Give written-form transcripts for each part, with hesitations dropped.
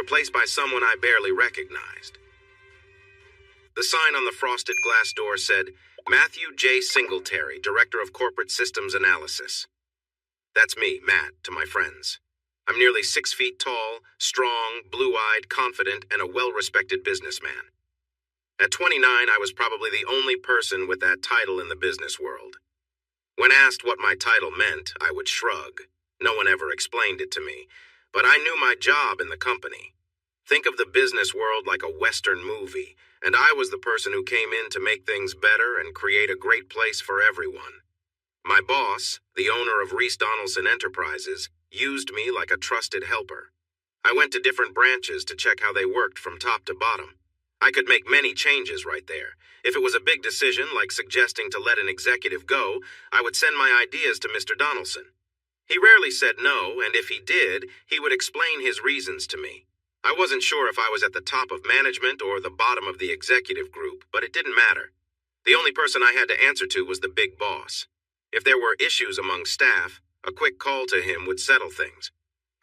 replaced by someone I barely recognized. The sign on the frosted glass door said, Matthew J. Singletary, Director of Corporate Systems Analysis. That's me, Matt, to my friends. I'm nearly 6 feet tall, strong, blue-eyed, confident, and a well-respected businessman. At 29, I was probably the only person with that title in the business world. When asked what my title meant, I would shrug. No one ever explained it to me, but I knew my job in the company. Think of the business world like a Western movie, and I was the person who came in to make things better and create a great place for everyone. My boss, the owner of Reese Donaldson Enterprises, used me like a trusted helper. I went to different branches to check how they worked from top to bottom. I could make many changes right there. If it was a big decision, like suggesting to let an executive go, I would send my ideas to Mr. Donaldson. He rarely said no, and if he did, he would explain his reasons to me. I wasn't sure if I was at the top of management or the bottom of the executive group, but it didn't matter. The only person I had to answer to was the big boss. If there were issues among staff, a quick call to him would settle things.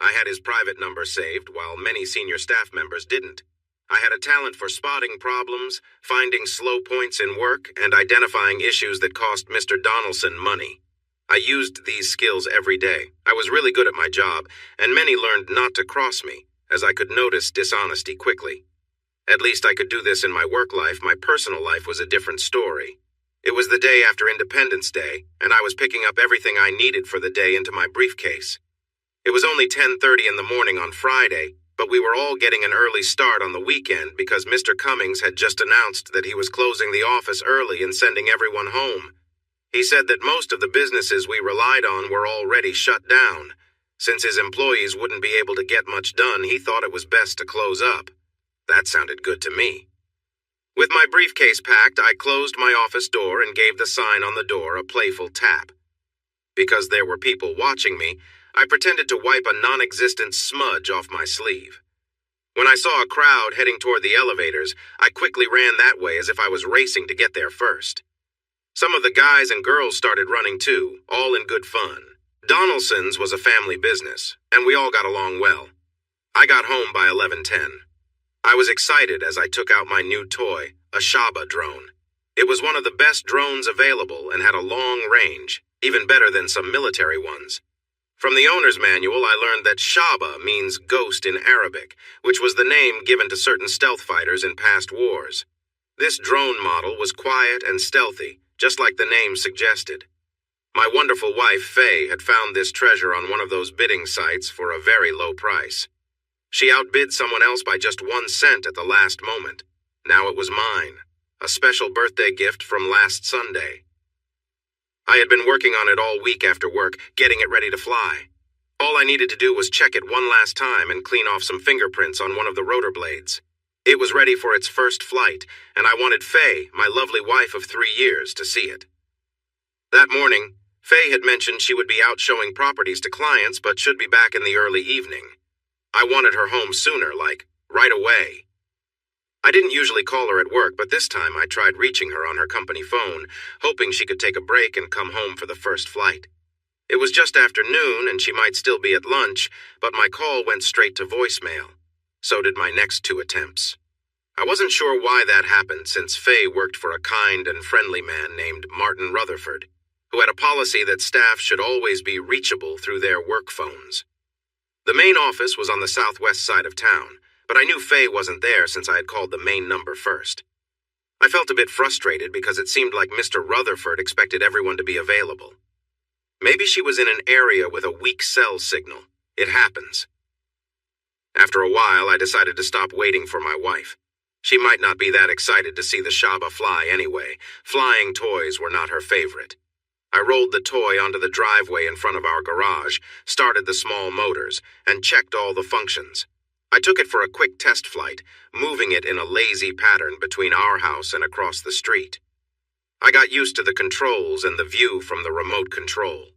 I had his private number saved, while many senior staff members didn't. I had a talent for spotting problems, finding slow points in work, and identifying issues that cost Mr. Donaldson money. I used these skills every day. I was really good at my job, and many learned not to cross me, as I could notice dishonesty quickly. At least I could do this in my work life. My personal life was a different story. It was the day after Independence Day, and I was picking up everything I needed for the day into my briefcase. It was only 10:30 in the morning on Friday, but we were all getting an early start on the weekend because Mr. Cummings had just announced that he was closing the office early and sending everyone home. He said that most of the businesses we relied on were already shut down. Since his employees wouldn't be able to get much done, he thought it was best to close up. That sounded good to me. With my briefcase packed, I closed my office door and gave the sign on the door a playful tap. Because there were people watching me, I pretended to wipe a non-existent smudge off my sleeve. When I saw a crowd heading toward the elevators, I quickly ran that way as if I was racing to get there first. Some of the guys and girls started running too, all in good fun. Donaldson's was a family business, and we all got along well. I got home by 11:10. I was excited as I took out my new toy, a Shaba drone. It was one of the best drones available and had a long range, even better than some military ones. From the owner's manual, I learned that Shaba means ghost in Arabic, which was the name given to certain stealth fighters in past wars. This drone model was quiet and stealthy, just like the name suggested. My wonderful wife, Faye, had found this treasure on one of those bidding sites for a very low price. She outbid someone else by just 1 cent at the last moment. Now it was mine, a special birthday gift from last Sunday. I had been working on it all week after work, getting it ready to fly. All I needed to do was check it one last time and clean off some fingerprints on one of the rotor blades. It was ready for its first flight, and I wanted Faye, my lovely wife of 3 years, to see it. That morning, Faye had mentioned she would be out showing properties to clients but should be back in the early evening. I wanted her home sooner, like right away. I didn't usually call her at work, but this time I tried reaching her on her company phone, hoping she could take a break and come home for the first flight. It was just after noon, and she might still be at lunch, but my call went straight to voicemail. So did my next 2 attempts. I wasn't sure why that happened, since Faye worked for a kind and friendly man named Martin Rutherford, who had a policy that staff should always be reachable through their work phones. The main office was on the southwest side of town, but I knew Faye wasn't there since I had called the main number first. I felt a bit frustrated because it seemed like Mr. Rutherford expected everyone to be available. Maybe she was in an area with a weak cell signal. It happens. After a while, I decided to stop waiting for my wife. She might not be that excited to see the Shaba fly anyway. Flying toys were not her favorite. I rolled the toy onto the driveway in front of our garage, started the small motors, and checked all the functions. I took it for a quick test flight, moving it in a lazy pattern between our house and across the street. I got used to the controls and the view from the remote control.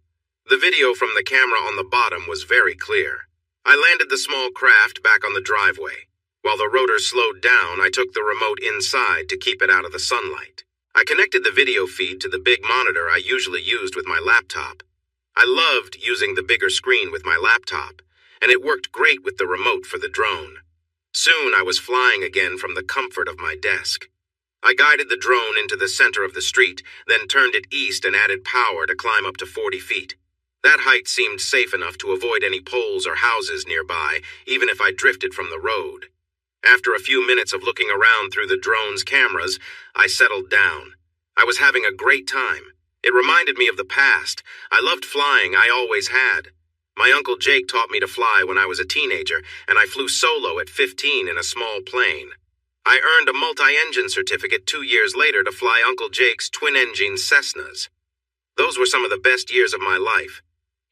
The video from the camera on the bottom was very clear. I landed the small craft back on the driveway. While the rotor slowed down, I took the remote inside to keep it out of the sunlight. I connected the video feed to the big monitor I usually used with my laptop. I loved using the bigger screen with my laptop, and it worked great with the remote for the drone. Soon I was flying again from the comfort of my desk. I guided the drone into the center of the street, then turned it east and added power to climb up to 40 feet. That height seemed safe enough to avoid any poles or houses nearby, even if I drifted from the road. After a few minutes of looking around through the drone's cameras, I settled down. I was having a great time. It reminded me of the past. I loved flying, I always had. My Uncle Jake taught me to fly when I was a teenager, and I flew solo at 15 in a small plane. I earned a multi-engine certificate 2 years later to fly Uncle Jake's twin-engine Cessnas. Those were some of the best years of my life.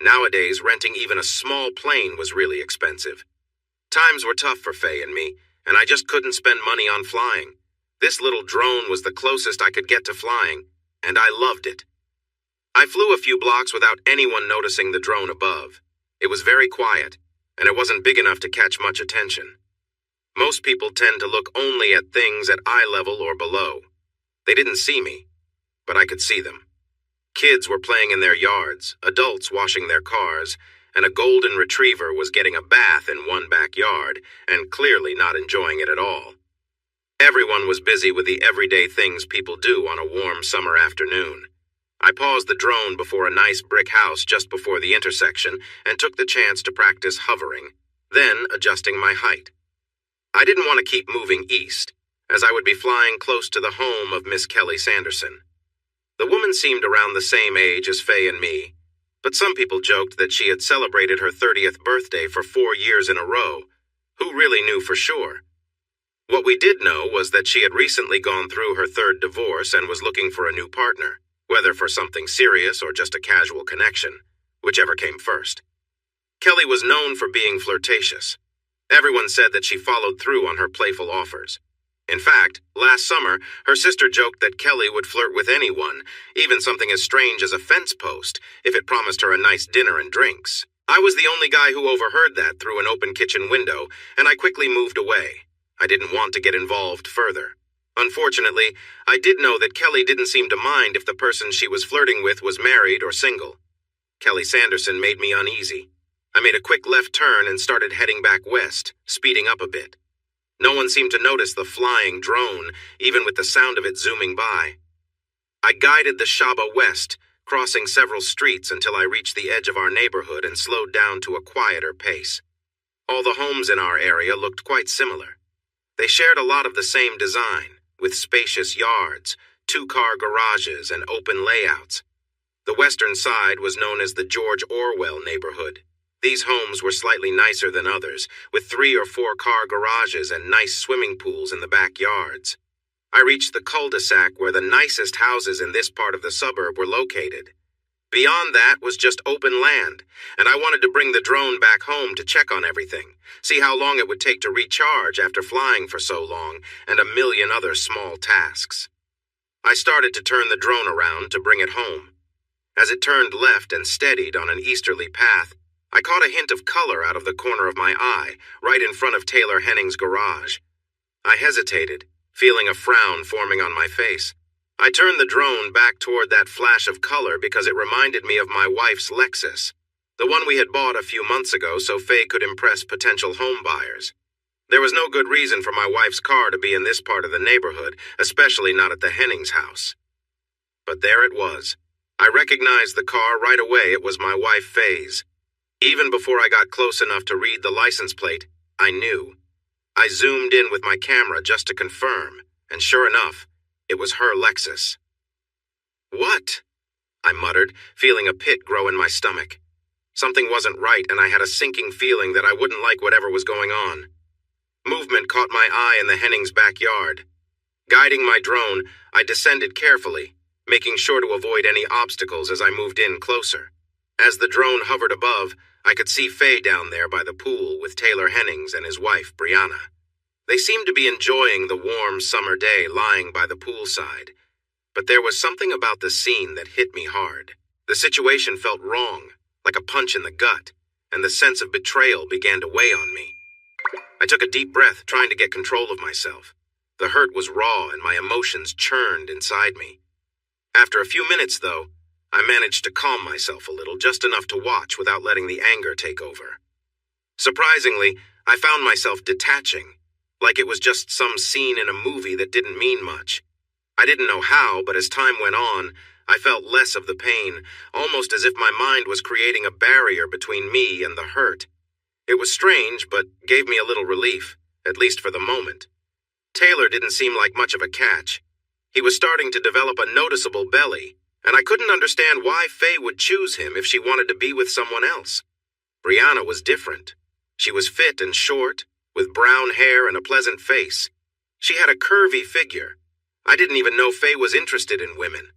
Nowadays, renting even a small plane was really expensive. Times were tough for Faye and me, and I just couldn't spend money on flying. This little drone was the closest I could get to flying, and I loved it. I flew a few blocks without anyone noticing the drone above. It was very quiet, and it wasn't big enough to catch much attention. Most people tend to look only at things at eye level or below. They didn't see me, but I could see them. Kids were playing in their yards, adults washing their cars, and a golden retriever was getting a bath in one backyard and clearly not enjoying it at all. Everyone was busy with the everyday things people do on a warm summer afternoon. I paused the drone before a nice brick house just before the intersection and took the chance to practice hovering, then adjusting my height. I didn't want to keep moving east, as I would be flying close to the home of Miss Kelly Sanderson. The woman seemed around the same age as Faye and me, but some people joked that she had celebrated her 30th birthday for 4 years in a row. Who really knew for sure? What we did know was that she had recently gone through her 3rd divorce and was looking for a new partner, whether for something serious or just a casual connection, whichever came first. Kelly was known for being flirtatious. Everyone said that she followed through on her playful offers. In fact, last summer, her sister joked that Kelly would flirt with anyone, even something as strange as a fence post, if it promised her a nice dinner and drinks. I was the only guy who overheard that through an open kitchen window, and I quickly moved away. I didn't want to get involved further. Unfortunately, I did know that Kelly didn't seem to mind if the person she was flirting with was married or single. Kelly Sanderson made me uneasy. I made a quick left turn and started heading back west, speeding up a bit. No one seemed to notice the flying drone, even with the sound of it zooming by. I guided the Shaba west, crossing several streets until I reached the edge of our neighborhood and slowed down to a quieter pace. All the homes in our area looked quite similar. They shared a lot of the same design, with spacious yards, 2-car garages, and open layouts. The western side was known as the George Orwell neighborhood. These homes were slightly nicer than others, with 3 or 4-car garages and nice swimming pools in the backyards. I reached the cul-de-sac where the nicest houses in this part of the suburb were located. Beyond that was just open land, and I wanted to bring the drone back home to check on everything, see how long it would take to recharge after flying for so long, and a million other small tasks. I started to turn the drone around to bring it home. As it turned left and steadied on an easterly path, I caught a hint of color out of the corner of my eye, right in front of Taylor Henning's garage. I hesitated, feeling a frown forming on my face. I turned the drone back toward that flash of color because it reminded me of my wife's Lexus, the one we had bought a few months ago so Faye could impress potential home buyers. There was no good reason for my wife's car to be in this part of the neighborhood, especially not at the Hennings' house. But there it was. I recognized the car right away. It was my wife Faye's. Even before I got close enough to read the license plate, I knew. I zoomed in with my camera just to confirm, and sure enough, it was her Lexus. "What?" I muttered, feeling a pit grow in my stomach. Something wasn't right, and I had a sinking feeling that I wouldn't like whatever was going on. Movement caught my eye in the Hennings' backyard. Guiding my drone, I descended carefully, making sure to avoid any obstacles as I moved in closer. As the drone hovered above, I could see Faye down there by the pool with Taylor Hennings and his wife, Brianna. They seemed to be enjoying the warm summer day lying by the poolside. But there was something about the scene that hit me hard. The situation felt wrong, like a punch in the gut, and the sense of betrayal began to weigh on me. I took a deep breath, trying to get control of myself. The hurt was raw and my emotions churned inside me. After a few minutes, though, I managed to calm myself a little, just enough to watch without letting the anger take over. Surprisingly, I found myself detaching, like it was just some scene in a movie that didn't mean much. I didn't know how, but as time went on, I felt less of the pain, almost as if my mind was creating a barrier between me and the hurt. It was strange, but gave me a little relief, at least for the moment. Taylor didn't seem like much of a catch. He was starting to develop a noticeable belly, and I couldn't understand why Faye would choose him if she wanted to be with someone else. Brianna was different. She was fit and short, with brown hair and a pleasant face. She had a curvy figure. I didn't even know Faye was interested in women.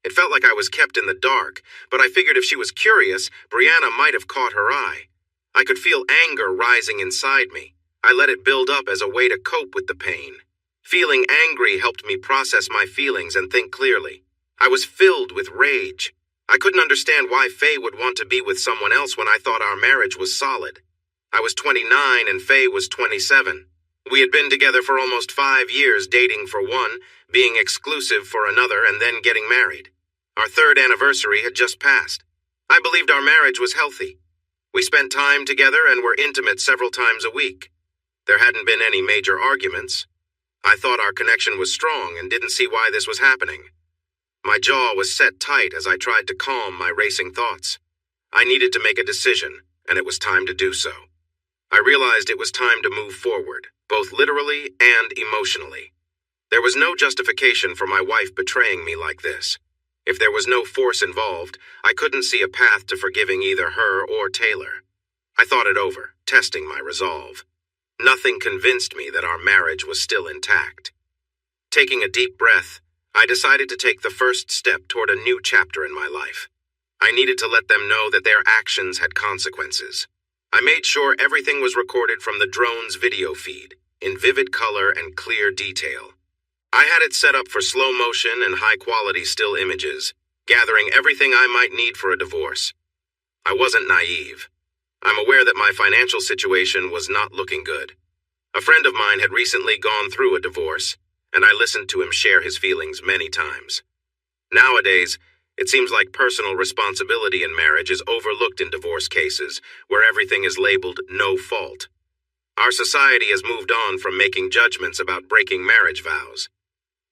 It felt like I was kept in the dark, but I figured if she was curious, Brianna might have caught her eye. I could feel anger rising inside me. I let it build up as a way to cope with the pain. Feeling angry helped me process my feelings and think clearly. I was filled with rage. I couldn't understand why Faye would want to be with someone else when I thought our marriage was solid. I was 29 and Faye was 27. We had been together for almost 5 years, dating for one, being exclusive for another, and then getting married. Our 3rd anniversary had just passed. I believed our marriage was healthy. We spent time together and were intimate several times a week. There hadn't been any major arguments. I thought our connection was strong and didn't see why this was happening. My jaw was set tight as I tried to calm my racing thoughts. I needed to make a decision, and it was time to do so. I realized it was time to move forward, both literally and emotionally. There was no justification for my wife betraying me like this. If there was no force involved, I couldn't see a path to forgiving either her or Taylor. I thought it over, testing my resolve. Nothing convinced me that our marriage was still intact. Taking a deep breath, I decided to take the first step toward a new chapter in my life. I needed to let them know that their actions had consequences. I made sure everything was recorded from the drone's video feed, in vivid color and clear detail. I had it set up for slow motion and high-quality still images, gathering everything I might need for a divorce. I wasn't naive. I'm aware that my financial situation was not looking good. A friend of mine had recently gone through a divorce, and I listened to him share his feelings many times. Nowadays, it seems like personal responsibility in marriage is overlooked in divorce cases, where everything is labeled no fault. Our society has moved on from making judgments about breaking marriage vows.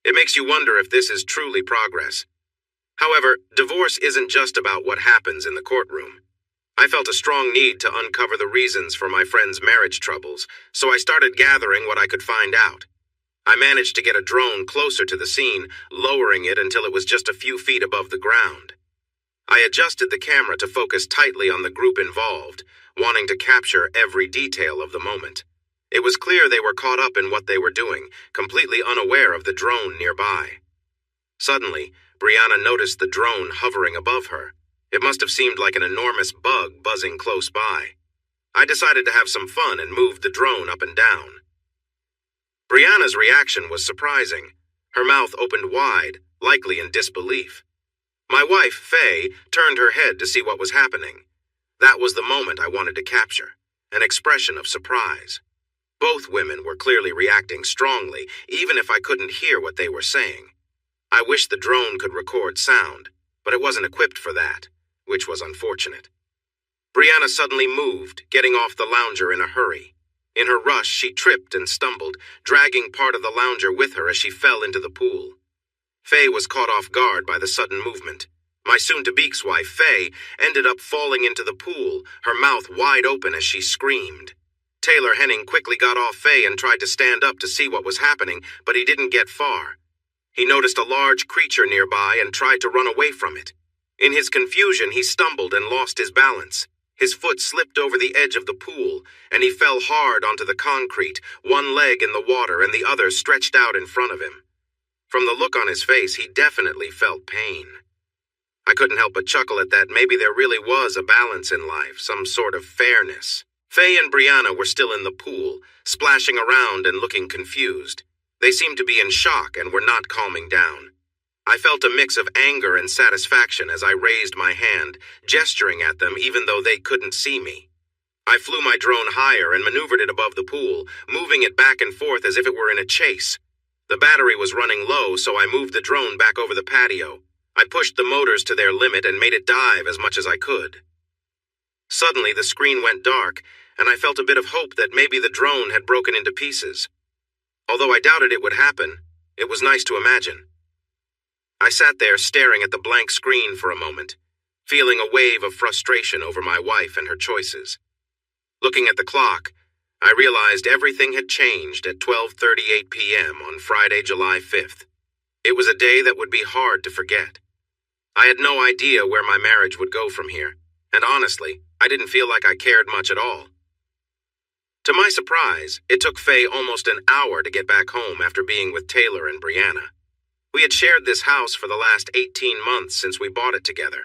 It makes you wonder if this is truly progress. However, divorce isn't just about what happens in the courtroom. I felt a strong need to uncover the reasons for my friend's marriage troubles, so I started gathering what I could find out. I managed to get a drone closer to the scene, lowering it until it was just a few feet above the ground. I adjusted the camera to focus tightly on the group involved, wanting to capture every detail of the moment. It was clear they were caught up in what they were doing, completely unaware of the drone nearby. Suddenly, Brianna noticed the drone hovering above her. It must have seemed like an enormous bug buzzing close by. I decided to have some fun and moved the drone up and down. Brianna's reaction was surprising. Her mouth opened wide, likely in disbelief. My wife, Faye, turned her head to see what was happening. That was the moment I wanted to capture, an expression of surprise. Both women were clearly reacting strongly, even if I couldn't hear what they were saying. I wished the drone could record sound, but it wasn't equipped for that, which was unfortunate. Brianna suddenly moved, getting off the lounger in a hurry. In her rush, she tripped and stumbled, dragging part of the lounger with her as she fell into the pool. Faye was caught off guard by the sudden movement. My soon-to-be's wife, Faye, ended up falling into the pool, her mouth wide open as she screamed. Taylor Henning quickly got off Faye and tried to stand up to see what was happening, but he didn't get far. He noticed a large creature nearby and tried to run away from it. In his confusion, he stumbled and lost his balance. His foot slipped over the edge of the pool, and he fell hard onto the concrete, one leg in the water and the other stretched out in front of him. From the look on his face, he definitely felt pain. I couldn't help but chuckle at that. Maybe there really was a balance in life, some sort of fairness. Faye and Brianna were still in the pool, splashing around and looking confused. They seemed to be in shock and were not calming down. I felt a mix of anger and satisfaction as I raised my hand, gesturing at them even though they couldn't see me. I flew my drone higher and maneuvered it above the pool, moving it back and forth as if it were in a chase. The battery was running low, so I moved the drone back over the patio. I pushed the motors to their limit and made it dive as much as I could. Suddenly, the screen went dark, and I felt a bit of hope that maybe the drone had broken into pieces. Although I doubted it would happen, it was nice to imagine. I sat there staring at the blank screen for a moment, feeling a wave of frustration over my wife and her choices. Looking at the clock, I realized everything had changed at 12:38 p.m. on Friday, July 5th. It was a day that would be hard to forget. I had no idea where my marriage would go from here, and honestly, I didn't feel like I cared much at all. To my surprise, it took Faye almost an hour to get back home after being with Taylor and Brianna. We had shared this house for the last 18 months since we bought it together.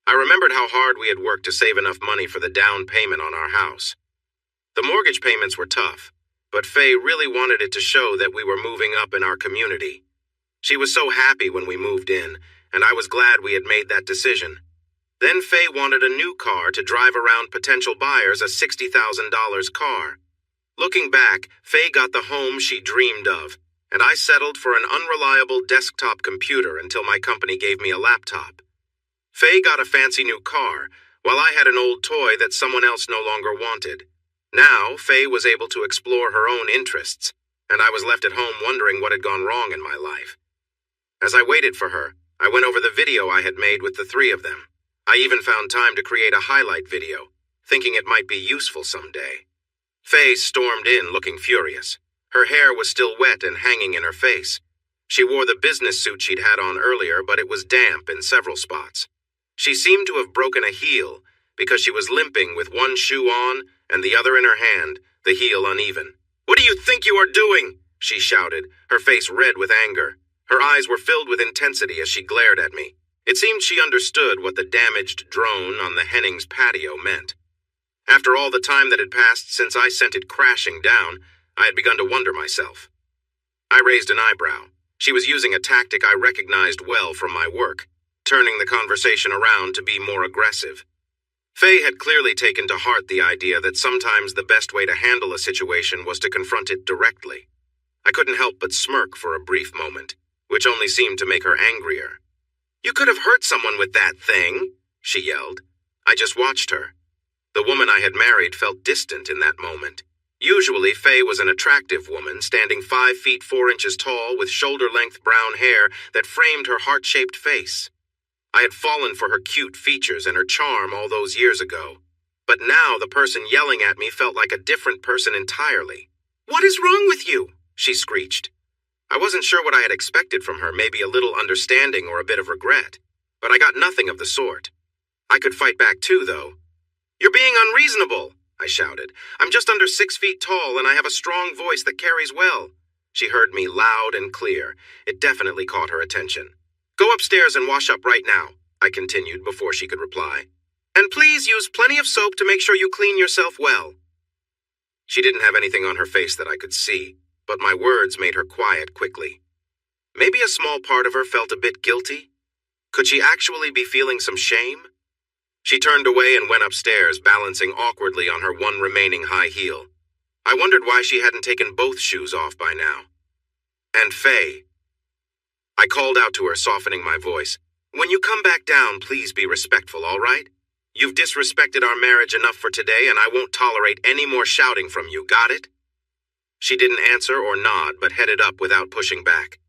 I remembered how hard we had worked to save enough money for the down payment on our house. The mortgage payments were tough, but Faye really wanted it to show that we were moving up in our community. She was so happy when we moved in, and I was glad we had made that decision. Then Faye wanted a new car to drive around potential buyers, a $60,000 car. Looking back, Faye got the home she dreamed of, and I settled for an unreliable desktop computer until my company gave me a laptop. Faye got a fancy new car, while I had an old toy that someone else no longer wanted. Now, Faye was able to explore her own interests, and I was left at home wondering what had gone wrong in my life. As I waited for her, I went over the video I had made with the three of them. I even found time to create a highlight video, thinking it might be useful someday. Faye stormed in looking furious. Her hair was still wet and hanging in her face. She wore the business suit she'd had on earlier, but it was damp in several spots. She seemed to have broken a heel, because she was limping with one shoe on and the other in her hand, the heel uneven. "What do you think you are doing?" she shouted, her face red with anger. Her eyes were filled with intensity as she glared at me. It seemed she understood what the damaged drone on the Hennings patio meant. After all the time that had passed since I sent it crashing down, I had begun to wonder myself. I raised an eyebrow. She was using a tactic I recognized well from my work, turning the conversation around to be more aggressive. Faye had clearly taken to heart the idea that sometimes the best way to handle a situation was to confront it directly. I couldn't help but smirk for a brief moment, which only seemed to make her angrier. "You could have hurt someone with that thing," she yelled. I just watched her. The woman I had married felt distant in that moment. Usually, Faye was an attractive woman, standing 5 feet 4 inches tall with shoulder-length brown hair that framed her heart-shaped face. I had fallen for her cute features and her charm all those years ago. But now the person yelling at me felt like a different person entirely. "What is wrong with you?" she screeched. I wasn't sure what I had expected from her, maybe a little understanding or a bit of regret. But I got nothing of the sort. I could fight back too, though. "You're being unreasonable," I shouted. "I'm just under 6 feet tall and I have a strong voice that carries well." She heard me loud and clear. It definitely caught her attention. "Go upstairs and wash up right now," I continued before she could reply. "And please use plenty of soap to make sure you clean yourself well." She didn't have anything on her face that I could see, but my words made her quiet quickly. Maybe a small part of her felt a bit guilty. Could she actually be feeling some shame? She turned away and went upstairs, balancing awkwardly on her one remaining high heel. I wondered why she hadn't taken both shoes off by now. "And Faye," I called out to her, softening my voice, "when you come back down, please be respectful, all right? You've disrespected our marriage enough for today, and I won't tolerate any more shouting from you, got it?" She didn't answer or nod, but headed up without pushing back.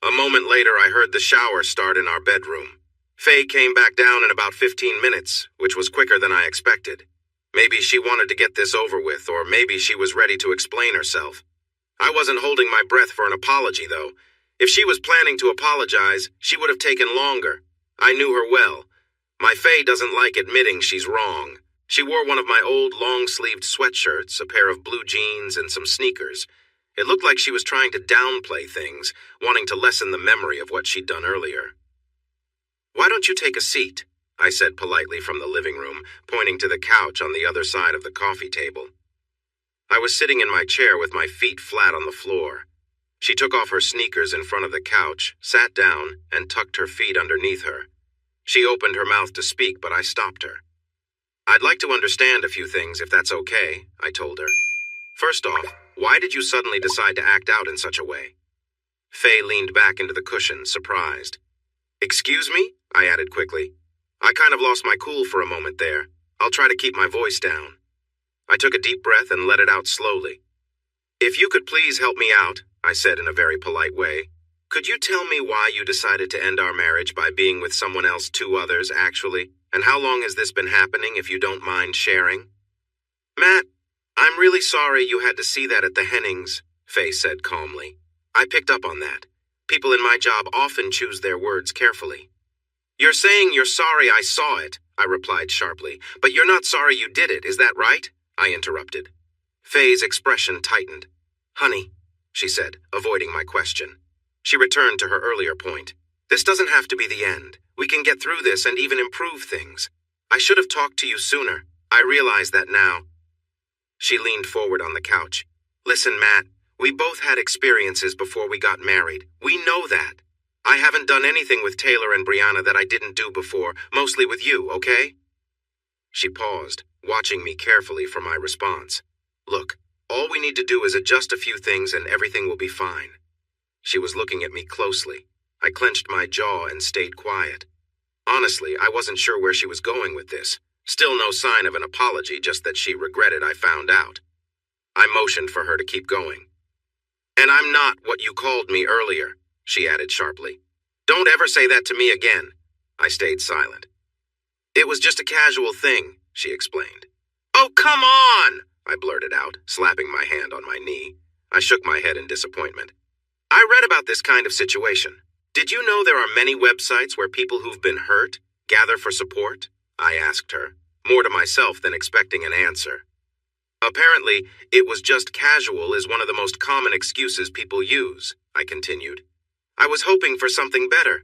A moment later, I heard the shower start in our bedroom. Faye came back down in about 15 minutes, which was quicker than I expected. Maybe she wanted to get this over with, or maybe she was ready to explain herself. I wasn't holding my breath for an apology, though. If she was planning to apologize, she would have taken longer. I knew her well. My Faye doesn't like admitting she's wrong. She wore one of my old long-sleeved sweatshirts, a pair of blue jeans, and some sneakers. It looked like she was trying to downplay things, wanting to lessen the memory of what she'd done earlier. "Why don't you take a seat?" I said politely from the living room, pointing to the couch on the other side of the coffee table. I was sitting in my chair with my feet flat on the floor. She took off her sneakers in front of the couch, sat down, and tucked her feet underneath her. She opened her mouth to speak, but I stopped her. "I'd like to understand a few things, if that's okay," I told her. "First off, why did you suddenly decide to act out in such a way?" Faye leaned back into the cushion, surprised. "Excuse me?" I added quickly. "I kind of lost my cool for a moment there. I'll try to keep my voice down." I took a deep breath and let it out slowly. If you could please help me out, I said in a very polite way. Could you tell me why you decided to end our marriage by being with someone else, two others, actually? And how long has this been happening, if you don't mind sharing? Matt, I'm really sorry you had to see that at the Hennings, Faye said calmly. I picked up on that. People in my job often choose their words carefully. You're saying you're sorry I saw it, I replied sharply, but you're not sorry you did it, is that right? I interrupted. Faye's expression tightened. Honey, she said, avoiding my question. She returned to her earlier point. This doesn't have to be the end. We can get through this and even improve things. I should have talked to you sooner. I realize that now. She leaned forward on the couch. Listen, Matt, we both had experiences before we got married. We know that. I haven't done anything with Taylor and Brianna that I didn't do before, mostly with you, okay? She paused, watching me carefully for my response. Look, all we need to do is adjust a few things and everything will be fine. She was looking at me closely. I clenched my jaw and stayed quiet. Honestly, I wasn't sure where she was going with this. Still no sign of an apology, just that she regretted I found out. I motioned for her to keep going. And I'm not what you called me earlier, she added sharply. Don't ever say that to me again. I stayed silent. It was just a casual thing, she explained. Oh, come on, I blurted out, slapping my hand on my knee. I shook my head in disappointment. I read about this kind of situation. Did you know there are many websites where people who've been hurt gather for support? I asked her, more to myself than expecting an answer. Apparently, it was just casual is one of the most common excuses people use, I continued. I was hoping for something better.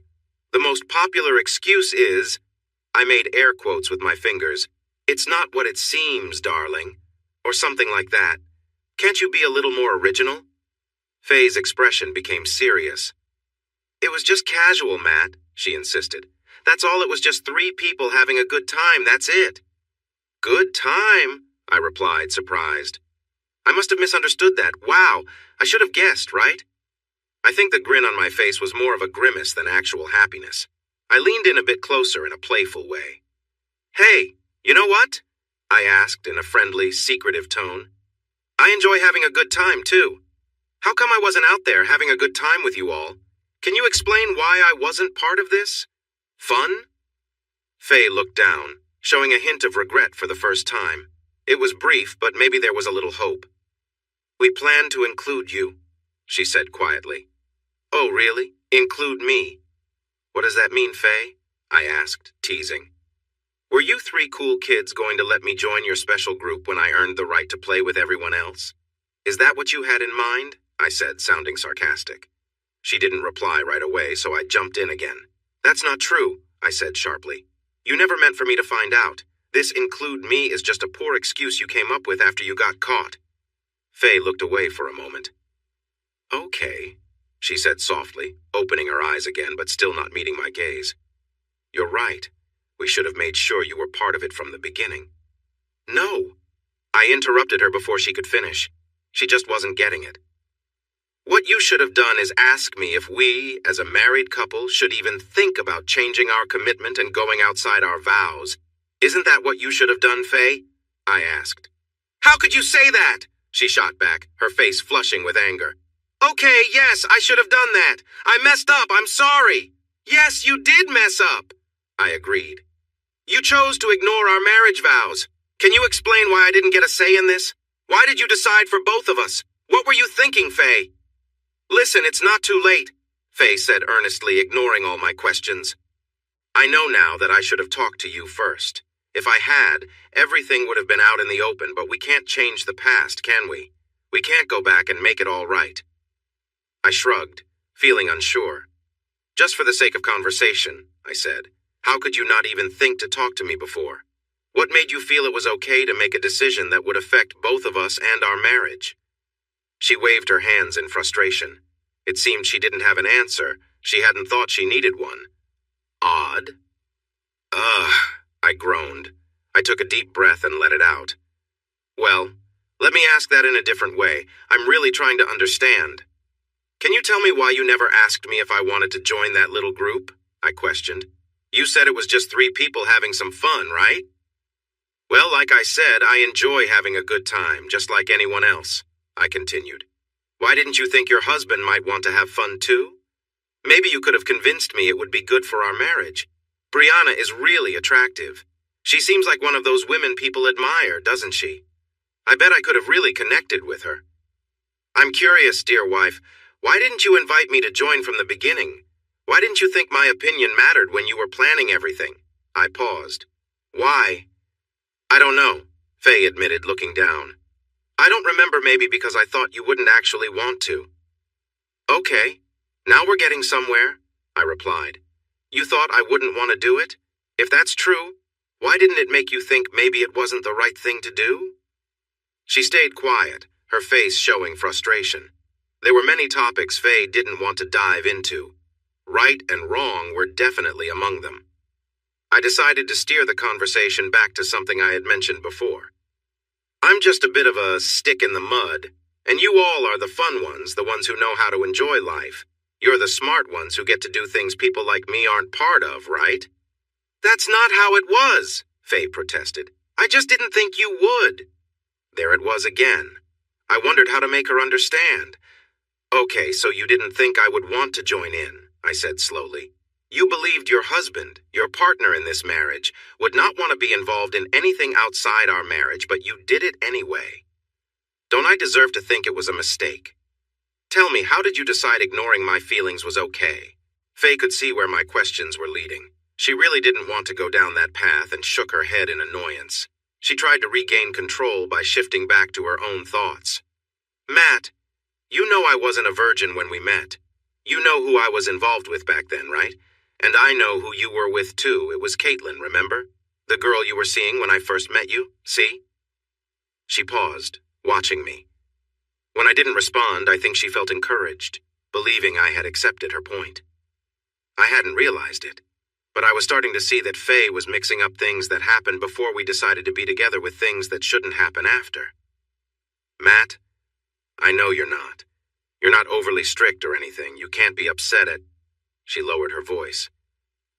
The most popular excuse is, I made air quotes with my fingers, it's not what it seems, darling, or something like that. Can't you be a little more original? Faye's expression became serious. It was just casual, Matt, she insisted. That's all, it was just three people having a good time, that's it. Good time, I replied, surprised. I must have misunderstood that. Wow, I should have guessed, right? I think the grin on my face was more of a grimace than actual happiness. I leaned in a bit closer in a playful way. Hey, you know what? I asked in a friendly, secretive tone. I enjoy having a good time, too. How come I wasn't out there having a good time with you all? Can you explain why I wasn't part of this? Fun? Faye looked down, showing a hint of regret for the first time. It was brief, but maybe there was a little hope. We plan to include you, she said quietly. Oh, really? Include me? What does that mean, Faye? I asked, teasing. Were you three cool kids going to let me join your special group when I earned the right to play with everyone else? Is that what you had in mind? I said, sounding sarcastic. She didn't reply right away, so I jumped in again. That's not true, I said sharply. You never meant for me to find out. This include me is just a poor excuse you came up with after you got caught. Faye looked away for a moment. Okay, she said softly, opening her eyes again but still not meeting my gaze. You're right. We should have made sure you were part of it from the beginning. No. I interrupted her before she could finish. She just wasn't getting it. What you should have done is ask me if we, as a married couple, should even think about changing our commitment and going outside our vows. Isn't that what you should have done, Faye? I asked. How could you say that? She shot back, her face flushing with anger. Okay, yes, I should have done that. I messed up, I'm sorry. Yes, you did mess up. I agreed. You chose to ignore our marriage vows. Can you explain why I didn't get a say in this? Why did you decide for both of us? What were you thinking, Faye? Listen, it's not too late, Faye said earnestly, ignoring all my questions. I know now that I should have talked to you first. If I had, everything would have been out in the open, but we can't change the past, can we? We can't go back and make it all right. I shrugged, feeling unsure. Just for the sake of conversation, I said, how could you not even think to talk to me before? What made you feel it was okay to make a decision that would affect both of us and our marriage? She waved her hands in frustration. It seemed she didn't have an answer. She hadn't thought she needed one. Odd. Ugh, I groaned. I took a deep breath and let it out. Well, let me ask that in a different way. I'm really trying to understand. Can you tell me why you never asked me if I wanted to join that little group? I questioned. You said it was just three people having some fun, right? Well, like I said, I enjoy having a good time, just like anyone else. I continued. Why didn't you think your husband might want to have fun too? Maybe you could have convinced me it would be good for our marriage. Brianna is really attractive. She seems like one of those women people admire, doesn't she? I bet I could have really connected with her. I'm curious, dear wife, why didn't you invite me to join from the beginning? Why didn't you think my opinion mattered when you were planning everything? I paused. Why? I don't know, Faye admitted, looking down. I don't remember, maybe because I thought you wouldn't actually want to. Okay, now we're getting somewhere, I replied. You thought I wouldn't want to do it? If that's true, why didn't it make you think maybe it wasn't the right thing to do? She stayed quiet, her face showing frustration. There were many topics Faye didn't want to dive into. Right and wrong were definitely among them. I decided to steer the conversation back to something I had mentioned before. I'm just a bit of a stick in the mud, and you all are the fun ones, the ones who know how to enjoy life. You're the smart ones who get to do things people like me aren't part of, right? That's not how it was, Faye protested. I just didn't think you would. There it was again. I wondered how to make her understand. Okay, so you didn't think I would want to join in, I said slowly. You believed your husband, your partner in this marriage, would not want to be involved in anything outside our marriage, but you did it anyway. Don't I deserve to think it was a mistake? Tell me, how did you decide ignoring my feelings was okay? Faye could see where my questions were leading. She really didn't want to go down that path and shook her head in annoyance. She tried to regain control by shifting back to her own thoughts. Matt, you know I wasn't a virgin when we met. You know who I was involved with back then, right? And I know who you were with too. It was Caitlin, remember? The girl you were seeing when I first met you, see? She paused, watching me. When I didn't respond, I think she felt encouraged, believing I had accepted her point. I hadn't realized it, but I was starting to see that Faye was mixing up things that happened before we decided to be together with things that shouldn't happen after. Matt, I know you're not. You're not overly strict or anything. You can't be upset at... She lowered her voice.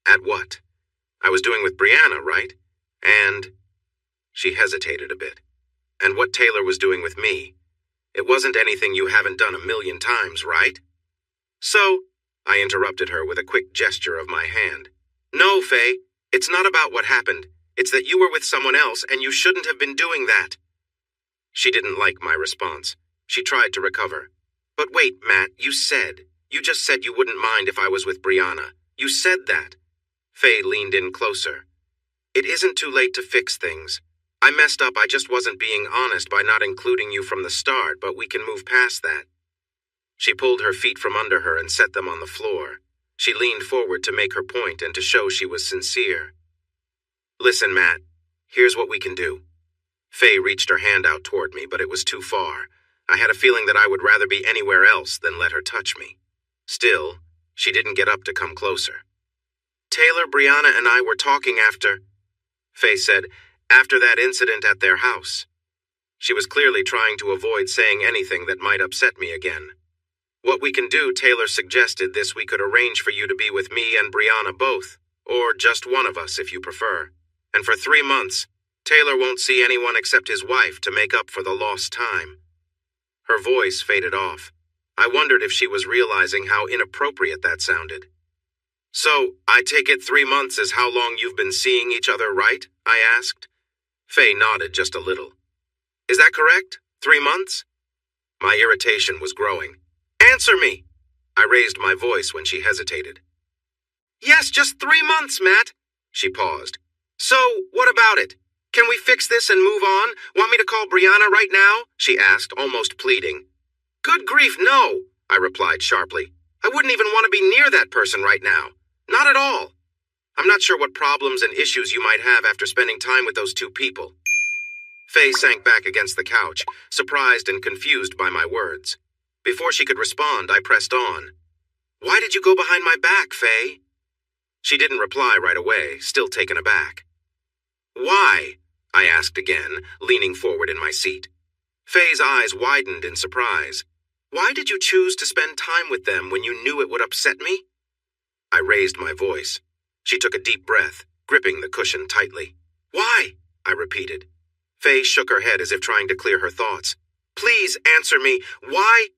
At what? I was doing with Brianna, right? And... She hesitated a bit. And what Taylor was doing with me. It wasn't anything you haven't done a million times, right? So, I interrupted her with a quick gesture of my hand. No, Faye, it's not about what happened. It's that you were with someone else and you shouldn't have been doing that. She didn't like my response. She tried to recover. But wait, Matt, you just said you wouldn't mind if I was with Brianna. You said that. Faye leaned in closer. It isn't too late to fix things. I messed up, I just wasn't being honest by not including you from the start, but we can move past that. She pulled her feet from under her and set them on the floor. She leaned forward to make her point and to show she was sincere. Listen, Matt, here's what we can do. Faye reached her hand out toward me, but it was too far. I had a feeling that I would rather be anywhere else than let her touch me. Still, she didn't get up to come closer. Taylor, Brianna, and I were talking after... Faye said, after that incident at their house. She was clearly trying to avoid saying anything that might upset me again. What we can do, Taylor suggested this, we could arrange for you to be with me and Brianna both, or just one of us if you prefer. And for 3 months, Taylor won't see anyone except his wife to make up for the lost time. Her voice faded off. I wondered if she was realizing how inappropriate that sounded. So, I take it 3 months is how long you've been seeing each other, right? I asked. Faye nodded just a little. Is that correct? 3 months? My irritation was growing. Answer me! I raised my voice when she hesitated. Yes, just 3 months, Matt. She paused. So, what about it? Can we fix this and move on? Want me to call Brianna right now? She asked, almost pleading. Good grief, no, I replied sharply. I wouldn't even want to be near that person right now. Not at all. I'm not sure what problems and issues you might have after spending time with those 2 people. Faye sank back against the couch, surprised and confused by my words. Before she could respond, I pressed on. Why did you go behind my back, Faye? She didn't reply right away, still taken aback. Why? I asked again, leaning forward in my seat. Faye's eyes widened in surprise. Why did you choose to spend time with them when you knew it would upset me? I raised my voice. She took a deep breath, gripping the cushion tightly. Why? I repeated. Faye shook her head as if trying to clear her thoughts. Please answer me. Why?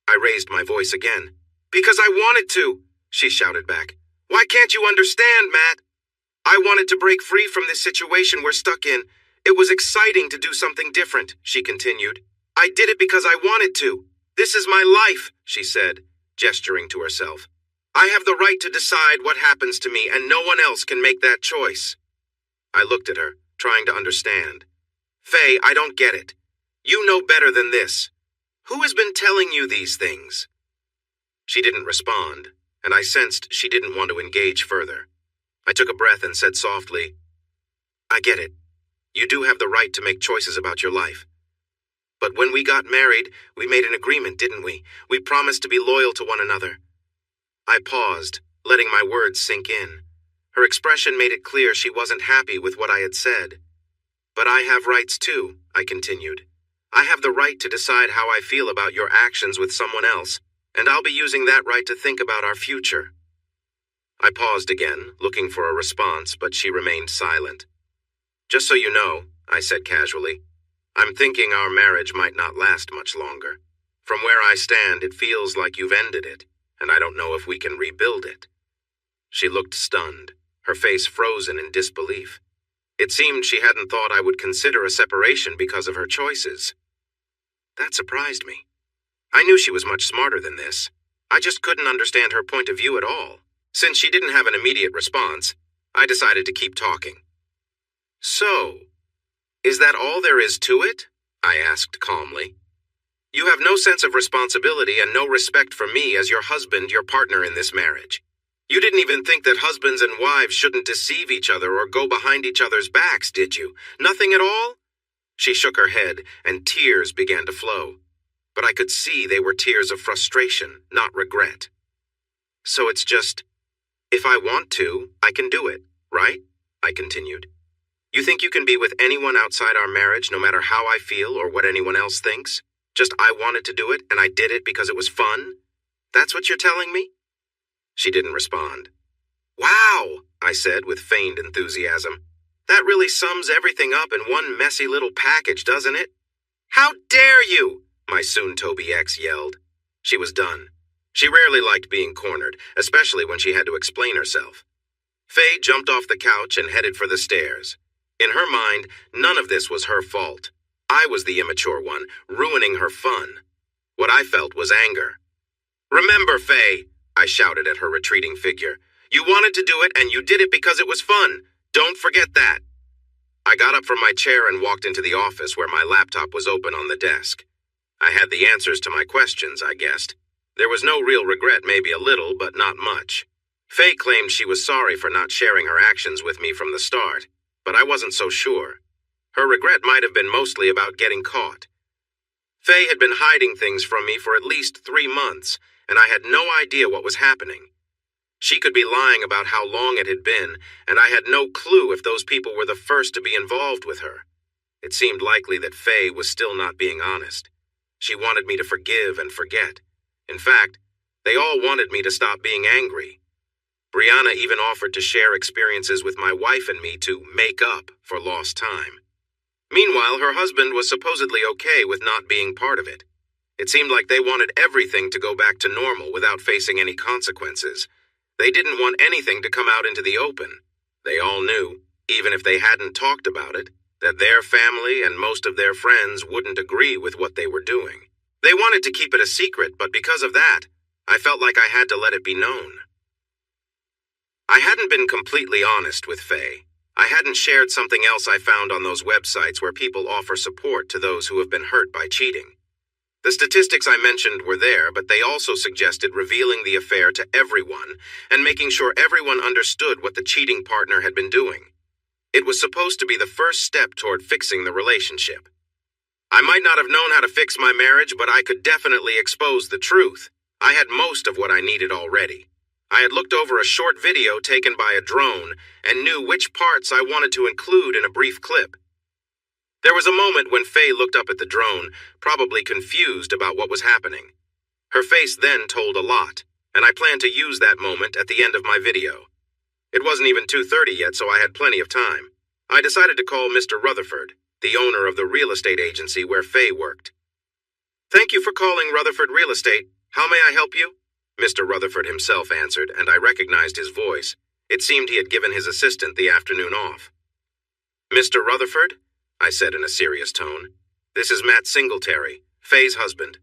I raised my voice again. Because I wanted to, she shouted back. Why can't you understand, Matt? I wanted to break free from this situation we're stuck in. It was exciting to do something different, she continued. I did it because I wanted to. This is my life, she said, gesturing to herself. I have the right to decide what happens to me, and no one else can make that choice. I looked at her, trying to understand. Faye, I don't get it. You know better than this. Who has been telling you these things? She didn't respond, and I sensed she didn't want to engage further. I took a breath and said softly, I get it. You do have the right to make choices about your life. But when we got married, we made an agreement, didn't we? We promised to be loyal to one another. I paused, letting my words sink in. Her expression made it clear she wasn't happy with what I had said. But I have rights too, I continued. I have the right to decide how I feel about your actions with someone else, and I'll be using that right to think about our future. I paused again, looking for a response, but she remained silent. Just so you know, I said casually, I'm thinking our marriage might not last much longer. From where I stand, it feels like you've ended it, and I don't know if we can rebuild it. She looked stunned, her face frozen in disbelief. It seemed she hadn't thought I would consider a separation because of her choices. That surprised me. I knew she was much smarter than this. I just couldn't understand her point of view at all. Since she didn't have an immediate response, I decided to keep talking. So, is that all there is to it? I asked calmly. You have no sense of responsibility and no respect for me as your husband, your partner in this marriage. You didn't even think that husbands and wives shouldn't deceive each other or go behind each other's backs, did you? Nothing at all? She shook her head, and tears began to flow. But I could see they were tears of frustration, not regret. So it's just, if I want to, I can do it, right? I continued. You think you can be with anyone outside our marriage, no matter how I feel or what anyone else thinks? Just I wanted to do it, and I did it because it was fun? That's what you're telling me? She didn't respond. Wow, I said with feigned enthusiasm. That really sums everything up in one messy little package, doesn't it? How dare you? My soon-to-be ex yelled. She was done. She rarely liked being cornered, especially when she had to explain herself. Faye jumped off the couch and headed for the stairs. In her mind, none of this was her fault. I was the immature one, ruining her fun. What I felt was anger. Remember, Faye, I shouted at her retreating figure. You wanted to do it, and you did it because it was fun. Don't forget that. I got up from my chair and walked into the office where my laptop was open on the desk. I had the answers to my questions, I guessed. There was no real regret, maybe a little, but not much. Faye claimed she was sorry for not sharing her actions with me from the start, but I wasn't so sure. Her regret might have been mostly about getting caught. Faye had been hiding things from me for at least 3 months, and I had no idea what was happening. She could be lying about how long it had been, and I had no clue if those people were the first to be involved with her. It seemed likely that Faye was still not being honest. She wanted me to forgive and forget. In fact, they all wanted me to stop being angry. Brianna even offered to share experiences with my wife and me to make up for lost time. Meanwhile, her husband was supposedly okay with not being part of it. It seemed like they wanted everything to go back to normal without facing any consequences. They didn't want anything to come out into the open. They all knew, even if they hadn't talked about it, that their family and most of their friends wouldn't agree with what they were doing. They wanted to keep it a secret, but because of that, I felt like I had to let it be known. I hadn't been completely honest with Faye. I hadn't shared something else I found on those websites where people offer support to those who have been hurt by cheating. The statistics I mentioned were there, but they also suggested revealing the affair to everyone and making sure everyone understood what the cheating partner had been doing. It was supposed to be the first step toward fixing the relationship. I might not have known how to fix my marriage, but I could definitely expose the truth. I had most of what I needed already. I had looked over a short video taken by a drone and knew which parts I wanted to include in a brief clip. There was a moment when Faye looked up at the drone, probably confused about what was happening. Her face then told a lot, and I planned to use that moment at the end of my video. It wasn't even 2:30 yet, so I had plenty of time. I decided to call Mr. Rutherford, the owner of the real estate agency where Faye worked. "Thank you for calling Rutherford Real Estate. How may I help you?" Mr. Rutherford himself answered, and I recognized his voice. It seemed he had given his assistant the afternoon off. "Mr. Rutherford?" I said in a serious tone. "This is Matt Singletary, Faye's husband."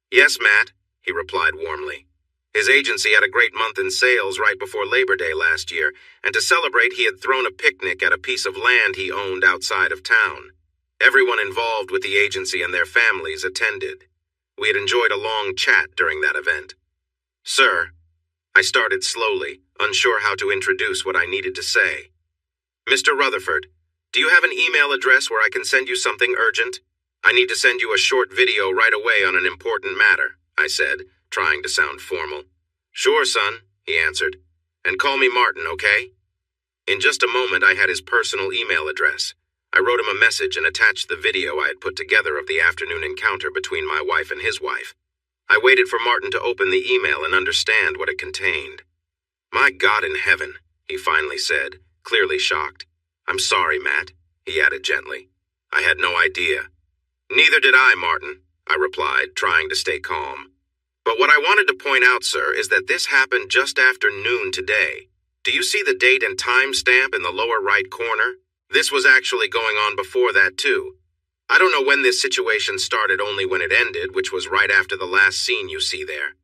"Yes, Matt," he replied warmly. His agency had a great month in sales right before Labor Day last year, and to celebrate he had thrown a picnic at a piece of land he owned outside of town. Everyone involved with the agency and their families attended. We had enjoyed a long chat during that event. "Sir," I started slowly, unsure how to introduce what I needed to say. "Mr. Rutherford, do you have an email address where I can send you something urgent? I need to send you a short video right away on an important matter," I said, trying to sound formal. "Sure, son," he answered. "And call me Martin, okay?" In just a moment, I had his personal email address. I wrote him a message and attached the video I had put together of the afternoon encounter between my wife and his wife. I waited for Martin to open the email and understand what it contained. "My God in heaven," he finally said, clearly shocked. "I'm sorry, Matt," he added gently. "I had no idea." "Neither did I, Martin," I replied, trying to stay calm. "But what I wanted to point out, sir, is that this happened just after noon today. Do you see the date and time stamp in the lower right corner? This was actually going on before that, too. I don't know when this situation started, only when it ended, which was right after the last scene you see there.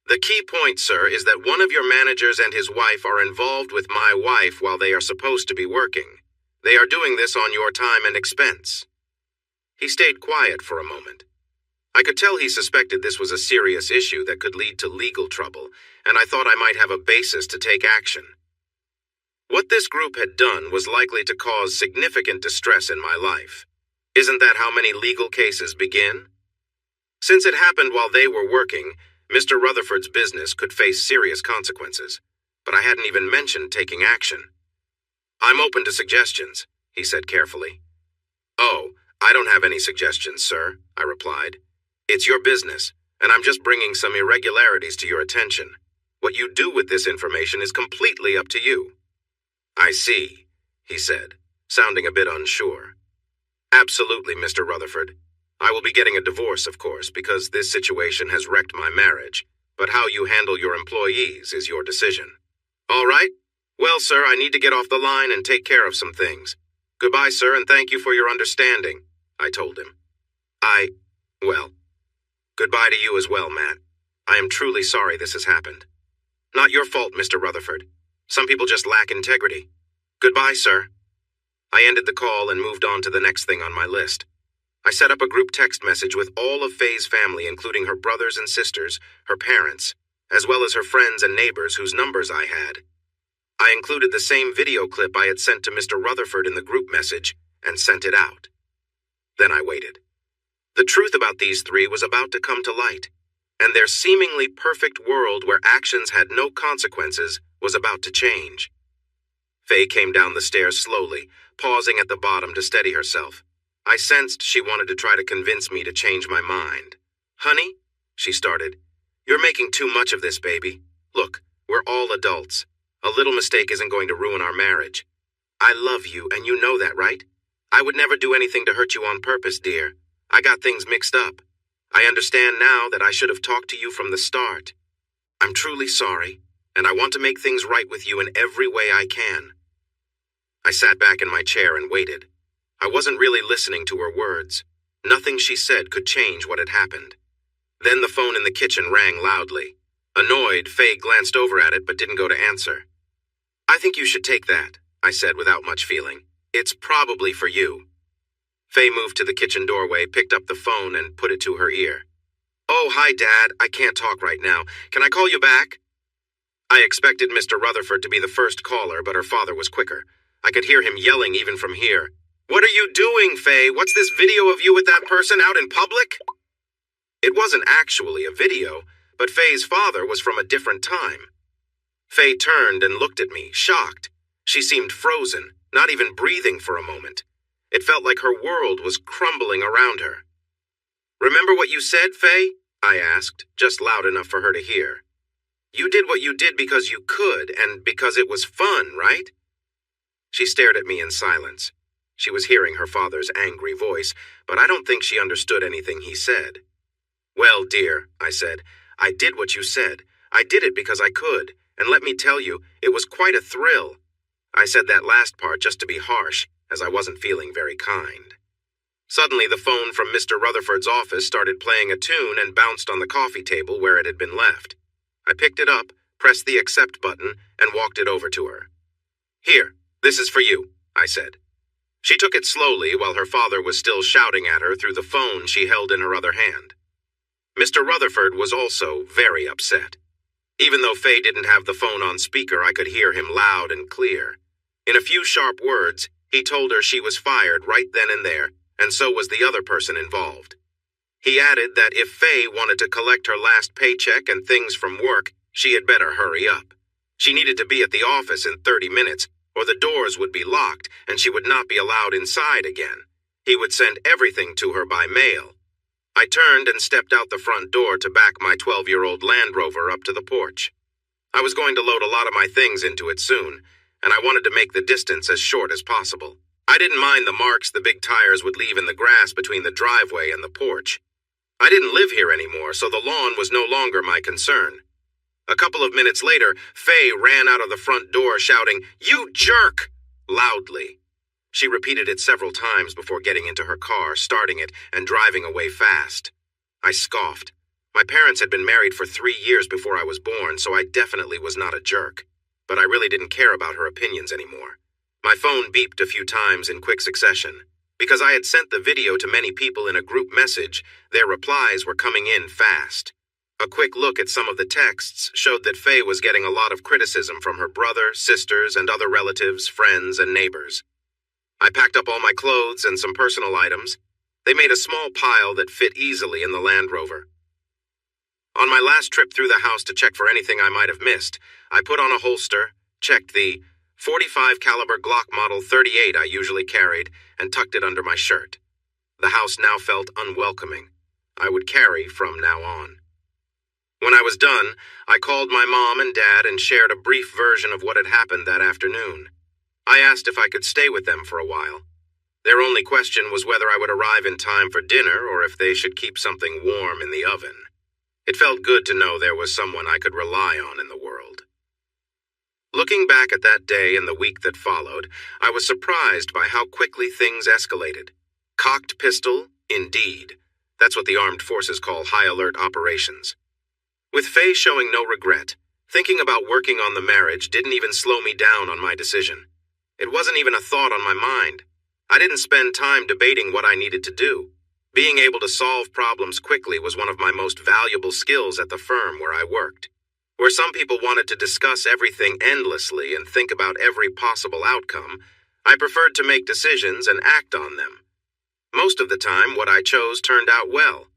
The key point, sir, is that one of your managers and his wife are involved with my wife while they are supposed to be working. They are doing this on your time and expense." He stayed quiet for a moment. I could tell he suspected this was a serious issue that could lead to legal trouble, and I thought I might have a basis to take action. What this group had done was likely to cause significant distress in my life. Isn't that how many legal cases begin? Since it happened while they were working, Mr. Rutherford's business could face serious consequences, but I hadn't even mentioned taking action. "I'm open to suggestions," he said carefully. "Oh, I don't have any suggestions, sir," I replied. "It's your business, and I'm just bringing some irregularities to your attention. What you do with this information is completely up to you." "I see," he said, sounding a bit unsure. "Absolutely, Mr. Rutherford. I will be getting a divorce, of course, because this situation has wrecked my marriage, but how you handle your employees is your decision." "All right. Well, sir, I need to get off the line and take care of some things. Goodbye, sir, and thank you for your understanding," I told him. Well, goodbye to you as well, Matt. I am truly sorry this has happened. Not your fault, Mr. Rutherford. Some people just lack integrity. Goodbye, sir." I ended the call and moved on to the next thing on my list. I set up a group text message with all of Faye's family, including her brothers and sisters, her parents, as well as her friends and neighbors whose numbers I had. I included the same video clip I had sent to Mr. Rutherford in the group message and sent it out. Then I waited. The truth about these three was about to come to light, and their seemingly perfect world where actions had no consequences was about to change. Faye came down the stairs slowly, pausing at the bottom to steady herself. I sensed she wanted to try to convince me to change my mind. "Honey," she started, "you're making too much of this, baby. Look, we're all adults. A little mistake isn't going to ruin our marriage. I love you, and you know that, right? I would never do anything to hurt you on purpose, dear. I got things mixed up. I understand now that I should have talked to you from the start. I'm truly sorry, and I want to make things right with you in every way I can." I sat back in my chair and waited. I wasn't really listening to her words. Nothing she said could change what had happened. Then the phone in the kitchen rang loudly. Annoyed, Faye glanced over at it but didn't go to answer. "I think you should take that," I said without much feeling. "It's probably for you." Faye moved to the kitchen doorway, picked up the phone, and put it to her ear. "Oh, hi, Dad. I can't talk right now. Can I call you back?" I expected Mr. Rutherford to be the first caller, but her father was quicker. I could hear him yelling even from here. "What are you doing, Faye? What's this video of you with that person out in public?" It wasn't actually a video, but Faye's father was from a different time. Faye turned and looked at me, shocked. She seemed frozen, not even breathing for a moment. It felt like her world was crumbling around her. "Remember what you said, Faye?" I asked, just loud enough for her to hear. "You did what you did because you could, and because it was fun, right?" She stared at me in silence. She was hearing her father's angry voice, but I don't think she understood anything he said. Well, dear, I said, I did what you said. I did it because I could, and let me tell you, it was quite a thrill. I said that last part just to be harsh, as I wasn't feeling very kind. Suddenly, the phone from Mr. Rutherford's office started playing a tune and bounced on the coffee table where it had been left. I picked it up, pressed the accept button, and walked it over to her. Here, this is for you, I said. She took it slowly while her father was still shouting at her through the phone she held in her other hand. Mr. Rutherford was also very upset. Even though Faye didn't have the phone on speaker, I could hear him loud and clear. In a few sharp words, he told her she was fired right then and there, and so was the other person involved. He added that if Faye wanted to collect her last paycheck and things from work, she had better hurry up. She needed to be at the office in 30 minutes, or the doors would be locked and she would not be allowed inside again. He would send everything to her by mail. I turned and stepped out the front door to back my 12-year-old Land Rover up to the porch. I was going to load a lot of my things into it soon, and I wanted to make the distance as short as possible. I didn't mind the marks the big tires would leave in the grass between the driveway and the porch. I didn't live here anymore, so the lawn was no longer my concern. A couple of minutes later, Faye ran out of the front door shouting, "You jerk!" loudly. She repeated it several times before getting into her car, starting it, and driving away fast. I scoffed. My parents had been married for 3 years before I was born, so I definitely was not a jerk. But I really didn't care about her opinions anymore. My phone beeped a few times in quick succession. Because I had sent the video to many people in a group message, their replies were coming in fast. A quick look at some of the texts showed that Faye was getting a lot of criticism from her brother, sisters, and other relatives, friends, and neighbors. I packed up all my clothes and some personal items. They made a small pile that fit easily in the Land Rover. On my last trip through the house to check for anything I might have missed, I put on a holster, checked the .45 caliber Glock Model 38 I usually carried, and tucked it under my shirt. The house now felt unwelcoming. I would carry from now on. When I was done, I called my mom and dad and shared a brief version of what had happened that afternoon. I asked if I could stay with them for a while. Their only question was whether I would arrive in time for dinner or if they should keep something warm in the oven. It felt good to know there was someone I could rely on in the world. Looking back at that day and the week that followed, I was surprised by how quickly things escalated. Cocked pistol, indeed. That's what the armed forces call high-alert operations. With Faye showing no regret, thinking about working on the marriage didn't even slow me down on my decision. It wasn't even a thought on my mind. I didn't spend time debating what I needed to do. Being able to solve problems quickly was one of my most valuable skills at the firm where I worked. Where some people wanted to discuss everything endlessly and think about every possible outcome, I preferred to make decisions and act on them. Most of the time, what I chose turned out well.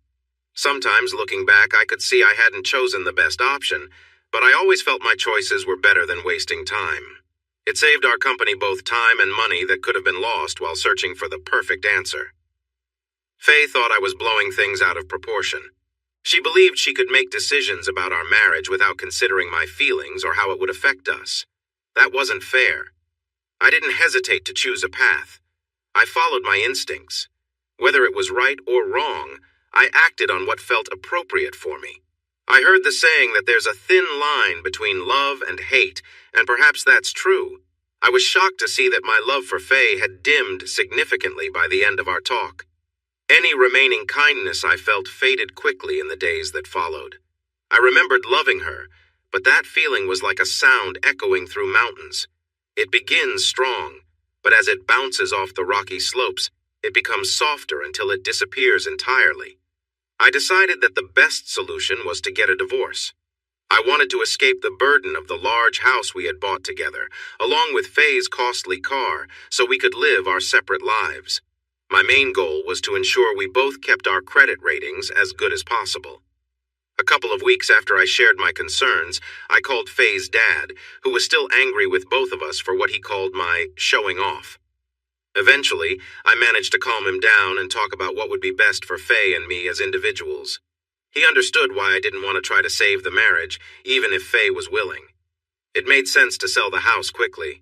Sometimes, looking back, I could see I hadn't chosen the best option, but I always felt my choices were better than wasting time. It saved our company both time and money that could have been lost while searching for the perfect answer. Faye thought I was blowing things out of proportion. She believed she could make decisions about our marriage without considering my feelings or how it would affect us. That wasn't fair. I didn't hesitate to choose a path. I followed my instincts. Whether it was right or wrong, I acted on what felt appropriate for me. I heard the saying that there's a thin line between love and hate, and perhaps that's true. I was shocked to see that my love for Faye had dimmed significantly by the end of our talk. Any remaining kindness I felt faded quickly in the days that followed. I remembered loving her, but that feeling was like a sound echoing through mountains. It begins strong, but as it bounces off the rocky slopes, it becomes softer until it disappears entirely. I decided that the best solution was to get a divorce. I wanted to escape the burden of the large house we had bought together, along with Faye's costly car, so we could live our separate lives. My main goal was to ensure we both kept our credit ratings as good as possible. A couple of weeks after I shared my concerns, I called Faye's dad, who was still angry with both of us for what he called my showing off. Eventually, I managed to calm him down and talk about what would be best for Faye and me as individuals. He understood why I didn't want to try to save the marriage, even if Faye was willing. It made sense to sell the house quickly.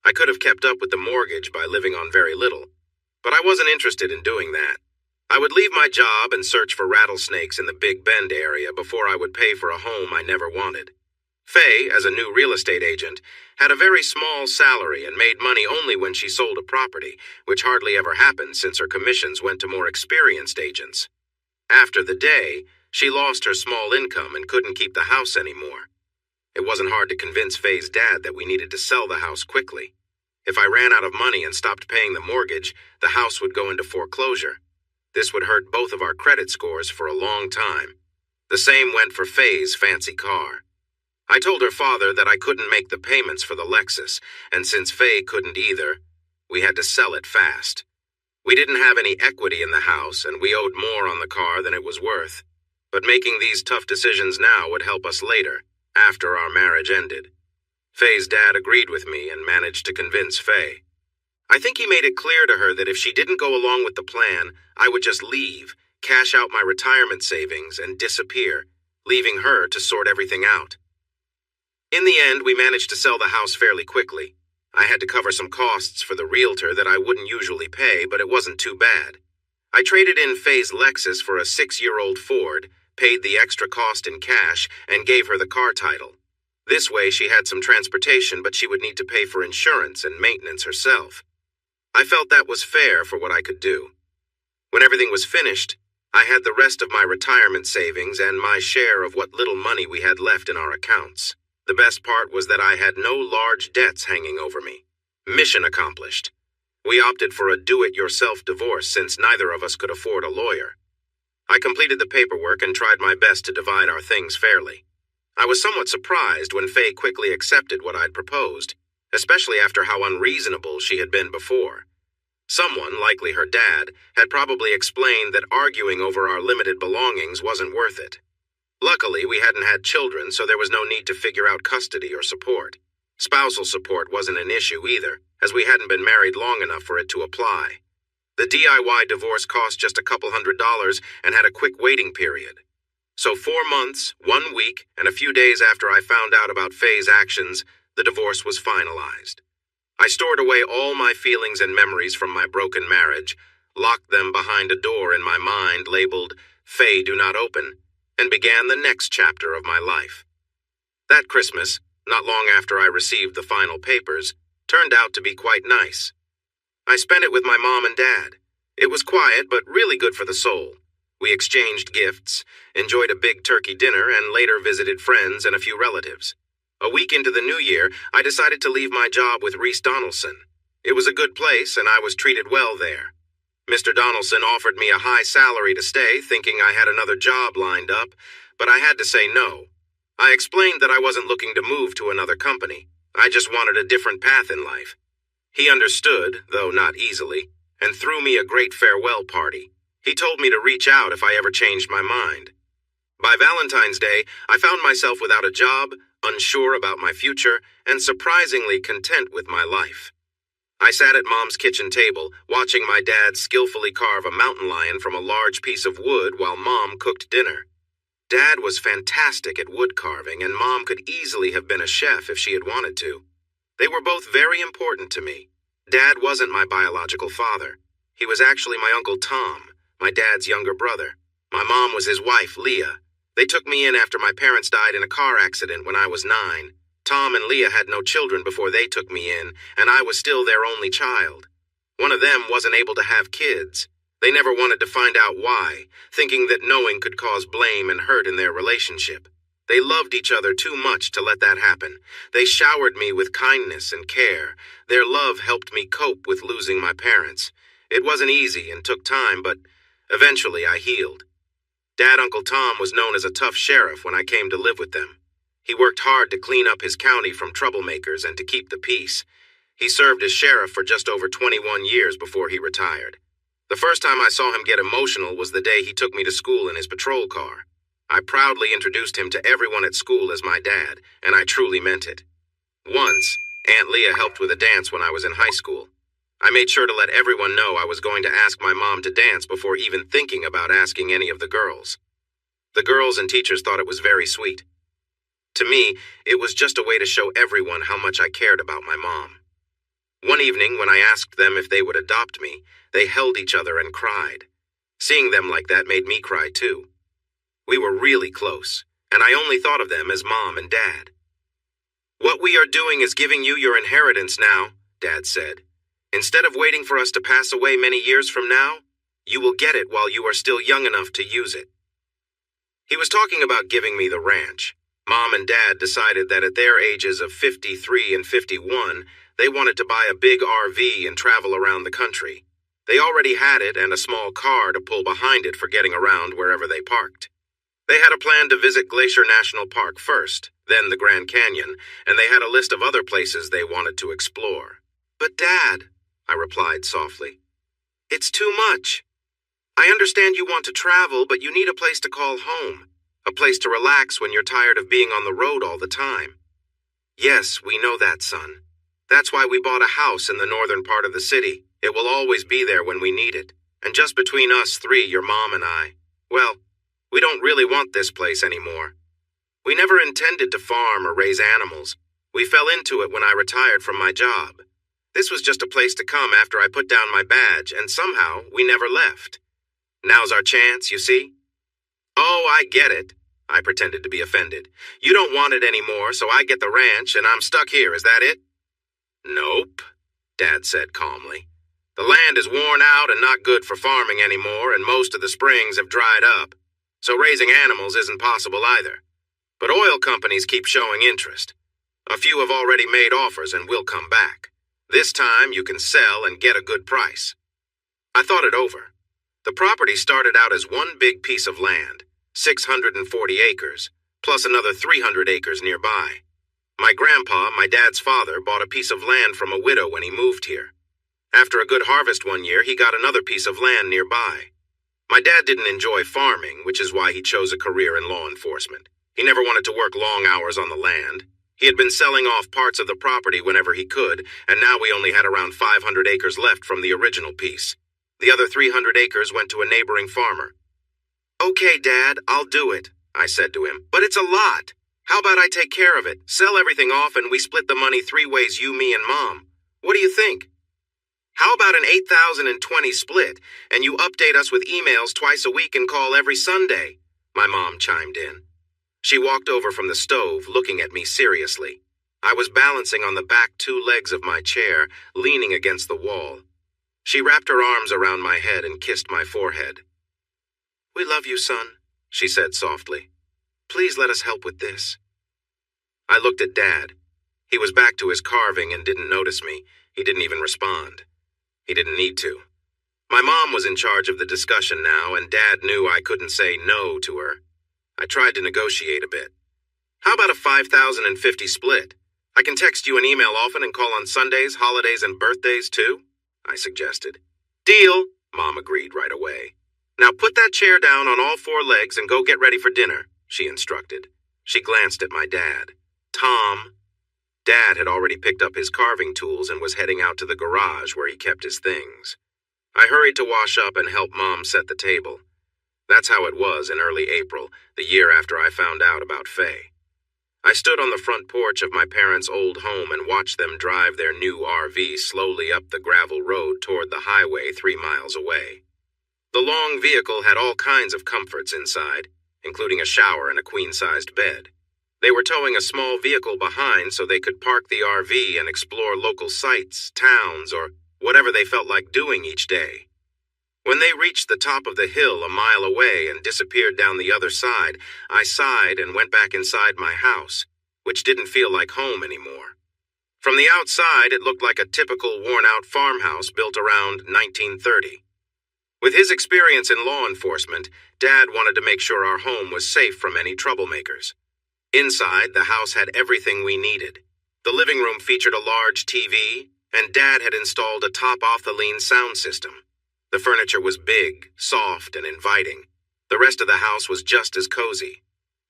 I could have kept up with the mortgage by living on very little, but I wasn't interested in doing that. I would leave my job and search for rattlesnakes in the Big Bend area before I would pay for a home I never wanted. Faye, as a new real estate agent, had a very small salary and made money only when she sold a property, which hardly ever happened since her commissions went to more experienced agents. After the day, she lost her small income and couldn't keep the house anymore. It wasn't hard to convince Faye's dad that we needed to sell the house quickly. If I ran out of money and stopped paying the mortgage, the house would go into foreclosure. This would hurt both of our credit scores for a long time. The same went for Faye's fancy car. I told her father that I couldn't make the payments for the Lexus, and since Faye couldn't either, we had to sell it fast. We didn't have any equity in the house, and we owed more on the car than it was worth. But making these tough decisions now would help us later, after our marriage ended. Faye's dad agreed with me and managed to convince Faye. I think he made it clear to her that if she didn't go along with the plan, I would just leave, cash out my retirement savings, and disappear, leaving her to sort everything out. In the end, we managed to sell the house fairly quickly. I had to cover some costs for the realtor that I wouldn't usually pay, but it wasn't too bad. I traded in Faye's Lexus for a 6-year-old Ford, paid the extra cost in cash, and gave her the car title. This way she had some transportation, but she would need to pay for insurance and maintenance herself. I felt that was fair for what I could do. When everything was finished, I had the rest of my retirement savings and my share of what little money we had left in our accounts. The best part was that I had no large debts hanging over me. Mission accomplished. We opted for a do-it-yourself divorce since neither of us could afford a lawyer. I completed the paperwork and tried my best to divide our things fairly. I was somewhat surprised when Faye quickly accepted what I'd proposed, especially after how unreasonable she had been before. Someone, likely her dad, had probably explained that arguing over our limited belongings wasn't worth it. Luckily, we hadn't had children, so there was no need to figure out custody or support. Spousal support wasn't an issue either, as we hadn't been married long enough for it to apply. The DIY divorce cost just a couple $100 and had a quick waiting period. So 4 months, 1 week, and a few days after I found out about Faye's actions, the divorce was finalized. I stored away all my feelings and memories from my broken marriage, locked them behind a door in my mind labeled, "Faye Do Not Open," and began the next chapter of my life. That Christmas, not long after I received the final papers, turned out to be quite nice. I spent it with my mom and dad. It was quiet, but really good for the soul. We exchanged gifts, enjoyed a big turkey dinner, and later visited friends and a few relatives. A week into the new year, I decided to leave my job with Reese Donaldson. It was a good place, and I was treated well there. Mr. Donaldson offered me a high salary to stay, thinking I had another job lined up, but I had to say no. I explained that I wasn't looking to move to another company. I just wanted a different path in life. He understood, though not easily, and threw me a great farewell party. He told me to reach out if I ever changed my mind. By Valentine's Day, I found myself without a job, unsure about my future, and surprisingly content with my life. I sat at Mom's kitchen table, watching my dad skillfully carve a mountain lion from a large piece of wood while Mom cooked dinner. Dad was fantastic at wood carving, and Mom could easily have been a chef if she had wanted to. They were both very important to me. Dad wasn't my biological father. He was actually my Uncle Tom, my dad's younger brother. My mom was his wife, Leah. They took me in after my parents died in a car accident when I was 9. Tom and Leah had no children before they took me in, and I was still their only child. One of them wasn't able to have kids. They never wanted to find out why, thinking that knowing could cause blame and hurt in their relationship. They loved each other too much to let that happen. They showered me with kindness and care. Their love helped me cope with losing my parents. It wasn't easy and took time, but eventually I healed. Dad Uncle Tom was known as a tough sheriff when I came to live with them. He worked hard to clean up his county from troublemakers and to keep the peace. He served as sheriff for just over 21 years before he retired. The first time I saw him get emotional was the day he took me to school in his patrol car. I proudly introduced him to everyone at school as my dad, and I truly meant it. Once, Aunt Leah helped with a dance when I was in high school. I made sure to let everyone know I was going to ask my mom to dance before even thinking about asking any of the girls. The girls and teachers thought it was very sweet. To me, it was just a way to show everyone how much I cared about my mom. One evening, when I asked them if they would adopt me, they held each other and cried. Seeing them like that made me cry too. We were really close, and I only thought of them as Mom and Dad. "What we are doing is giving you your inheritance now," Dad said. "Instead of waiting for us to pass away many years from now, you will get it while you are still young enough to use it." He was talking about giving me the ranch. Mom and Dad decided that at their ages of 53 and 51, they wanted to buy a big RV and travel around the country. They already had it and a small car to pull behind it for getting around wherever they parked. They had a plan to visit Glacier National Park first, then the Grand Canyon, and they had a list of other places they wanted to explore. "But Dad," I replied softly, "it's too much. I understand you want to travel, but you need a place to call home, a place to relax when you're tired of being on the road all the time." "Yes, we know that, son. That's why we bought a house in the northern part of the city. It will always be there when we need it. And just between us three, your mom and I, well, we don't really want this place anymore. We never intended to farm or raise animals. We fell into it when I retired from my job. This was just a place to come after I put down my badge, and somehow we never left. Now's our chance, you see?" "Oh, I get it." I pretended to be offended. "You don't want it anymore, so I get the ranch, and I'm stuck here, is that it?" "Nope," Dad said calmly. "The land is worn out and not good for farming anymore, and most of the springs have dried up. So raising animals isn't possible either. But oil companies keep showing interest. A few have already made offers and will come back. This time you can sell and get a good price." I thought it over. The property started out as one big piece of land, 640 acres, plus another 300 acres nearby. My grandpa, my dad's father, bought a piece of land from a widow when he moved here. After a good harvest one year, he got another piece of land nearby. My dad didn't enjoy farming, which is why he chose a career in law enforcement. He never wanted to work long hours on the land. He had been selling off parts of the property whenever he could, and now we only had around 500 acres left from the original piece. The other 300 acres went to a neighboring farmer. "Okay, Dad, I'll do it," I said to him, "but it's a lot. How about I take care of it, sell everything off, and we split the money 3 ways, you, me, and Mom? What do you think?" "How about an 8,020 split, and you update us with emails twice a week and call every Sunday?" my mom chimed in. She walked over from the stove, looking at me seriously. I was balancing on the back 2 legs of my chair, leaning against the wall. She wrapped her arms around my head and kissed my forehead. "We love you, son," she said softly. "Please let us help with this." I looked at Dad. He was back to his carving and didn't notice me. He didn't even respond. He didn't need to. My mom was in charge of the discussion now, and Dad knew I couldn't say no to her. I tried to negotiate a bit. "How about a 5,050 split? I can text you and email often and call on Sundays, holidays, and birthdays too," I suggested. "Deal," Mom agreed right away. "Now put that chair down on all 4 legs and go get ready for dinner," she instructed. She glanced at my dad. "Tom." Dad had already picked up his carving tools and was heading out to the garage where he kept his things. I hurried to wash up and help Mom set the table. That's how it was in early April, the year after I found out about Faye. I stood on the front porch of my parents' old home and watched them drive their new RV slowly up the gravel road toward the highway 3 miles away. The long vehicle had all kinds of comforts inside, including a shower and a queen-sized bed. They were towing a small vehicle behind so they could park the RV and explore local sites, towns, or whatever they felt like doing each day. When they reached the top of the hill a mile away and disappeared down the other side, I sighed and went back inside my house, which didn't feel like home anymore. From the outside, it looked like a typical worn-out farmhouse built around 1930. With his experience in law enforcement, Dad wanted to make sure our home was safe from any troublemakers. Inside, the house had everything we needed. The living room featured a large TV, and Dad had installed a top-off-the-line sound system. The furniture was big, soft, and inviting. The rest of the house was just as cozy.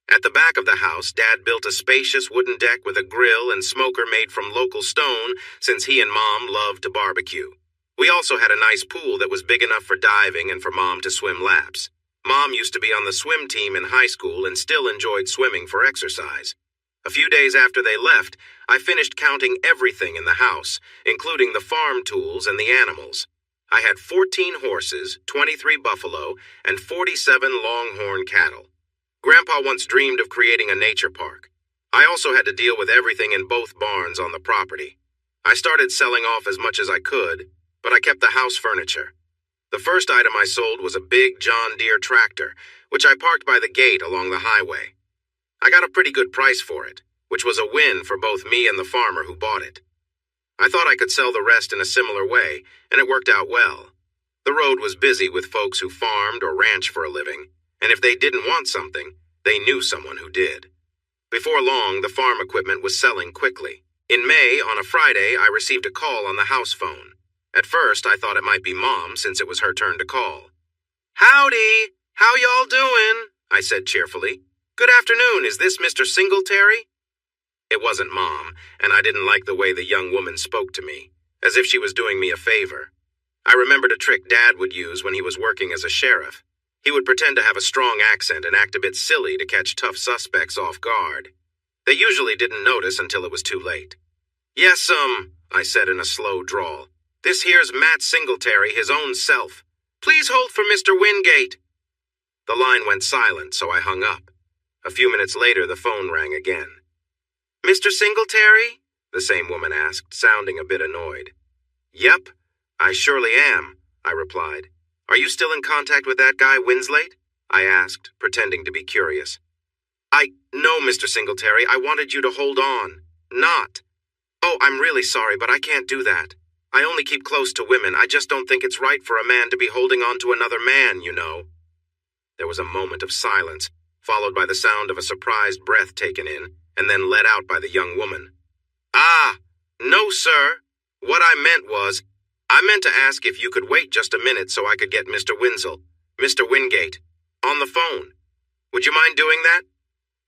At the back of the house, Dad built a spacious wooden deck with a grill and smoker made from local stone since he and Mom loved to barbecue. We also had a nice pool that was big enough for diving and for Mom to swim laps. Mom used to be on the swim team in high school and still enjoyed swimming for exercise. A few days after they left, I finished counting everything in the house, including the farm tools and the animals. I had 14 horses, 23 buffalo, and 47 longhorn cattle. Grandpa once dreamed of creating a nature park. I also had to deal with everything in both barns on the property. I started selling off as much as I could, but I kept the house furniture. The first item I sold was a big John Deere tractor, which I parked by the gate along the highway. I got a pretty good price for it, which was a win for both me and the farmer who bought it. I thought I could sell the rest in a similar way, and it worked out well. The road was busy with folks who farmed or ranched for a living, and if they didn't want something, they knew someone who did. Before long, the farm equipment was selling quickly. In May, on a Friday, I received a call on the house phone. At first, I thought it might be Mom since it was her turn to call. "Howdy! How y'all doing?" I said cheerfully. "Good afternoon, is this Mr. Singletary?" It wasn't Mom, and I didn't like the way the young woman spoke to me, as if she was doing me a favor. I remembered a trick Dad would use when he was working as a sheriff. He would pretend to have a strong accent and act a bit silly to catch tough suspects off guard. They usually didn't notice until it was too late. "Yes, I said in a slow drawl. "This here's Matt Singletary, his own self. Please hold for Mr. Wingate." The line went silent, so I hung up. A few minutes later, the phone rang again. "Mr. Singletary?" the same woman asked, sounding a bit annoyed. "Yep, I surely am," I replied. "Are you still in contact with that guy, Winslate?" I asked, pretending to be curious. No, Mr. Singletary, I wanted you to hold on. Not. Oh, I'm really sorry, but I can't do that. I only keep close to women. I just don't think it's right for a man to be holding on to another man, you know." There was a moment of silence, followed by the sound of a surprised breath taken in, and then let out by the young woman. No, sir. What I meant to ask if you could wait just a minute so I could get Mr. Wingate, on the phone. Would you mind doing that?"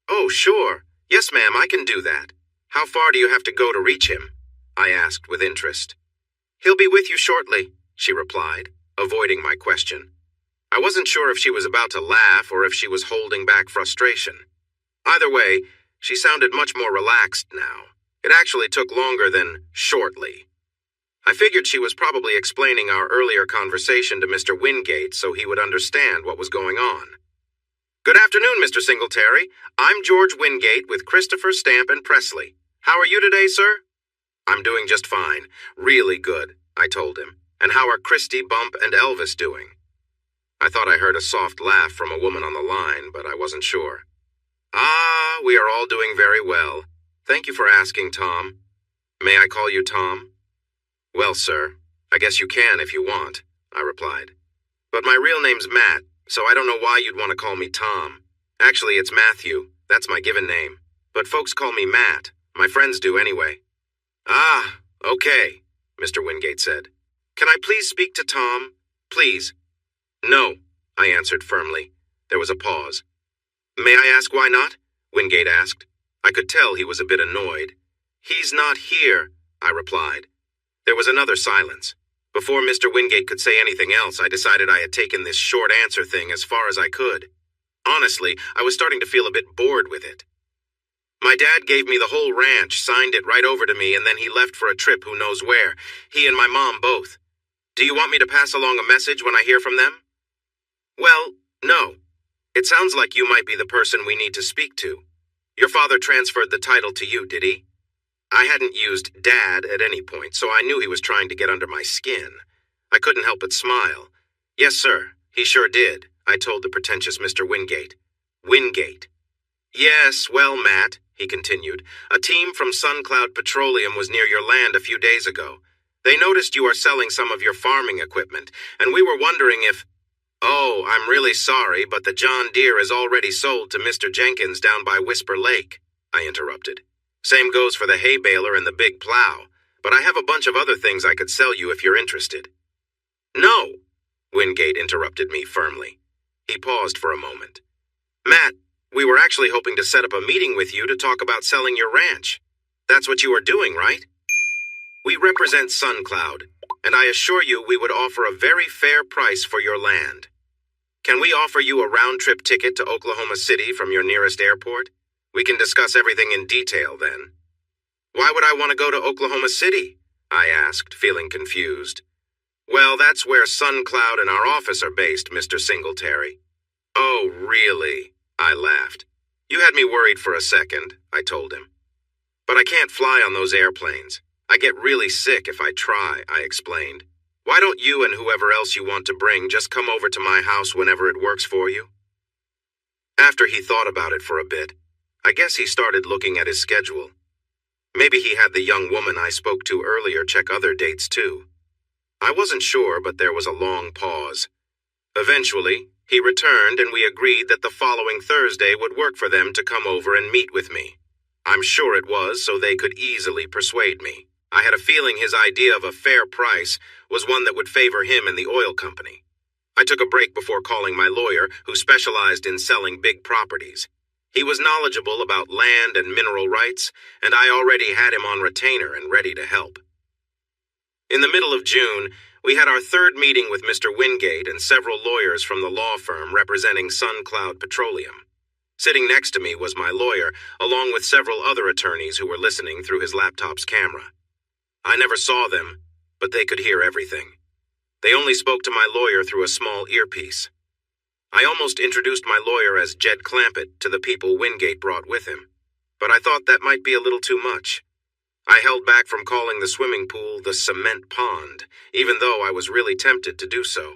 "Oh, sure. Yes, ma'am, I can do that. How far do you have to go to reach him?" I asked with interest. "He'll be with you shortly," she replied, avoiding my question. I wasn't sure if she was about to laugh or if she was holding back frustration. Either way, she sounded much more relaxed now. It actually took longer than shortly. I figured she was probably explaining our earlier conversation to Mr. Wingate so he would understand what was going on. "Good afternoon, Mr. Singletary. I'm George Wingate with Christopher Stamp and Presley. How are you today, sir?" "I'm doing just fine. Really good," I told him. "And how are Christy, Bump, and Elvis doing?" I thought I heard a soft laugh from a woman on the line, but I wasn't sure. We are all doing very well. Thank you for asking, Tom. May I call you Tom?" "Well, sir, I guess you can if you want," I replied. "But my real name's Matt, so I don't know why you'd want to call me Tom. Actually, it's Matthew. That's my given name. But folks call me Matt. My friends do anyway." Okay," Mr. Wingate said. "Can I please speak to Tom? Please." "No," I answered firmly. There was a pause. "May I ask why not?" Wingate asked. I could tell he was a bit annoyed. "He's not here," I replied. There was another silence. Before Mr. Wingate could say anything else, I decided I had taken this short answer thing as far as I could. Honestly, I was starting to feel a bit bored with it. "My dad gave me the whole ranch, signed it right over to me, and then he left for a trip who knows where. He and my mom both. Do you want me to pass along a message when I hear from them?" "Well, no. It sounds like you might be the person we need to speak to. Your father transferred the title to you, did he?" I hadn't used Dad at any point, so I knew he was trying to get under my skin. I couldn't help but smile. "Yes, sir, he sure did," I told the pretentious Mr. Wingate. "Wingate." "Yes, well, Matt," he continued, "a team from SunCloud Petroleum was near your land a few days ago. They noticed you are selling some of your farming equipment, and we were wondering if—" "Oh, I'm really sorry, but the John Deere is already sold to Mr. Jenkins down by Whisper Lake," I interrupted. "Same goes for the hay baler and the big plow, but I have a bunch of other things I could sell you if you're interested." "No," Wingate interrupted me firmly. He paused for a moment. "Matt, we were actually hoping to set up a meeting with you to talk about selling your ranch. That's what you are doing, right? We represent SunCloud, and I assure you we would offer a very fair price for your land. Can we offer you a round-trip ticket to Oklahoma City from your nearest airport? We can discuss everything in detail then." "Why would I want to go to Oklahoma City?" I asked, feeling confused. Well, that's where SunCloud and our office are based, Mr. Singletary. Oh, really? I laughed. You had me worried for a second, I told him. But I can't fly on those airplanes. I get really sick if I try, I explained. Why don't you and whoever else you want to bring just come over to my house whenever it works for you? After he thought about it for a bit, I guess he started looking at his schedule. Maybe he had the young woman I spoke to earlier check other dates too. I wasn't sure, but there was a long pause. Eventually, he returned and we agreed that the following Thursday would work for them to come over and meet with me. I'm sure it was so they could easily persuade me. I had a feeling his idea of a fair price was one that would favor him and the oil company. I took a break before calling my lawyer, who specialized in selling big properties. He was knowledgeable about land and mineral rights, and I already had him on retainer and ready to help. In the middle of June, we had our third meeting with Mr. Wingate and several lawyers from the law firm representing SunCloud Petroleum. Sitting next to me was my lawyer, along with several other attorneys who were listening through his laptop's camera. I never saw them, but they could hear everything. They only spoke to my lawyer through a small earpiece. I almost introduced my lawyer as Jed Clampett to the people Wingate brought with him, but I thought that might be a little too much. I held back from calling the swimming pool the cement pond, even though I was really tempted to do so.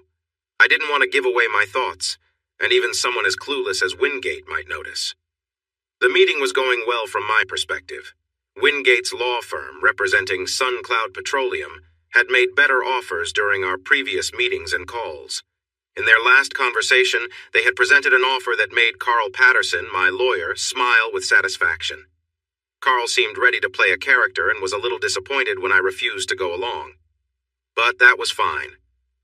I didn't want to give away my thoughts, and even someone as clueless as Wingate might notice. The meeting was going well from my perspective. Wingate's law firm, representing SunCloud Petroleum, had made better offers during our previous meetings and calls. In their last conversation, they had presented an offer that made Carl Patterson, my lawyer, smile with satisfaction. Carl seemed ready to play a character and was a little disappointed when I refused to go along. But that was fine.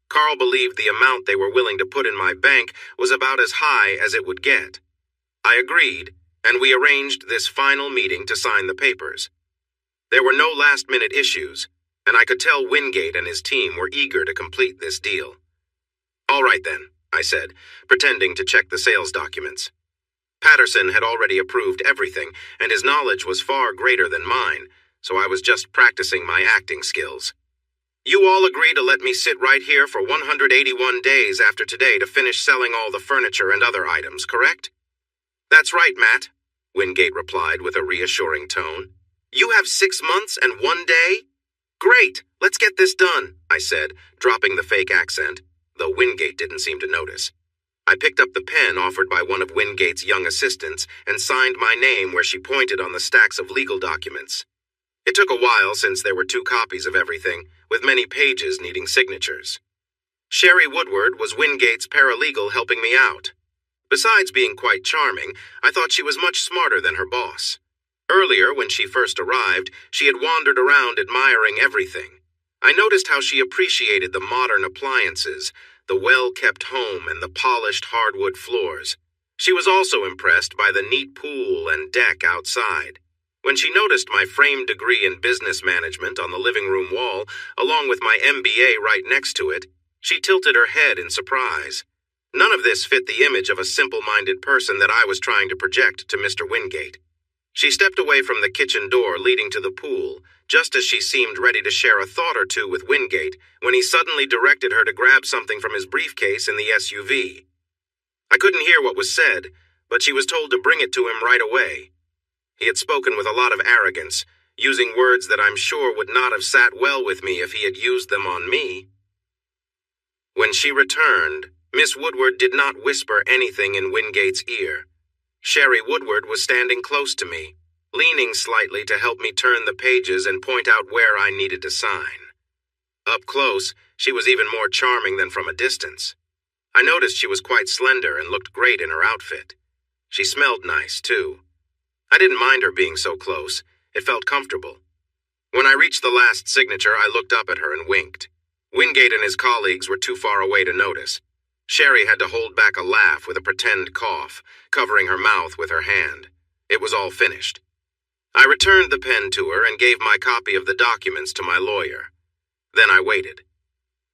Carl believed the amount they were willing to put in my bank was about as high as it would get. I agreed, and we arranged this final meeting to sign the papers. There were no last-minute issues, and I could tell Wingate and his team were eager to complete this deal. All right then, I said, pretending to check the sales documents. Patterson had already approved everything, and his knowledge was far greater than mine, so I was just practicing my acting skills. You all agree to let me sit right here for 181 days after today to finish selling all the furniture and other items, correct? That's right, Matt, Wingate replied with a reassuring tone. You have 6 months and 1 day? Great, let's get this done, I said, dropping the fake accent, though Wingate didn't seem to notice. I picked up the pen offered by one of Wingate's young assistants and signed my name where she pointed on the stacks of legal documents. It took a while since there were 2 copies of everything, with many pages needing signatures. Sherry Woodward was Wingate's paralegal helping me out. Besides being quite charming, I thought she was much smarter than her boss. Earlier, when she first arrived, she had wandered around admiring everything. I noticed how she appreciated the modern appliances, the well-kept home, and the polished hardwood floors. She was also impressed by the neat pool and deck outside. When she noticed my framed degree in business management on the living room wall, along with my MBA right next to it, she tilted her head in surprise. None of this fit the image of a simple-minded person that I was trying to project to Mr. Wingate. She stepped away from the kitchen door leading to the pool, just as she seemed ready to share a thought or two with Wingate, when he suddenly directed her to grab something from his briefcase in the SUV. I couldn't hear what was said, but she was told to bring it to him right away. He had spoken with a lot of arrogance, using words that I'm sure would not have sat well with me if he had used them on me. When she returned, Miss Woodward did not whisper anything in Wingate's ear. Sherry Woodward was standing close to me, leaning slightly to help me turn the pages and point out where I needed to sign. Up close, she was even more charming than from a distance. I noticed she was quite slender and looked great in her outfit. She smelled nice, too. I didn't mind her being so close. It felt comfortable. When I reached the last signature, I looked up at her and winked. Wingate and his colleagues were too far away to notice. Sherry had to hold back a laugh with a pretend cough, covering her mouth with her hand. It was all finished. I returned the pen to her and gave my copy of the documents to my lawyer. Then I waited.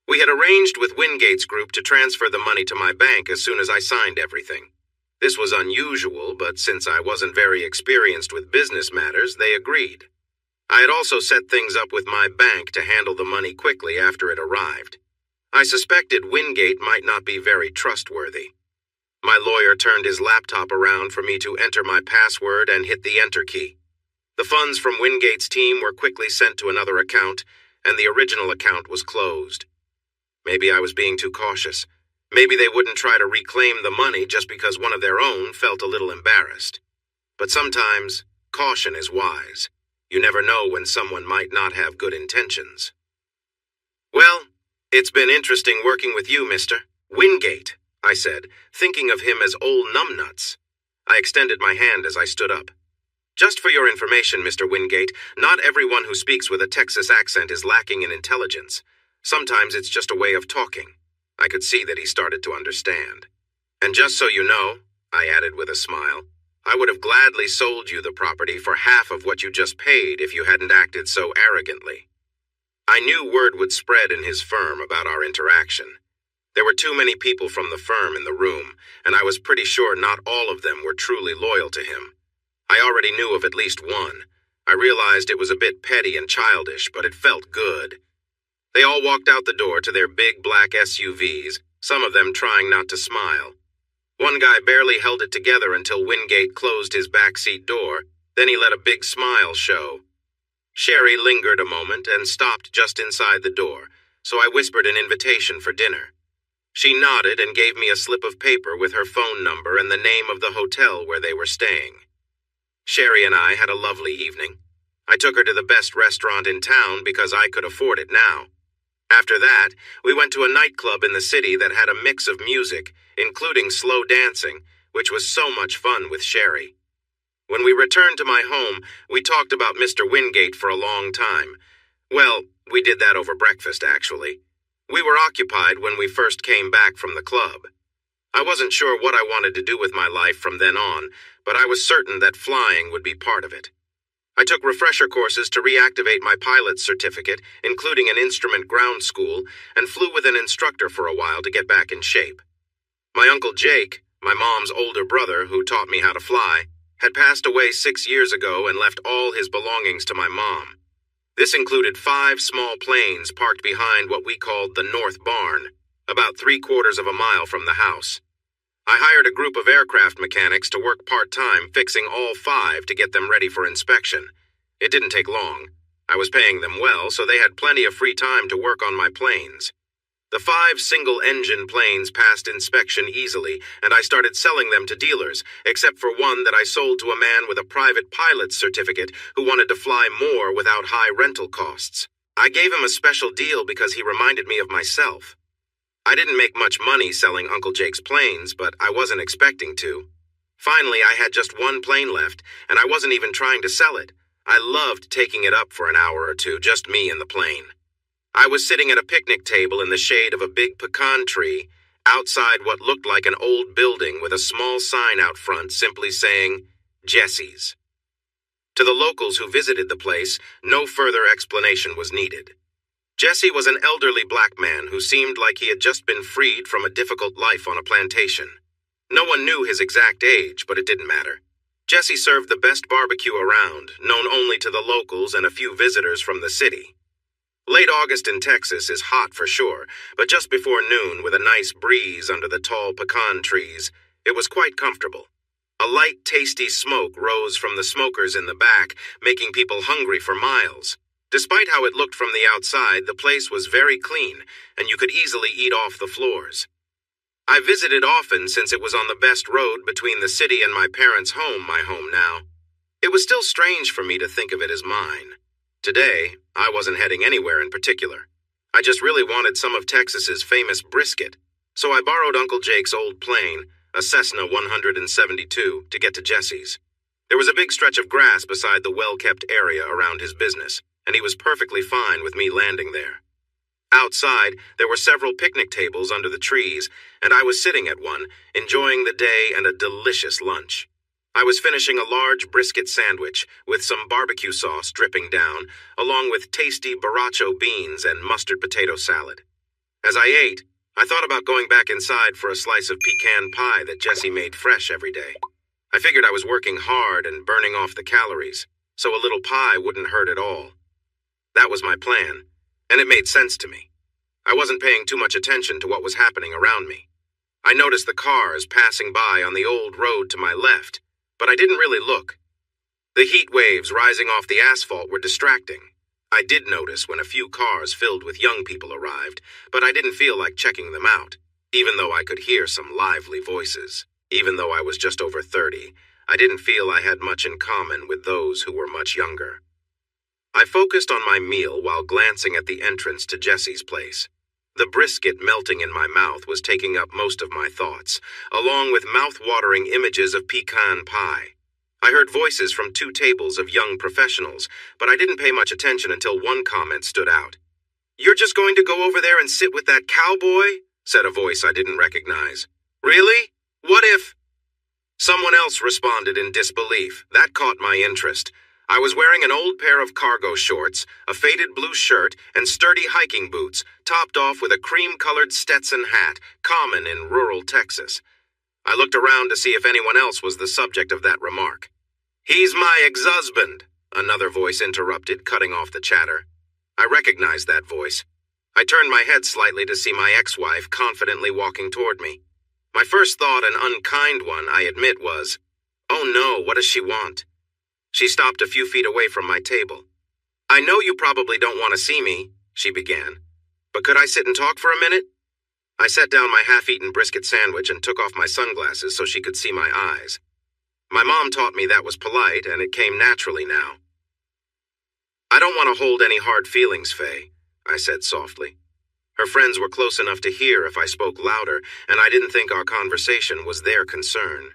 We had arranged with Wingate's group to transfer the money to my bank as soon as I signed everything. This was unusual, but since I wasn't very experienced with business matters, they agreed. I had also set things up with my bank to handle the money quickly after it arrived. I suspected Wingate might not be very trustworthy. My lawyer turned his laptop around for me to enter my password and hit the enter key. The funds from Wingate's team were quickly sent to another account, and the original account was closed. Maybe I was being too cautious. Maybe they wouldn't try to reclaim the money just because one of their own felt a little embarrassed. But sometimes, caution is wise. You never know when someone might not have good intentions. Well, it's been interesting working with you, Mr. Wingate, I said, thinking of him as old numbnuts. I extended my hand as I stood up. Just for your information, Mr. Wingate, not everyone who speaks with a Texas accent is lacking in intelligence. Sometimes it's just a way of talking. I could see that he started to understand. And just so you know, I added with a smile, I would have gladly sold you the property for half of what you just paid if you hadn't acted so arrogantly. I knew word would spread in his firm about our interaction. There were too many people from the firm in the room, and I was pretty sure not all of them were truly loyal to him. I already knew of at least one. I realized it was a bit petty and childish, but it felt good. They all walked out the door to their big black SUVs, some of them trying not to smile. One guy barely held it together until Wingate closed his backseat door, then he let a big smile show. Sherry lingered a moment and stopped just inside the door, so I whispered an invitation for dinner. She nodded and gave me a slip of paper with her phone number and the name of the hotel where they were staying. Sherry and I had a lovely evening. I took her to the best restaurant in town because I could afford it now. After that, we went to a nightclub in the city that had a mix of music, including slow dancing, which was so much fun with Sherry. When we returned to my home, we talked about Mr. Wingate for a long time. Well, we did that over breakfast, actually. We were occupied when we first came back from the club. I wasn't sure what I wanted to do with my life from then on, but I was certain that flying would be part of it. I took refresher courses to reactivate my pilot's certificate, including an instrument ground school, and flew with an instructor for a while to get back in shape. My Uncle Jake, my mom's older brother who taught me how to fly, had passed away 6 years ago and left all his belongings to my mom. This included 5 small planes parked behind what we called the North Barn, about 3/4 of a mile from the house. I hired a group of aircraft mechanics to work part-time fixing all 5 to get them ready for inspection. It didn't take long. I was paying them well, so they had plenty of free time to work on my planes. The 5 single-engine planes passed inspection easily, and I started selling them to dealers, except for one that I sold to a man with a private pilot's certificate who wanted to fly more without high rental costs. I gave him a special deal because he reminded me of myself. I didn't make much money selling Uncle Jake's planes, but I wasn't expecting to. Finally, I had just one plane left, and I wasn't even trying to sell it. I loved taking it up for an hour or two, just me and the plane. I was sitting at a picnic table in the shade of a big pecan tree, outside what looked like an old building with a small sign out front simply saying, Jesse's. To the locals who visited the place, no further explanation was needed. Jesse was an elderly black man who seemed like he had just been freed from a difficult life on a plantation. No one knew his exact age, but it didn't matter. Jesse served the best barbecue around, known only to the locals and a few visitors from the city. Late August in Texas is hot for sure, but just before noon, with a nice breeze under the tall pecan trees, it was quite comfortable. A light, tasty smoke rose from the smokers in the back, making people hungry for miles. Despite how it looked from the outside, the place was very clean, and you could easily eat off the floors. I visited often since it was on the best road between the city and my parents' home, my home now. It was still strange for me to think of it as mine. Today, I wasn't heading anywhere in particular. I just really wanted some of Texas's famous brisket, so I borrowed Uncle Jake's old plane, a Cessna 172, to get to Jesse's. There was a big stretch of grass beside the well-kept area around his business, and he was perfectly fine with me landing there. Outside, there were several picnic tables under the trees, and I was sitting at one, enjoying the day and a delicious lunch. I was finishing a large brisket sandwich with some barbecue sauce dripping down, along with tasty borracho beans and mustard potato salad. As I ate, I thought about going back inside for a slice of pecan pie that Jesse made fresh every day. I figured I was working hard and burning off the calories, so a little pie wouldn't hurt at all. That was my plan, and it made sense to me. I wasn't paying too much attention to what was happening around me. I noticed the cars passing by on the old road to my left, but I didn't really look. The heat waves rising off the asphalt were distracting. I did notice when a few cars filled with young people arrived, but I didn't feel like checking them out, even though I could hear some lively voices. Even though I was just over 30, I didn't feel I had much in common with those who were much younger. I focused on my meal while glancing at the entrance to Jesse's place. The brisket melting in my mouth was taking up most of my thoughts, along with mouth-watering images of pecan pie. I heard voices from 2 tables of young professionals, but I didn't pay much attention until one comment stood out. "You're just going to go over there and sit with that cowboy?" said a voice I didn't recognize. "Really? What if—" Someone else responded in disbelief. That caught my interest. I was wearing an old pair of cargo shorts, a faded blue shirt, and sturdy hiking boots, topped off with a cream-colored Stetson hat, common in rural Texas. I looked around to see if anyone else was the subject of that remark. "He's my ex-husband," another voice interrupted, cutting off the chatter. I recognized that voice. I turned my head slightly to see my ex-wife confidently walking toward me. My first thought, an unkind one, I admit, was, "Oh no, what does she want?" She stopped a few feet away from my table. "I know you probably don't want to see me," she began, "but could I sit and talk for a minute?" I set down my half-eaten brisket sandwich and took off my sunglasses so she could see my eyes. My mom taught me that was polite, and it came naturally now. "I don't want to hold any hard feelings, Faye," I said softly. Her friends were close enough to hear if I spoke louder, and I didn't think our conversation was their concern.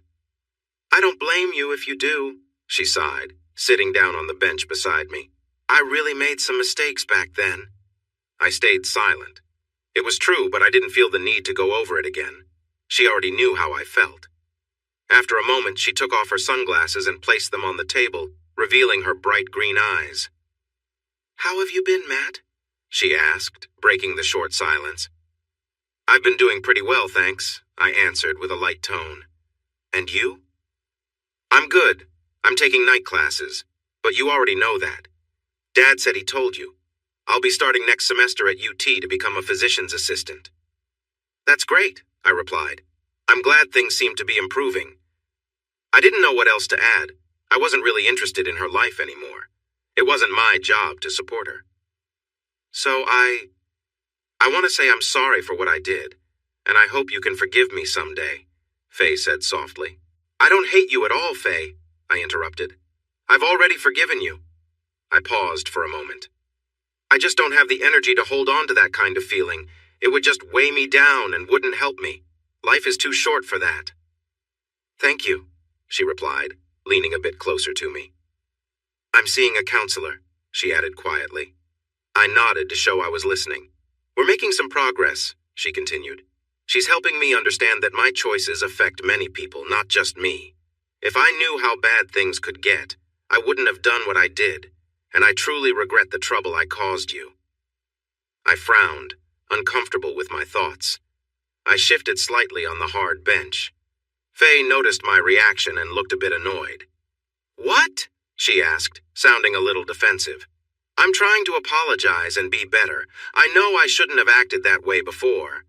"I don't blame you if you do," she sighed, sitting down on the bench beside me. "I really made some mistakes back then." I stayed silent. It was true, but I didn't feel the need to go over it again. She already knew how I felt. After a moment, she took off her sunglasses and placed them on the table, revealing her bright green eyes. "How have you been, Matt?" she asked, breaking the short silence. "I've been doing pretty well, thanks," I answered with a light tone. "And you?" "I'm good. I'm taking night classes, but you already know that. Dad said he told you. I'll be starting next semester at UT to become a physician's assistant." "That's great," I replied. "I'm glad things seem to be improving." I didn't know what else to add. I wasn't really interested in her life anymore. It wasn't my job to support her. "So I want to say I'm sorry for what I did, and I hope you can forgive me someday," Faye said softly. "I don't hate you at all, Faye," I interrupted. "I've already forgiven you." I paused for a moment. "I just don't have the energy to hold on to that kind of feeling. It would just weigh me down and wouldn't help me. Life is too short for that." "Thank you," she replied, leaning a bit closer to me. "I'm seeing a counselor," she added quietly. I nodded to show I was listening. "We're making some progress," she continued. "She's helping me understand that my choices affect many people, not just me. If I knew how bad things could get, I wouldn't have done what I did, and I truly regret the trouble I caused you." I frowned, uncomfortable with my thoughts. I shifted slightly on the hard bench. Faye noticed my reaction and looked a bit annoyed. "What?" she asked, sounding a little defensive. "I'm trying to apologize and be better. I know I shouldn't have acted that way before."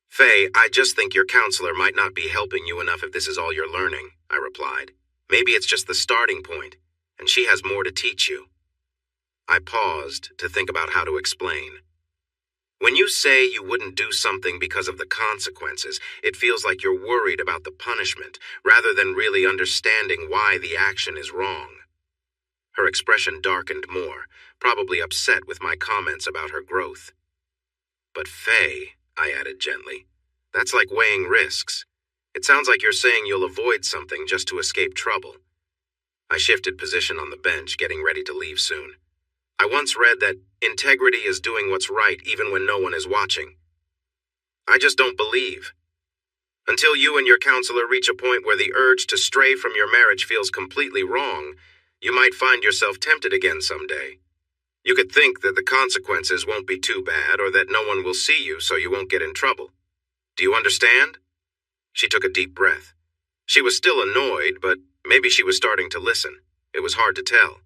"Faye, I just think your counselor might not be helping you enough if this is all you're learning," I replied. "Maybe it's just the starting point, and she has more to teach you." I paused to think about how to explain. "When you say you wouldn't do something because of the consequences, it feels like you're worried about the punishment, rather than really understanding why the action is wrong." Her expression darkened more, probably upset with my comments about her growth. "But Faye," I added gently, "that's like weighing risks. It sounds like you're saying you'll avoid something just to escape trouble." I shifted position on the bench, getting ready to leave soon. I once read that integrity is doing what's right even when no one is watching. I just don't believe. Until you and your counselor reach a point where the urge to stray from your marriage feels completely wrong, you might find yourself tempted again someday. You could think that the consequences won't be too bad or that no one will see you so you won't get in trouble. Do you understand? She took a deep breath. She was still annoyed, but maybe she was starting to listen. It was hard to tell.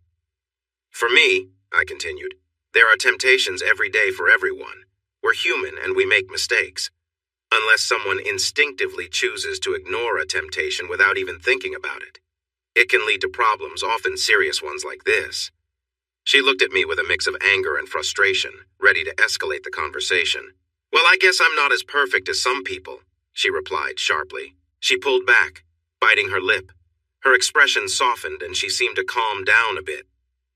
"For me," I continued, "there are temptations every day for everyone. We're human and we make mistakes. Unless someone instinctively chooses to ignore a temptation without even thinking about it. It can lead to problems, often serious ones like this. She looked at me with a mix of anger and frustration, ready to escalate the conversation. Well, I guess I'm not as perfect as some people, she replied sharply. She pulled back, biting her lip. Her expression softened and she seemed to calm down a bit.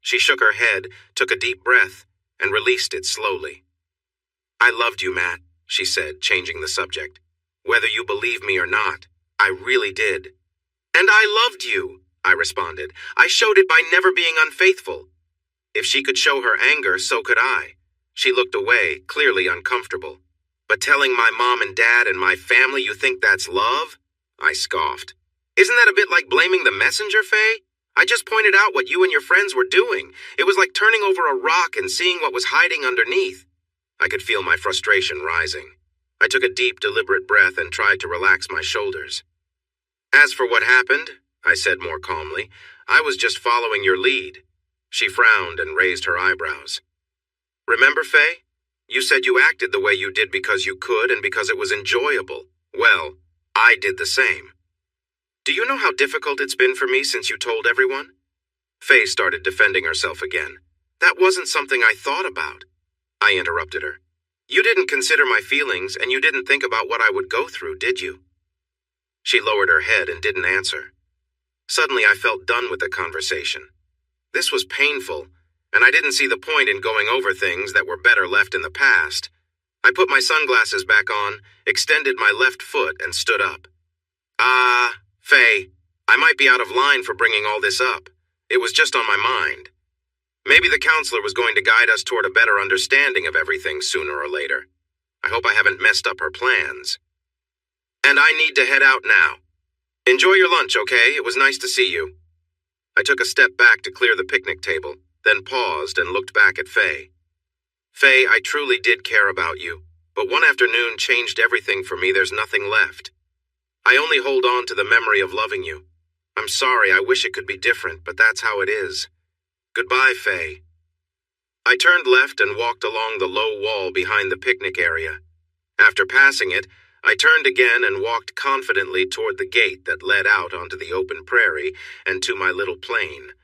She shook her head, took a deep breath, and released it slowly. I loved you, Matt, she said, changing the subject. Whether you believe me or not, I really did. And I loved you, I responded. I showed it by never being unfaithful. If she could show her anger, so could I. She looked away, clearly uncomfortable. But telling my mom and dad and my family you think that's love? I scoffed. Isn't that a bit like blaming the messenger, Faye? I just pointed out what you and your friends were doing. It was like turning over a rock and seeing what was hiding underneath. I could feel my frustration rising. I took a deep, deliberate breath and tried to relax my shoulders. As for what happened, I said more calmly, I was just following your lead. She frowned and raised her eyebrows. Remember, Faye? You said you acted the way you did because you could and because it was enjoyable. Well, I did the same. Do you know how difficult it's been for me since you told everyone? Faye started defending herself again. That wasn't something I thought about. I interrupted her. You didn't consider my feelings and you didn't think about what I would go through, did you? She lowered her head and didn't answer. Suddenly I felt done with the conversation. This was painful, and I didn't see the point in going over things that were better left in the past. I put my sunglasses back on, extended my left foot, and stood up. Faye, I might be out of line for bringing all this up. It was just on my mind. Maybe the counselor was going to guide us toward a better understanding of everything sooner or later. I hope I haven't messed up her plans. And I need to head out now. Enjoy your lunch, okay? It was nice to see you. I took a step back to clear the picnic table, then paused and looked back at Faye. Faye, I truly did care about you, but one afternoon changed everything for me. There's nothing left. I only hold on to the memory of loving you. I'm sorry, I wish it could be different, but that's how it is. Goodbye, Faye. I turned left and walked along the low wall behind the picnic area. After passing it, I turned again and walked confidently toward the gate that led out onto the open prairie and to my little plane.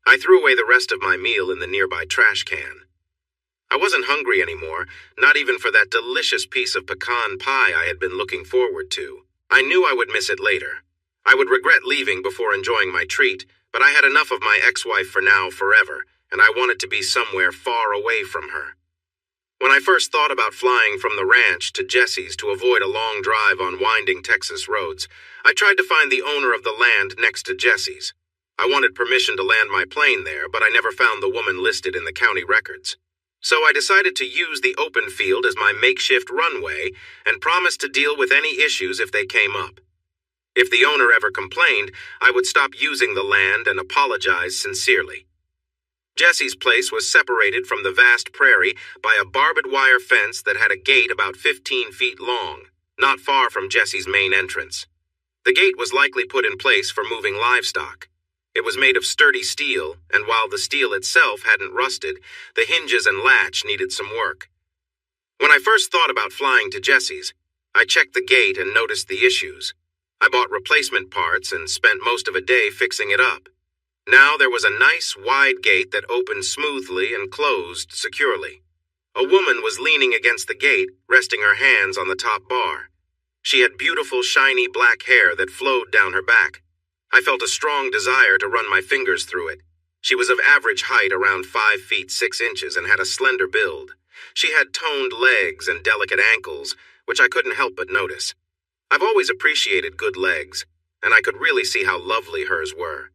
I threw away the rest of my meal in the nearby trash can. I wasn't hungry anymore, not even for that delicious piece of pecan pie I had been looking forward to. I knew I would miss it later. I would regret leaving before enjoying my treat, but I had enough of my ex-wife for now forever, and I wanted to be somewhere far away from her. When I first thought about flying from the ranch to Jesse's to avoid a long drive on winding Texas roads, I tried to find the owner of the land next to Jesse's. I wanted permission to land my plane there, but I never found the woman listed in the county records. So I decided to use the open field as my makeshift runway and promised to deal with any issues if they came up. If the owner ever complained, I would stop using the land and apologize sincerely. Jesse's place was separated from the vast prairie by a barbed wire fence that had a gate about 15 feet long, not far from Jesse's main entrance. The gate was likely put in place for moving livestock. It was made of sturdy steel, and while the steel itself hadn't rusted, the hinges and latch needed some work. When I first thought about flying to Jesse's, I checked the gate and noticed the issues. I bought replacement parts and spent most of a day fixing it up. Now there was a nice, wide gate that opened smoothly and closed securely. A woman was leaning against the gate, resting her hands on the top bar. She had beautiful, shiny black hair that flowed down her back. I felt a strong desire to run my fingers through it. She was of average height, around 5 feet 6 inches, and had a slender build. She had toned legs and delicate ankles, which I couldn't help but notice. I've always appreciated good legs, and I could really see how lovely hers were.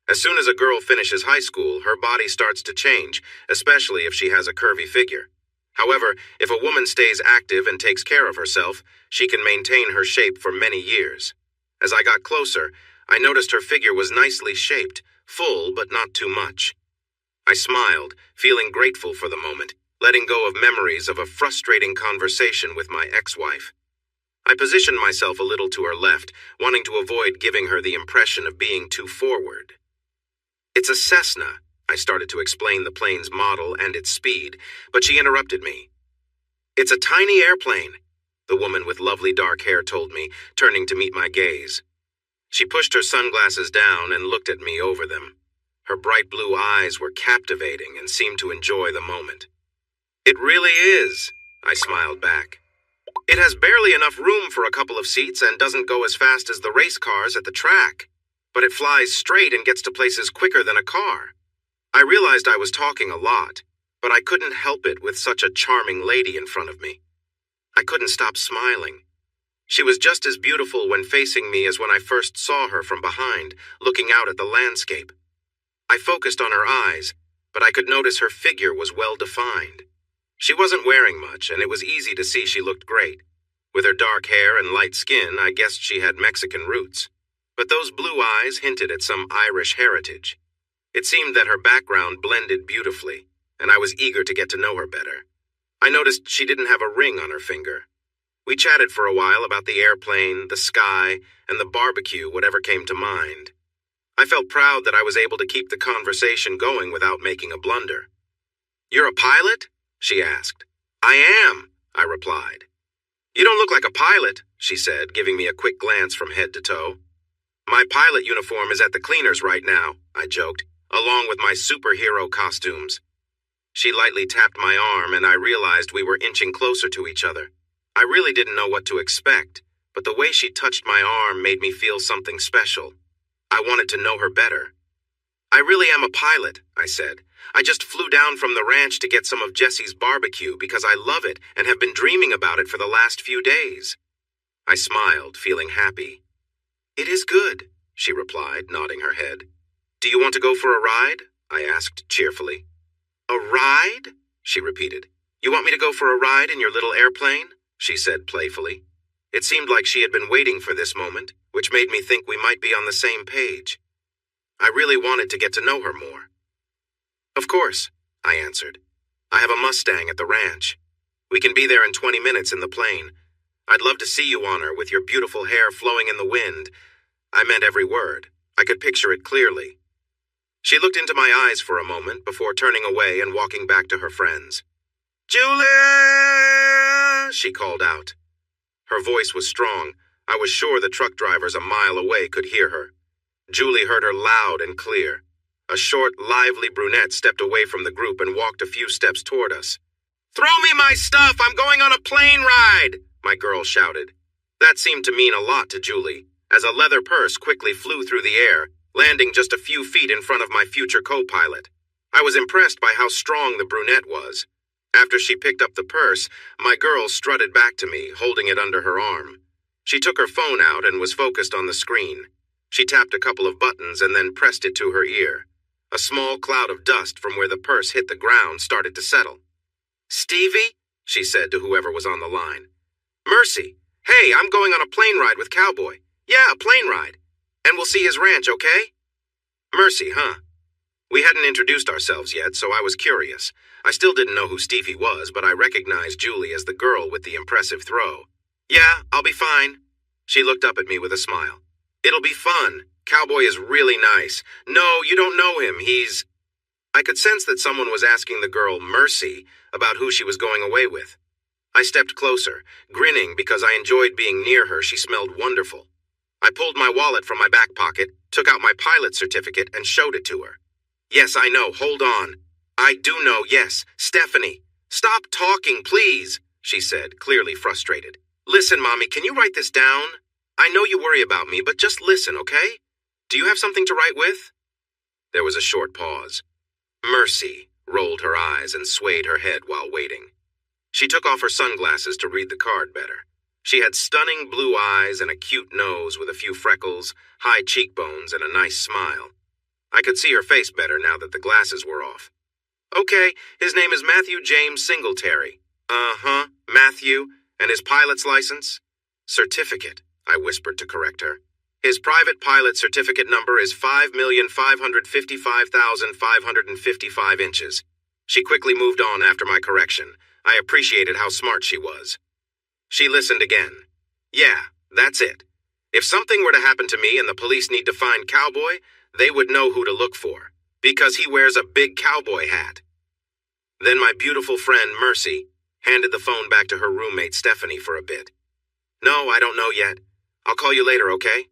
As soon as a girl finishes high school, her body starts to change, especially if she has a curvy figure. However, if a woman stays active and takes care of herself, she can maintain her shape for many years. As I got closer, I noticed her figure was nicely shaped, full but not too much. I smiled, feeling grateful for the moment, letting go of memories of a frustrating conversation with my ex-wife. I positioned myself a little to her left, wanting to avoid giving her the impression of being too forward. It's a Cessna, I started to explain the plane's model and its speed, but she interrupted me. It's a tiny airplane, the woman with lovely dark hair told me, turning to meet my gaze. She pushed her sunglasses down and looked at me over them. Her bright blue eyes were captivating and seemed to enjoy the moment. It really is, I smiled back. It has barely enough room for a couple of seats and doesn't go as fast as the race cars at the track, but it flies straight and gets to places quicker than a car. I realized I was talking a lot, but I couldn't help it with such a charming lady in front of me. I couldn't stop smiling. She was just as beautiful when facing me as when I first saw her from behind, looking out at the landscape. I focused on her eyes, but I could notice her figure was well defined. She wasn't wearing much, and it was easy to see she looked great. With her dark hair and light skin, I guessed she had Mexican roots. But those blue eyes hinted at some Irish heritage. It seemed that her background blended beautifully, and I was eager to get to know her better. I noticed she didn't have a ring on her finger. We chatted for a while about the airplane, the sky, and the barbecue, whatever came to mind. I felt proud that I was able to keep the conversation going without making a blunder. "You're a pilot?" she asked. "I am," I replied. "You don't look like a pilot," she said, giving me a quick glance from head to toe. "My pilot uniform is at the cleaners right now," I joked, "along with my superhero costumes." She lightly tapped my arm, and I realized we were inching closer to each other. I really didn't know what to expect, but the way she touched my arm made me feel something special. I wanted to know her better. "I really am a pilot," I said. "I just flew down from the ranch to get some of Jesse's barbecue because I love it and have been dreaming about it for the last few days." I smiled, feeling happy. "It is good," she replied, nodding her head. "Do you want to go for a ride?" I asked cheerfully. "A ride?" she repeated. "You want me to go for a ride in your little airplane?" she said playfully. It seemed like she had been waiting for this moment, which made me think we might be on the same page. I really wanted to get to know her more. "Of course," I answered. "I have a Mustang at the ranch. We can be there in 20 minutes in the plane. I'd love to see you on her with your beautiful hair flowing in the wind." I meant every word. I could picture it clearly. She looked into my eyes for a moment before turning away and walking back to her friends. "Julie!" she called out. Her voice was strong. I was sure the truck drivers a mile away could hear her. Julie heard her loud and clear. A short, lively brunette stepped away from the group and walked a few steps toward us. "Throw me my stuff! I'm going on a plane ride!" my girl shouted. That seemed to mean a lot to Julie, as a leather purse quickly flew through the air, landing just a few feet in front of my future co-pilot. I was impressed by how strong the brunette was. After she picked up the purse, my girl strutted back to me, holding it under her arm. She took her phone out and was focused on the screen. She tapped a couple of buttons and then pressed it to her ear. A small cloud of dust from where the purse hit the ground started to settle. "Stevie?" she said to whoever was on the line. "Mercy. Hey, I'm going on a plane ride with Cowboy. Yeah, a plane ride. And we'll see his ranch, okay?" Mercy, huh? We hadn't introduced ourselves yet, so I was curious. I still didn't know who Stevie was, but I recognized Julie as the girl with the impressive throw. "Yeah, I'll be fine." She looked up at me with a smile. "It'll be fun. Cowboy is really nice. No, you don't know him. He's..." I could sense that someone was asking the girl, Mercy, about who she was going away with. I stepped closer, grinning because I enjoyed being near her. She smelled wonderful. I pulled my wallet from my back pocket, took out my pilot certificate, and showed it to her. "Yes, I know. Hold on. I do know, yes. Stephanie. Stop talking, please," she said, clearly frustrated. "Listen, Mommy, can you write this down? I know you worry about me, but just listen, okay? Do you have something to write with?" There was a short pause. Mercy rolled her eyes and swayed her head while waiting. She took off her sunglasses to read the card better. She had stunning blue eyes and a cute nose with a few freckles, high cheekbones, and a nice smile. I could see her face better now that the glasses were off. "Okay, his name is Matthew James Singletary." "Uh-huh, Matthew. And his pilot's license?" "Certificate," I whispered to correct her. "His private pilot certificate number is 5,555,555 inches. She quickly moved on after my correction. I appreciated how smart she was. She listened again. "Yeah, that's it. If something were to happen to me and the police need to find Cowboy, they would know who to look for, because he wears a big cowboy hat." Then my beautiful friend, Mercy, handed the phone back to her roommate Stephanie for a bit. "No, I don't know yet. I'll call you later, okay?"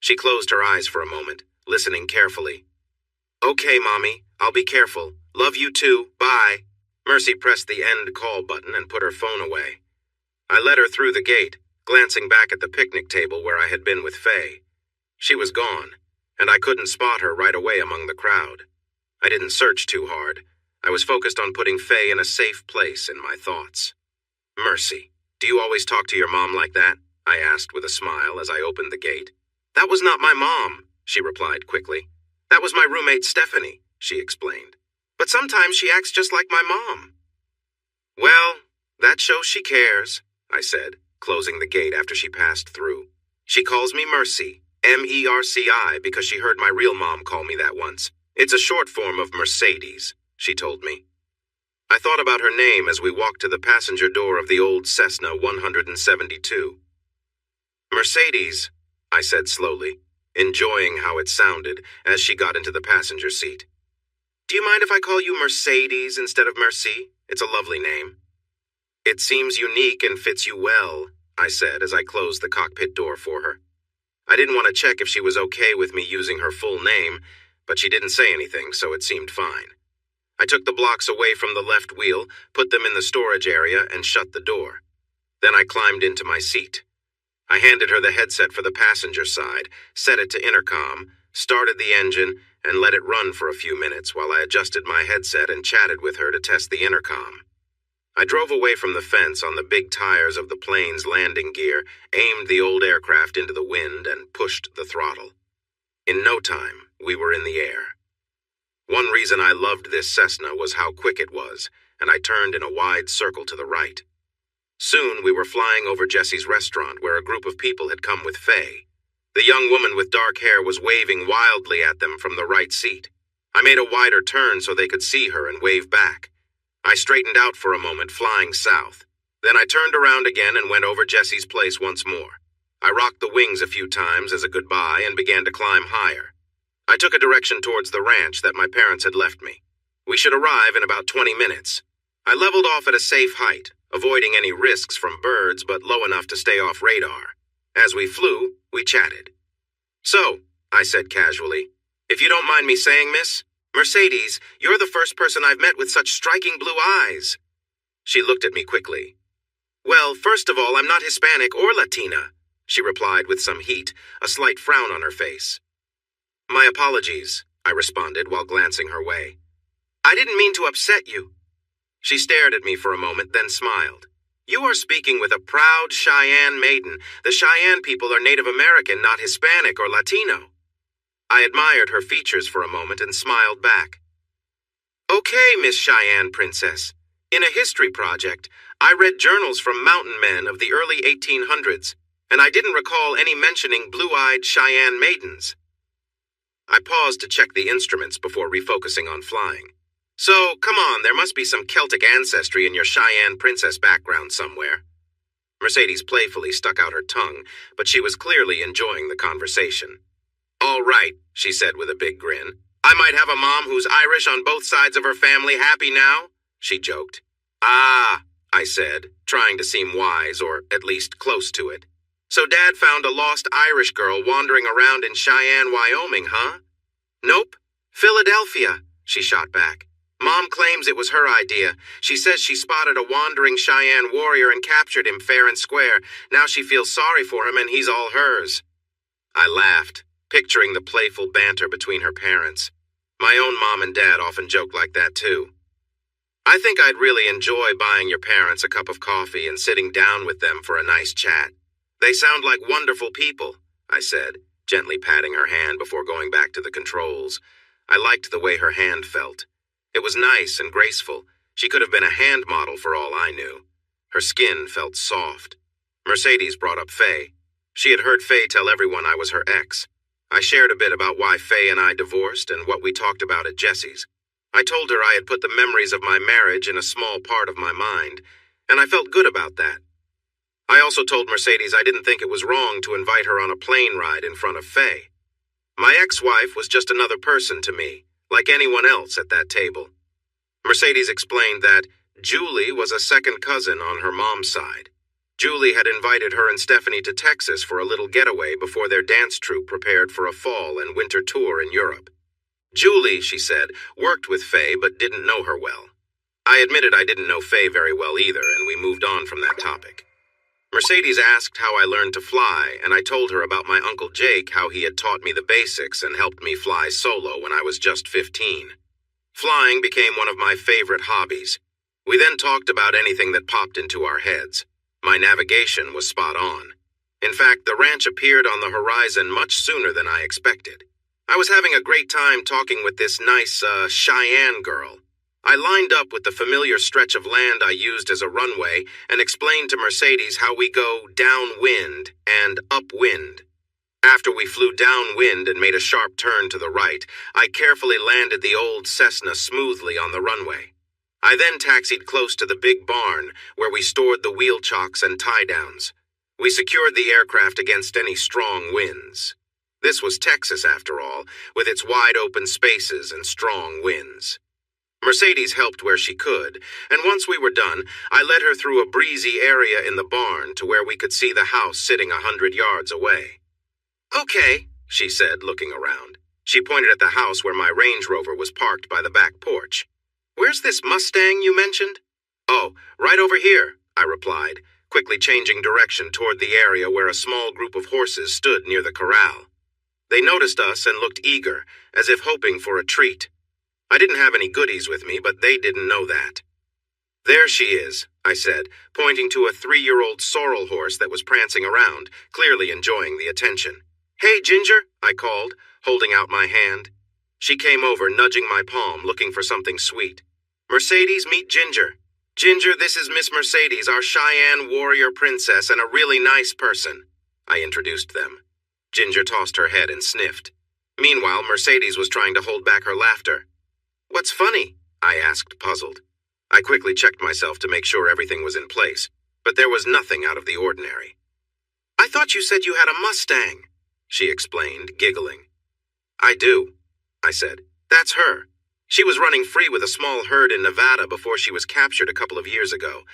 She closed her eyes for a moment, listening carefully. "Okay, Mommy, I'll be careful. Love you too, bye." Mercy pressed the end call button and put her phone away. I led her through the gate, glancing back at the picnic table where I had been with Faye. She was gone, and I couldn't spot her right away among the crowd. I didn't search too hard. I was focused on putting Faye in a safe place in my thoughts. "Mercy, do you always talk to your mom like that?" I asked with a smile as I opened the gate. "That was not my mom," she replied quickly. "That was my roommate Stephanie," she explained. "But sometimes she acts just like my mom." "Well, that shows she cares," I said, closing the gate after she passed through. "She calls me Mercy, Merci, because she heard my real mom call me that once. It's a short form of Mercedes," she told me. I thought about her name as we walked to the passenger door of the old Cessna 172. "Mercedes," I said slowly, enjoying how it sounded as she got into the passenger seat. "Do you mind if I call you Mercedes instead of Mercy? It's a lovely name." "It seems unique and fits you well," I said as I closed the cockpit door for her. I didn't want to check if she was okay with me using her full name, but she didn't say anything, so it seemed fine. I took the blocks away from the left wheel, put them in the storage area, and shut the door. Then I climbed into my seat. I handed her the headset for the passenger side, set it to intercom, started the engine, and let it run for a few minutes while I adjusted my headset and chatted with her to test the intercom. I drove away from the fence on the big tires of the plane's landing gear, aimed the old aircraft into the wind, and pushed the throttle. In no time, we were in the air. One reason I loved this Cessna was how quick it was, and I turned in a wide circle to the right. Soon we were flying over Jesse's restaurant where a group of people had come with Faye. The young woman with dark hair was waving wildly at them from the right seat. I made a wider turn so they could see her and wave back. I straightened out for a moment, flying south. Then I turned around again and went over Jesse's place once more. I rocked the wings a few times as a goodbye and began to climb higher. I took a direction towards the ranch that my parents had left me. We should arrive in about 20 minutes. I leveled off at a safe height, avoiding any risks from birds but low enough to stay off radar. As we flew, we chatted. "So," I said casually, "if you don't mind me saying, miss, Mercedes, you're the first person I've met with such striking blue eyes." She looked at me quickly. "Well, first of all, I'm not Hispanic or Latina," she replied with some heat, a slight frown on her face. "My apologies," I responded while glancing her way. "I didn't mean to upset you." She stared at me for a moment, then smiled. "You are speaking with a proud Cheyenne maiden. The Cheyenne people are Native American, not Hispanic or Latino." I admired her features for a moment and smiled back. "Okay, Miss Cheyenne Princess. In a history project, I read journals from mountain men of the early 1800s, and I didn't recall any mentioning blue-eyed Cheyenne maidens." I paused to check the instruments before refocusing on flying. "So, come on, there must be some Celtic ancestry in your Cheyenne Princess background somewhere." Mercedes playfully stuck out her tongue, but she was clearly enjoying the conversation. "All right," she said with a big grin. "I might have a mom who's Irish on both sides of her family. Happy now?" she joked. "Ah," I said, trying to seem wise, or at least close to it. "So Dad found a lost Irish girl wandering around in Cheyenne, Wyoming, huh?" "Nope. Philadelphia," she shot back. "Mom claims it was her idea. She says she spotted a wandering Cheyenne warrior and captured him fair and square. Now she feels sorry for him and he's all hers." I laughed, picturing the playful banter between her parents. My own mom and dad often joke like that too. "I think I'd really enjoy buying your parents a cup of coffee and sitting down with them for a nice chat. They sound like wonderful people," I said, gently patting her hand before going back to the controls. I liked the way her hand felt. It was nice and graceful. She could have been a hand model for all I knew. Her skin felt soft. Mercedes brought up Faye. She had heard Faye tell everyone I was her ex. I shared a bit about why Faye and I divorced and what we talked about at Jesse's. I told her I had put the memories of my marriage in a small part of my mind, and I felt good about that. I also told Mercedes I didn't think it was wrong to invite her on a plane ride in front of Faye. My ex-wife was just another person to me, like anyone else at that table. Mercedes explained that, Julie was a second cousin on her mom's side. Julie had invited her and Stephanie to Texas for a little getaway before their dance troupe prepared for a fall and winter tour in Europe. Julie, she said, worked with Faye but didn't know her well. I admitted I didn't know Faye very well either, and we moved on from that topic. Mercedes asked how I learned to fly, and I told her about my Uncle Jake, how he had taught me the basics and helped me fly solo when I was just 15. Flying became one of my favorite hobbies. We then talked about anything that popped into our heads. My navigation was spot on. In fact, the ranch appeared on the horizon much sooner than I expected. I was having a great time talking with this nice, Cheyenne girl. I lined up with the familiar stretch of land I used as a runway and explained to Mercedes how we go downwind and upwind. After we flew downwind and made a sharp turn to the right, I carefully landed the old Cessna smoothly on the runway. I then taxied close to the big barn, where we stored the wheel chocks and tie-downs. We secured the aircraft against any strong winds. This was Texas, after all, with its wide-open spaces and strong winds. Mercedes helped where she could, and once we were done, I led her through a breezy area in the barn to where we could see the house sitting 100 yards away. "Okay," she said, looking around. She pointed at the house where my Range Rover was parked by the back porch. "Where's this Mustang you mentioned?" "Oh, right over here," I replied, quickly changing direction toward the area where a small group of horses stood near the corral. They noticed us and looked eager, as if hoping for a treat. I didn't have any goodies with me, but they didn't know that. "There she is," I said, pointing to a 3-year-old sorrel horse that was prancing around, clearly enjoying the attention. "Hey, Ginger," I called, holding out my hand. She came over, nudging my palm, looking for something sweet. "Mercedes, meet Ginger. Ginger, this is Miss Mercedes, our Cheyenne warrior princess, and a really nice person." I introduced them. Ginger tossed her head and sniffed. Meanwhile, Mercedes was trying to hold back her laughter. "What's funny?" I asked, puzzled. I quickly checked myself to make sure everything was in place, but there was nothing out of the ordinary. "I thought you said you had a Mustang," she explained, giggling. "I do," I said. "That's her. She was running free with a small herd in Nevada before she was captured a couple of years ago.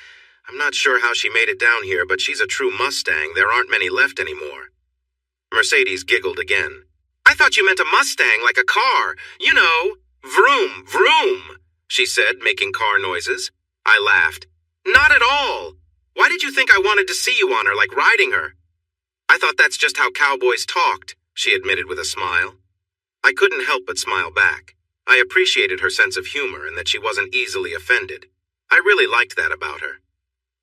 I'm not sure how she made it down here, but she's a true Mustang. There aren't many left anymore." Mercedes giggled again. "I thought you meant a Mustang, like a car. You know, vroom, vroom," she said, making car noises. I laughed. "Not at all. Why did you think I wanted to see you on her, like riding her?" "I thought that's just how cowboys talked," she admitted with a smile. I couldn't help but smile back. I appreciated her sense of humor and that she wasn't easily offended. I really liked that about her.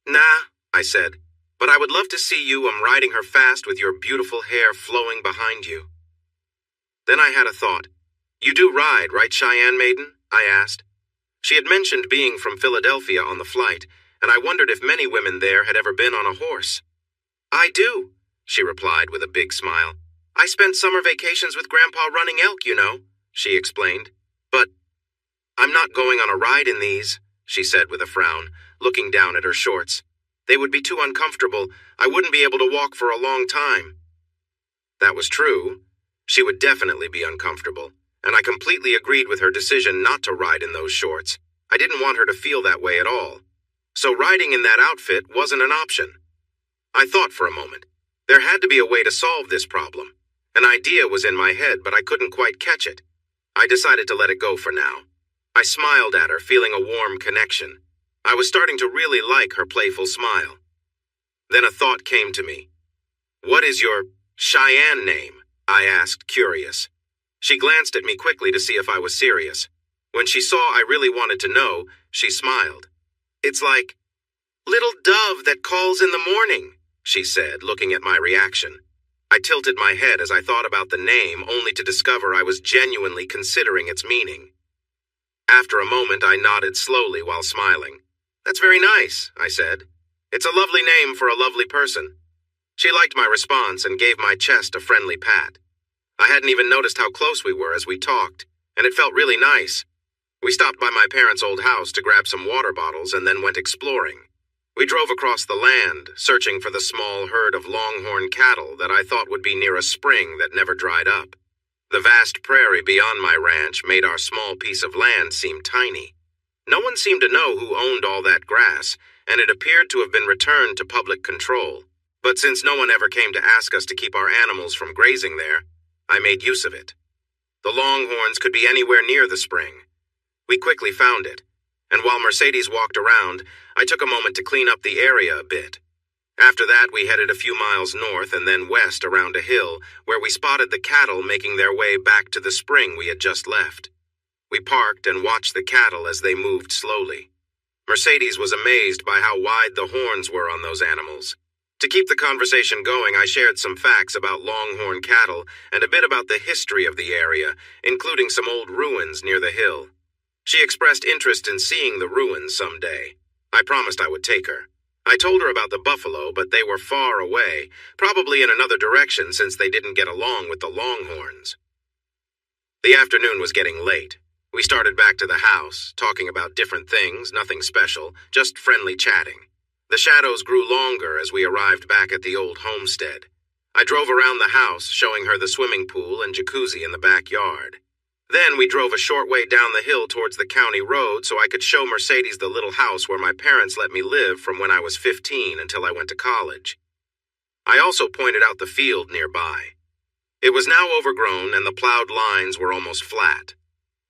"Nah," I said, "but I would love to see you riding her fast with your beautiful hair flowing behind you." Then I had a thought. "You do ride, right, Cheyenne Maiden?" I asked. She had mentioned being from Philadelphia on the flight, and I wondered if many women there had ever been on a horse. "I do," she replied with a big smile. "I spent summer vacations with Grandpa running elk, you know," she explained. "But I'm not going on a ride in these," she said with a frown, looking down at her shorts. "They would be too uncomfortable. I wouldn't be able to walk for a long time." That was true. She would definitely be uncomfortable, and I completely agreed with her decision not to ride in those shorts. I didn't want her to feel that way at all. So riding in that outfit wasn't an option. I thought for a moment. There had to be a way to solve this problem. An idea was in my head, but I couldn't quite catch it. I decided to let it go for now. I smiled at her, feeling a warm connection. I was starting to really like her playful smile. Then a thought came to me. "What is your Cheyenne name?" I asked, curious. She glanced at me quickly to see if I was serious. When she saw I really wanted to know, she smiled. "It's like, little dove that calls in the morning," she said, looking at my reaction. I tilted my head as I thought about the name, only to discover I was genuinely considering its meaning. After a moment, I nodded slowly while smiling. "That's very nice," I said. "It's a lovely name for a lovely person." She liked my response and gave my chest a friendly pat. I hadn't even noticed how close we were as we talked, and it felt really nice. We stopped by my parents' old house to grab some water bottles and then went exploring. We drove across the land, searching for the small herd of longhorn cattle that I thought would be near a spring that never dried up. The vast prairie beyond my ranch made our small piece of land seem tiny. No one seemed to know who owned all that grass, and it appeared to have been returned to public control. But since no one ever came to ask us to keep our animals from grazing there, I made use of it. The Longhorns could be anywhere near the spring. We quickly found it, and while Mercedes walked around, I took a moment to clean up the area a bit. After that, we headed a few miles north and then west around a hill where we spotted the cattle making their way back to the spring we had just left. We parked and watched the cattle as they moved slowly. Mercedes was amazed by how wide the horns were on those animals. To keep the conversation going, I shared some facts about longhorn cattle and a bit about the history of the area, including some old ruins near the hill. She expressed interest in seeing the ruins someday. I promised I would take her. I told her about the buffalo, but they were far away, probably in another direction since they didn't get along with the longhorns. The afternoon was getting late. We started back to the house, talking about different things, nothing special, just friendly chatting. The shadows grew longer as we arrived back at the old homestead. I drove around the house, showing her the swimming pool and jacuzzi in the backyard. Then we drove a short way down the hill towards the county road so I could show Mercedes the little house where my parents let me live from when I was 15 until I went to college. I also pointed out the field nearby. It was now overgrown and the plowed lines were almost flat.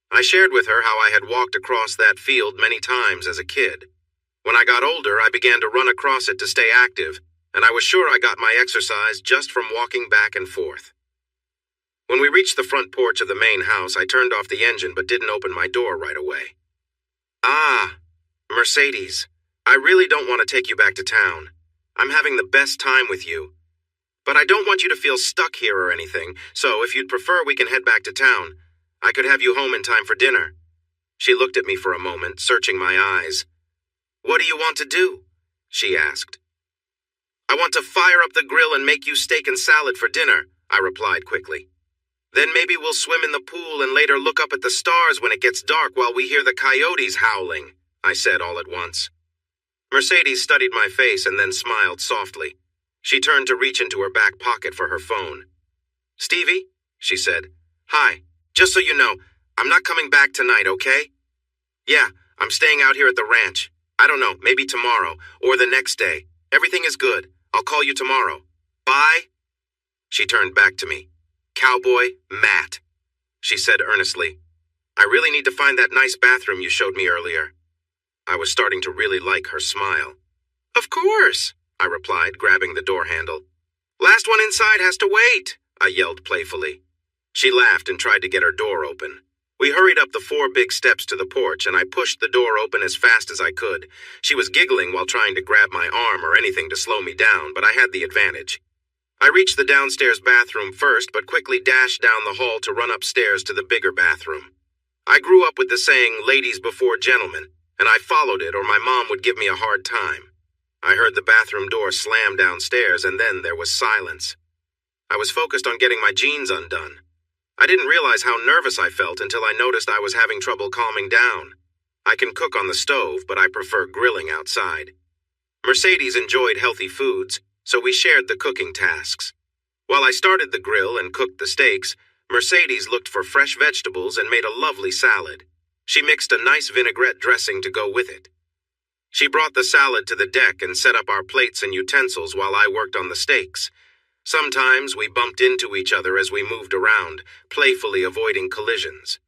I shared with her how I had walked across that field many times as a kid. When I got older, I began to run across it to stay active, and I was sure I got my exercise just from walking back and forth. When we reached the front porch of the main house, I turned off the engine but didn't open my door right away. "Ah, Mercedes, I really don't want to take you back to town. I'm having the best time with you. But I don't want you to feel stuck here or anything, so if you'd prefer, we can head back to town. I could have you home in time for dinner." She looked at me for a moment, searching my eyes. "What do you want to do?" she asked. "I want to fire up the grill and make you steak and salad for dinner," I replied quickly. "Then maybe we'll swim in the pool and later look up at the stars when it gets dark while we hear the coyotes howling," I said all at once. Mercedes studied my face and then smiled softly. She turned to reach into her back pocket for her phone. "Stevie," she said. "Hi. Just so you know, I'm not coming back tonight, okay? Yeah, I'm staying out here at the ranch. I don't know, maybe tomorrow, or the next day. Everything is good. I'll call you tomorrow. Bye." She turned back to me. "Cowboy Matt," she said earnestly. "I really need to find that nice bathroom you showed me earlier." I was starting to really like her smile. "Of course," I replied, grabbing the door handle. "Last one inside has to wait," I yelled playfully. She laughed and tried to get her door open. We hurried up the 4 big steps to the porch, and I pushed the door open as fast as I could. She was giggling while trying to grab my arm or anything to slow me down, but I had the advantage. I reached the downstairs bathroom first, but quickly dashed down the hall to run upstairs to the bigger bathroom. I grew up with the saying, "ladies before gentlemen," and I followed it or my mom would give me a hard time. I heard the bathroom door slam downstairs, and then there was silence. I was focused on getting my jeans undone. I didn't realize how nervous I felt until I noticed I was having trouble calming down. I can cook on the stove, but I prefer grilling outside. Mercedes enjoyed healthy foods, so we shared the cooking tasks. While I started the grill and cooked the steaks, Mercedes looked for fresh vegetables and made a lovely salad. She mixed a nice vinaigrette dressing to go with it. She brought the salad to the deck and set up our plates and utensils while I worked on the steaks. Sometimes we bumped into each other as we moved around, playfully avoiding collisions.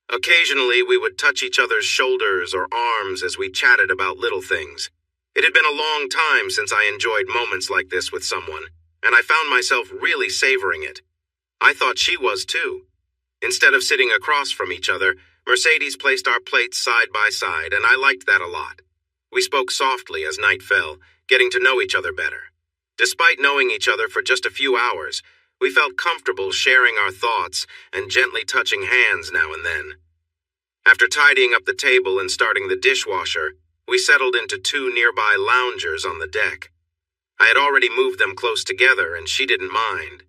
Occasionally we would touch each other's shoulders or arms as we chatted about little things. It had been a long time since I enjoyed moments like this with someone, and I found myself really savoring it. I thought she was too. Instead of sitting across from each other, Mercedes placed our plates side by side, and I liked that a lot. We spoke softly as night fell, getting to know each other better. Despite knowing each other for just a few hours, we felt comfortable sharing our thoughts and gently touching hands now and then. After tidying up the table and starting the dishwasher, we settled into 2 nearby loungers on the deck. I had already moved them close together, and she didn't mind.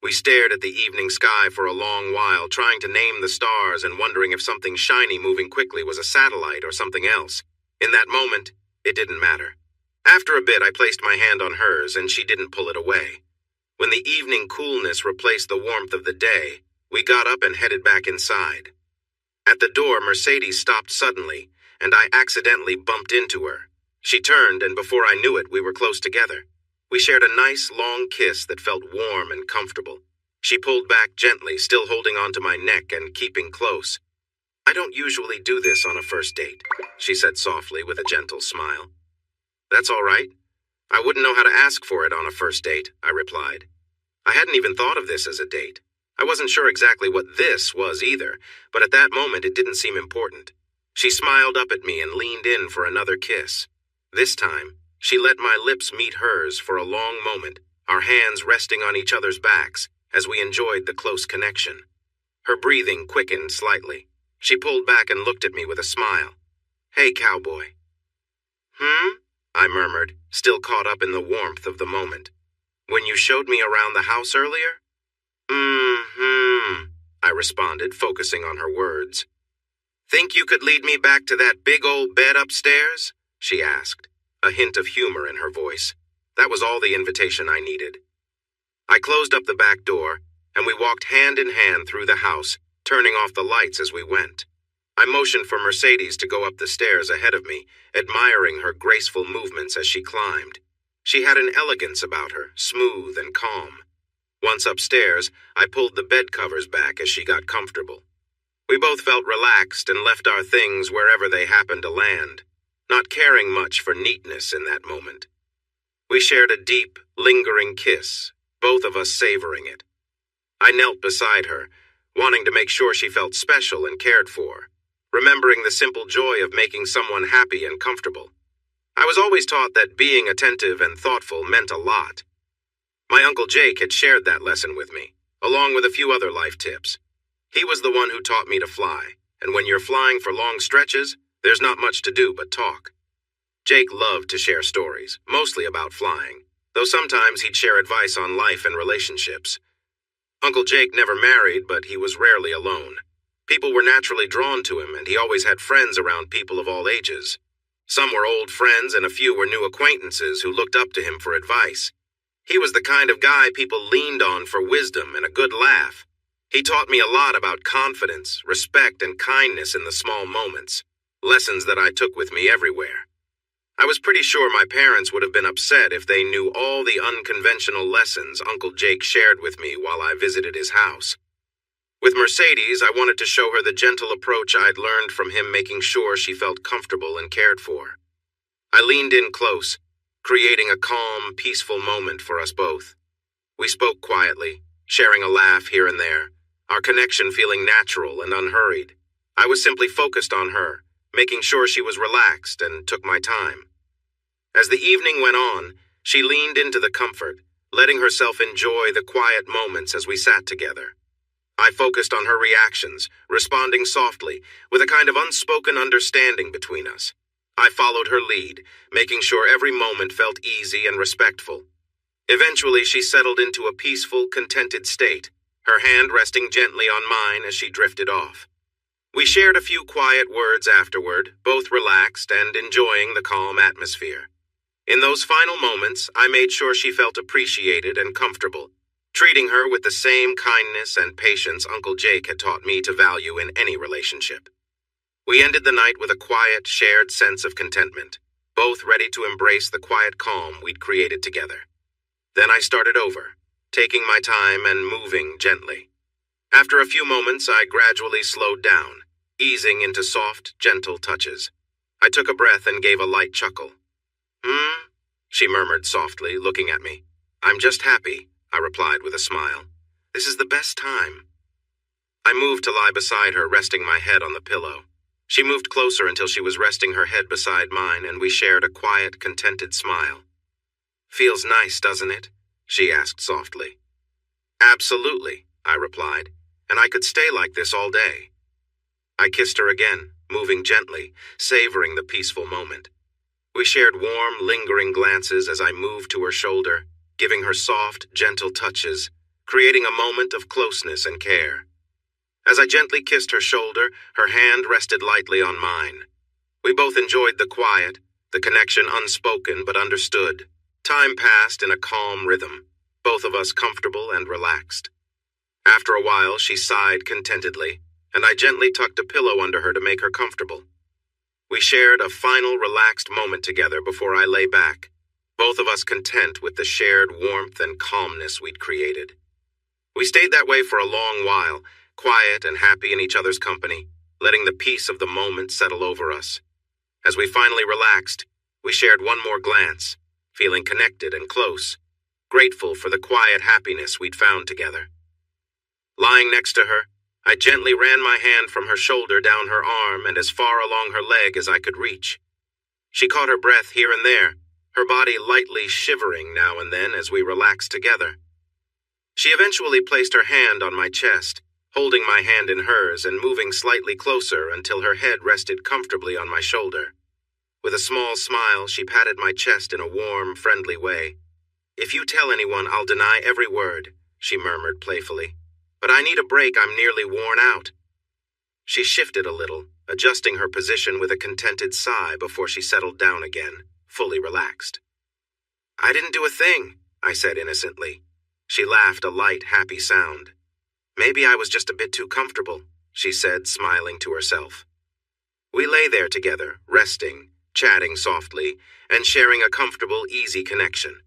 We stared at the evening sky for a long while, trying to name the stars and wondering if something shiny moving quickly was a satellite or something else. In that moment, it didn't matter. After a bit, I placed my hand on hers, and she didn't pull it away. When the evening coolness replaced the warmth of the day, we got up and headed back inside. At the door, Mercedes stopped suddenly, and I accidentally bumped into her. She turned, and before I knew it, we were close together. We shared a nice, long kiss that felt warm and comfortable. She pulled back gently, still holding onto my neck and keeping close. "I don't usually do this on a first date," she said softly with a gentle smile. "That's all right. I wouldn't know how to ask for it on a first date," I replied. I hadn't even thought of this as a date. I wasn't sure exactly what this was either, but at that moment it didn't seem important. She smiled up at me and leaned in for another kiss. This time, she let my lips meet hers for a long moment, our hands resting on each other's backs as we enjoyed the close connection. Her breathing quickened slightly. She pulled back and looked at me with a smile. "Hey, cowboy." I murmured, still caught up in the warmth of the moment. "When you showed me around the house earlier?" I responded, focusing on her words. "Think you could lead me back to that big old bed upstairs?" she asked, a hint of humor in her voice. That was all the invitation I needed. I closed up the back door, and we walked hand in hand through the house, turning off the lights as we went. I motioned for Mercedes to go up the stairs ahead of me, admiring her graceful movements as she climbed. She had an elegance about her, smooth and calm. Once upstairs, I pulled the bed covers back as she got comfortable. We both felt relaxed and left our things wherever they happened to land, not caring much for neatness in that moment. We shared a deep, lingering kiss, both of us savoring it. I knelt beside her, wanting to make sure she felt special and cared for, remembering the simple joy of making someone happy and comfortable. I was always taught that being attentive and thoughtful meant a lot. My Uncle Jake had shared that lesson with me, along with a few other life tips. He was the one who taught me to fly, and when you're flying for long stretches, there's not much to do but talk. Jake loved to share stories, mostly about flying, though sometimes he'd share advice on life and relationships. Uncle Jake never married, but he was rarely alone. People were naturally drawn to him, and he always had friends around people of all ages. Some were old friends, and a few were new acquaintances who looked up to him for advice. He was the kind of guy people leaned on for wisdom and a good laugh. He taught me a lot about confidence, respect, and kindness in the small moments, lessons that I took with me everywhere. I was pretty sure my parents would have been upset if they knew all the unconventional lessons Uncle Jake shared with me while I visited his house. With Mercedes, I wanted to show her the gentle approach I'd learned from him, making sure she felt comfortable and cared for. I leaned in close, creating a calm, peaceful moment for us both. We spoke quietly, sharing a laugh here and there, our connection feeling natural and unhurried. I was simply focused on her, making sure she was relaxed and took my time. As the evening went on, she leaned into the comfort, letting herself enjoy the quiet moments as we sat together. I focused on her reactions, responding softly, with a kind of unspoken understanding between us. I followed her lead, making sure every moment felt easy and respectful. Eventually, she settled into a peaceful, contented state, her hand resting gently on mine as she drifted off. We shared a few quiet words afterward, both relaxed and enjoying the calm atmosphere. In those final moments, I made sure she felt appreciated and comfortable, treating her with the same kindness and patience Uncle Jake had taught me to value in any relationship. We ended the night with a quiet, shared sense of contentment, both ready to embrace the quiet calm we'd created together. Then I started over, taking my time and moving gently. After a few moments, I gradually slowed down, easing into soft, gentle touches. I took a breath and gave a light chuckle. She murmured softly, looking at me. "I'm just happy," I replied with a smile. "This is the best time." I moved to lie beside her, resting my head on the pillow. She moved closer until she was resting her head beside mine, and we shared a quiet, contented smile. "Feels nice, doesn't it?" she asked softly. "Absolutely," I replied, "and I could stay like this all day." I kissed her again, moving gently, savoring the peaceful moment. We shared warm, lingering glances as I moved to her shoulder, giving her soft, gentle touches, creating a moment of closeness and care. As I gently kissed her shoulder, her hand rested lightly on mine. We both enjoyed the quiet, the connection unspoken but understood. Time passed in a calm rhythm, both of us comfortable and relaxed. After a while, she sighed contentedly, and I gently tucked a pillow under her to make her comfortable. We shared a final relaxed moment together before I lay back, both of us content with the shared warmth and calmness we'd created. We stayed that way for a long while, quiet and happy in each other's company, letting the peace of the moment settle over us. As we finally relaxed, we shared one more glance, feeling connected and close, grateful for the quiet happiness we'd found together. Lying next to her, I gently ran my hand from her shoulder down her arm and as far along her leg as I could reach. She caught her breath here and there, her body lightly shivering now and then as we relaxed together. She eventually placed her hand on my chest, holding my hand in hers and moving slightly closer until her head rested comfortably on my shoulder. With a small smile, she patted my chest in a warm, friendly way. "If you tell anyone, I'll deny every word," she murmured playfully. "But I need a break, I'm nearly worn out." She shifted a little, adjusting her position with a contented sigh before she settled down again, fully relaxed. "I didn't do a thing," I said innocently. She laughed a light, happy sound. "Maybe I was just a bit too comfortable," she said, smiling to herself. We lay there together, resting, chatting softly, and sharing a comfortable, easy connection.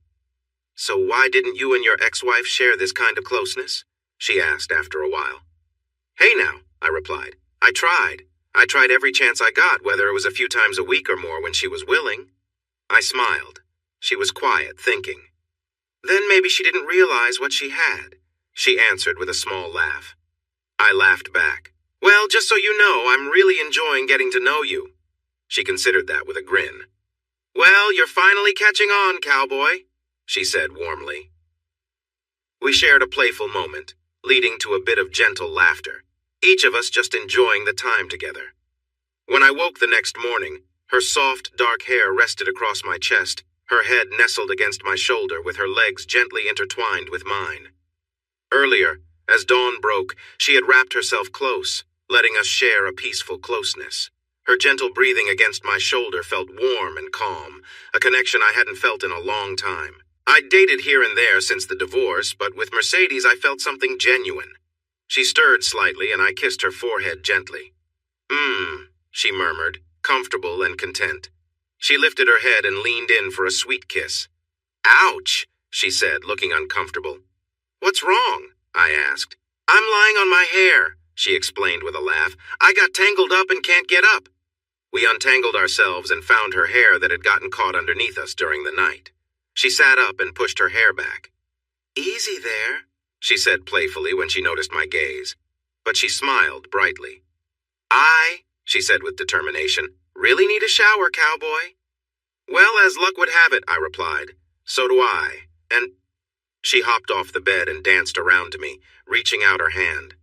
"So why didn't you and your ex-wife share this kind of closeness?" she asked after a while. "Hey now," I replied. I tried every chance I got, whether it was a few times a week or more when she was willing." I smiled. She was quiet, thinking. "Then maybe she didn't realize what she had," she answered with a small laugh. I laughed back. "Well, just so you know, I'm really enjoying getting to know you." She considered that with a grin. "Well, you're finally catching on, cowboy," she said warmly. We shared a playful moment, leading to a bit of gentle laughter, each of us just enjoying the time together. When I woke the next morning, her soft, dark hair rested across my chest, her head nestled against my shoulder with her legs gently intertwined with mine. Earlier, as dawn broke, she had wrapped herself close, letting us share a peaceful closeness. Her gentle breathing against my shoulder felt warm and calm, a connection I hadn't felt in a long time. I'd dated here and there since the divorce, but with Mercedes I felt something genuine. She stirred slightly and I kissed her forehead gently. She murmured, comfortable and content. She lifted her head and leaned in for a sweet kiss. "Ouch," she said, looking uncomfortable. "What's wrong?" I asked. "I'm lying on my hair," she explained with a laugh. "I got tangled up and can't get up." We untangled ourselves and found her hair that had gotten caught underneath us during the night. She sat up and pushed her hair back. "Easy there," she said playfully when she noticed my gaze. But she smiled brightly. She said with determination, "really need a shower, cowboy." "Well, as luck would have it," I replied. "So do I." And she hopped off the bed and danced around to me, reaching out her hand.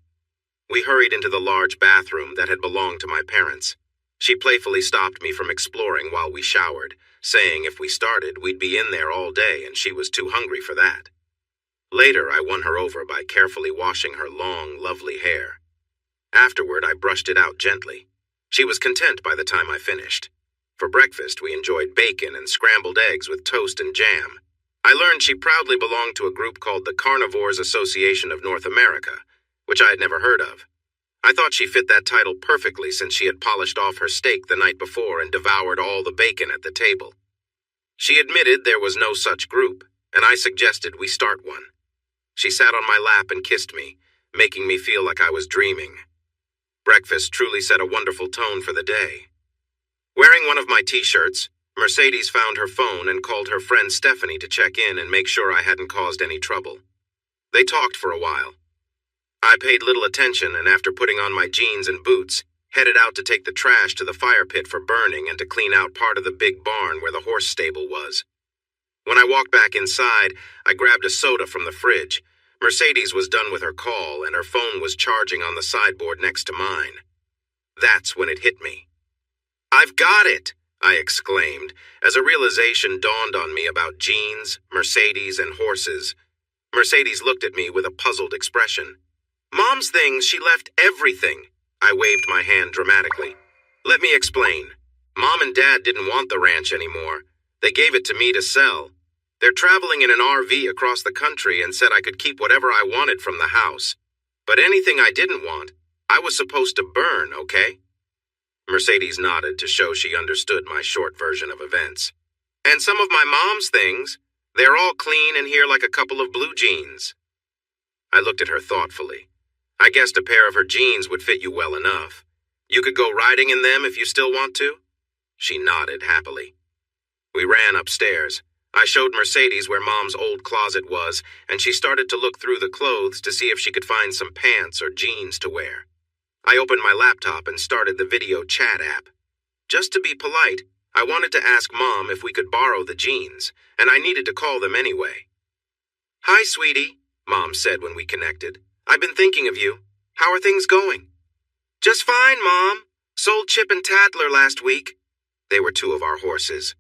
We hurried into the large bathroom that had belonged to my parents. She playfully stopped me from exploring while we showered, saying if we started, we'd be in there all day and she was too hungry for that. Later, I won her over by carefully washing her long, lovely hair. Afterward, I brushed it out gently. She was content by the time I finished. For breakfast, we enjoyed bacon and scrambled eggs with toast and jam. I learned she proudly belonged to a group called the Carnivores Association of North America, which I had never heard of. I thought she fit that title perfectly since she had polished off her steak the night before and devoured all the bacon at the table. She admitted there was no such group, and I suggested we start one. She sat on my lap and kissed me, making me feel like I was dreaming. Breakfast truly set a wonderful tone for the day. Wearing one of my t-shirts, Mercedes found her phone and called her friend Stephanie to check in and make sure I hadn't caused any trouble. They talked for a while. I paid little attention and after putting on my jeans and boots, headed out to take the trash to the fire pit for burning and to clean out part of the big barn where the horse stable was. When I walked back inside, I grabbed a soda from the fridge. Mercedes was done with her call and her phone was charging on the sideboard next to mine. That's when it hit me. "I've got it!" I exclaimed, as a realization dawned on me about jeans, Mercedes, and horses. Mercedes looked at me with a puzzled expression. "Mom's things, she left everything." I waved my hand dramatically. "Let me explain. Mom and Dad didn't want the ranch anymore. They gave it to me to sell. They're traveling in an RV across the country and said I could keep whatever I wanted from the house. But anything I didn't want, I was supposed to burn, okay?" Mercedes nodded to show she understood my short version of events. And some of my mom's things, they're all clean and here like a couple of blue jeans. I looked at her thoughtfully. I guessed a pair of her jeans would fit you well enough. You could go riding in them if you still want to? She nodded happily. We ran upstairs. I showed Mercedes where Mom's old closet was, and she started to look through the clothes to see if she could find some pants or jeans to wear. I opened my laptop and started the video chat app. Just to be polite, I wanted to ask Mom if we could borrow the jeans, and I needed to call them anyway. "Hi, sweetie," Mom said when we connected. "I've been thinking of you. How are things going?" "Just fine, Mom. Sold Chip and Tattler last week." They were two of our horses.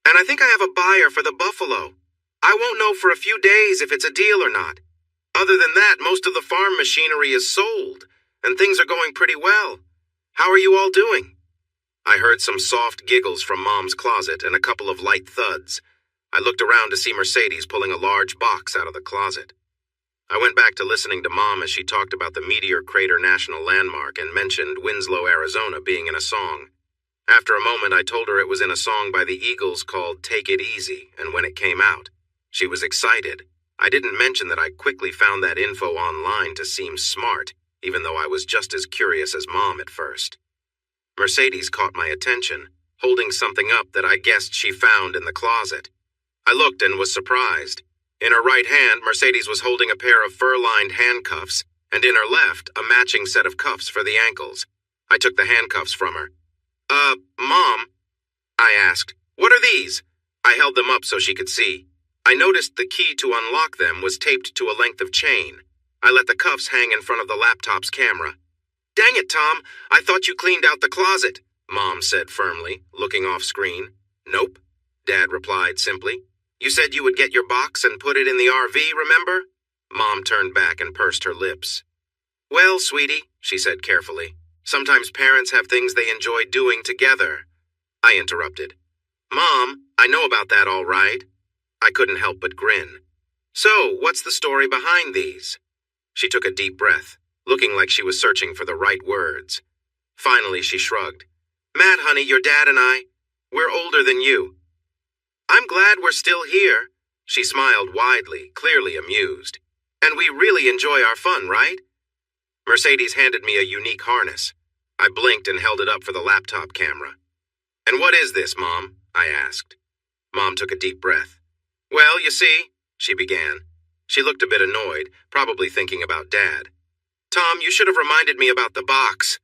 "And I think I have a buyer for the buffalo. I won't know for a few days if it's a deal or not. Other than that, most of the farm machinery is sold, and things are going pretty well. How are you all doing?" I heard some soft giggles from Mom's closet and a couple of light thuds. I looked around to see Mercedes pulling a large box out of the closet. I went back to listening to Mom as she talked about the Meteor Crater National Landmark and mentioned Winslow, Arizona being in a song. After a moment, I told her it was in a song by the Eagles called Take It Easy, and when it came out, she was excited. I didn't mention that I quickly found that info online to seem smart, even though I was just as curious as Mom at first. Mercedes caught my attention, holding something up that I guessed she found in the closet. I looked and was surprised. In her right hand, Mercedes was holding a pair of fur-lined handcuffs, and in her left, a matching set of cuffs for the ankles. I took the handcuffs from her. Mom," I asked, "what are these?" I held them up so she could see. I noticed the key to unlock them was taped to a length of chain. I let the cuffs hang in front of the laptop's camera. "Dang it, Tom, I thought you cleaned out the closet," Mom said firmly, looking off screen. "Nope," Dad replied simply. "You said you would get your box and put it in the RV, remember?" Mom turned back and pursed her lips. "Well, sweetie," she said carefully, "sometimes parents have things they enjoy doing together." I interrupted. "Mom, I know about that all right." I couldn't help but grin. "So, what's the story behind these?" She took a deep breath, looking like she was searching for the right words. Finally, she shrugged. "Matt, honey, your dad and we're older than you." "I'm glad we're still here." She smiled widely, clearly amused. "And we really enjoy our fun, right?" Mercedes handed me a unique harness. I blinked and held it up for the laptop camera. "And what is this, Mom?" I asked. Mom took a deep breath. "Well, you see," she began. She looked a bit annoyed, probably thinking about Dad. "Tom, you should have reminded me about the box."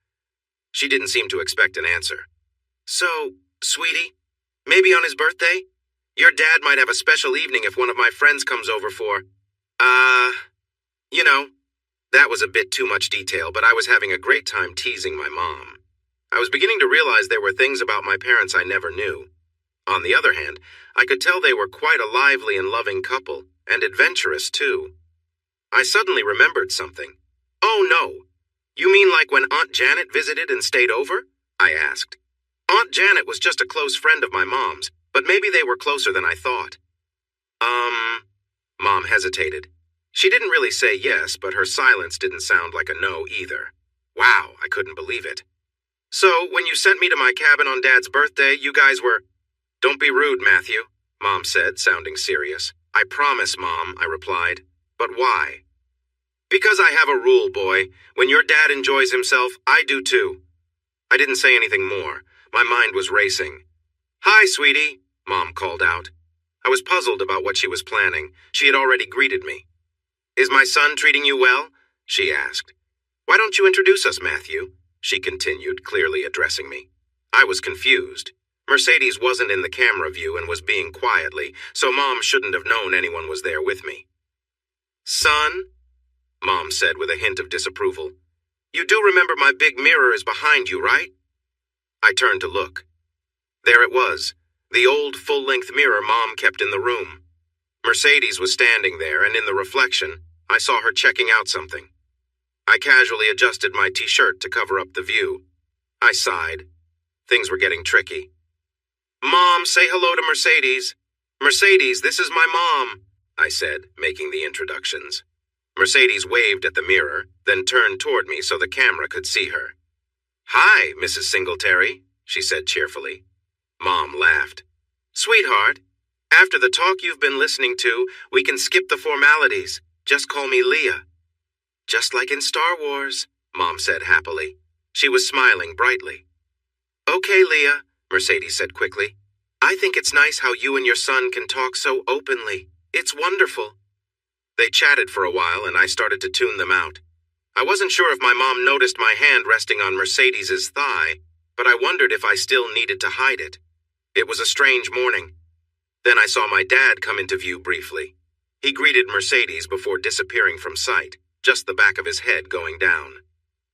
She didn't seem to expect an answer. "So, sweetie, maybe on his birthday? Your dad might have a special evening if one of my friends comes over for, you know." That was a bit too much detail, but I was having a great time teasing my mom. I was beginning to realize there were things about my parents I never knew. On the other hand, I could tell they were quite a lively and loving couple, and adventurous too. I suddenly remembered something. "Oh no, you mean like when Aunt Janet visited and stayed over?" I asked. "Aunt Janet was just a close friend of my mom's, but maybe they were closer than I thought." Mom hesitated. She didn't really say yes, but her silence didn't sound like a no either. Wow, I couldn't believe it. "So, when you sent me to my cabin on Dad's birthday, you guys were—" "Don't be rude, Matthew," Mom said, sounding serious. "I promise, Mom," I replied. "But why?" "Because I have a rule, boy. When your dad enjoys himself, I do too." I didn't say anything more. My mind was racing. "Hi, sweetie," Mom called out. I was puzzled about what she was planning. She had already greeted me. "Is my son treating you well?" she asked. "Why don't you introduce us, Matthew?" she continued, clearly addressing me. I was confused. Mercedes wasn't in the camera view and was being quietly, so Mom shouldn't have known anyone was there with me. "Son," Mom said with a hint of disapproval, "you do remember my big mirror is behind you, right?" I turned to look. There it was, the old full-length mirror Mom kept in the room. Mercedes was standing there, and in the reflection, I saw her checking out something. I casually adjusted my t-shirt to cover up the view. I sighed. Things were getting tricky. "Mom, say hello to Mercedes." "Mercedes, this is my mom," I said, making the introductions. Mercedes waved at the mirror, then turned toward me so the camera could see her. "Hi, Mrs. Singletary," she said cheerfully. Mom laughed. "Sweetheart, after the talk you've been listening to, we can skip the formalities. Just call me Leah." "Just like in Star Wars," Mom said happily. She was smiling brightly. "Okay, Leah," Mercedes said quickly. "I think it's nice how you and your son can talk so openly. It's wonderful." They chatted for a while and I started to tune them out. I wasn't sure if my mom noticed my hand resting on Mercedes's thigh, but I wondered if I still needed to hide it. It was a strange morning. Then I saw my dad come into view briefly. He greeted Mercedes before disappearing from sight, just the back of his head going down.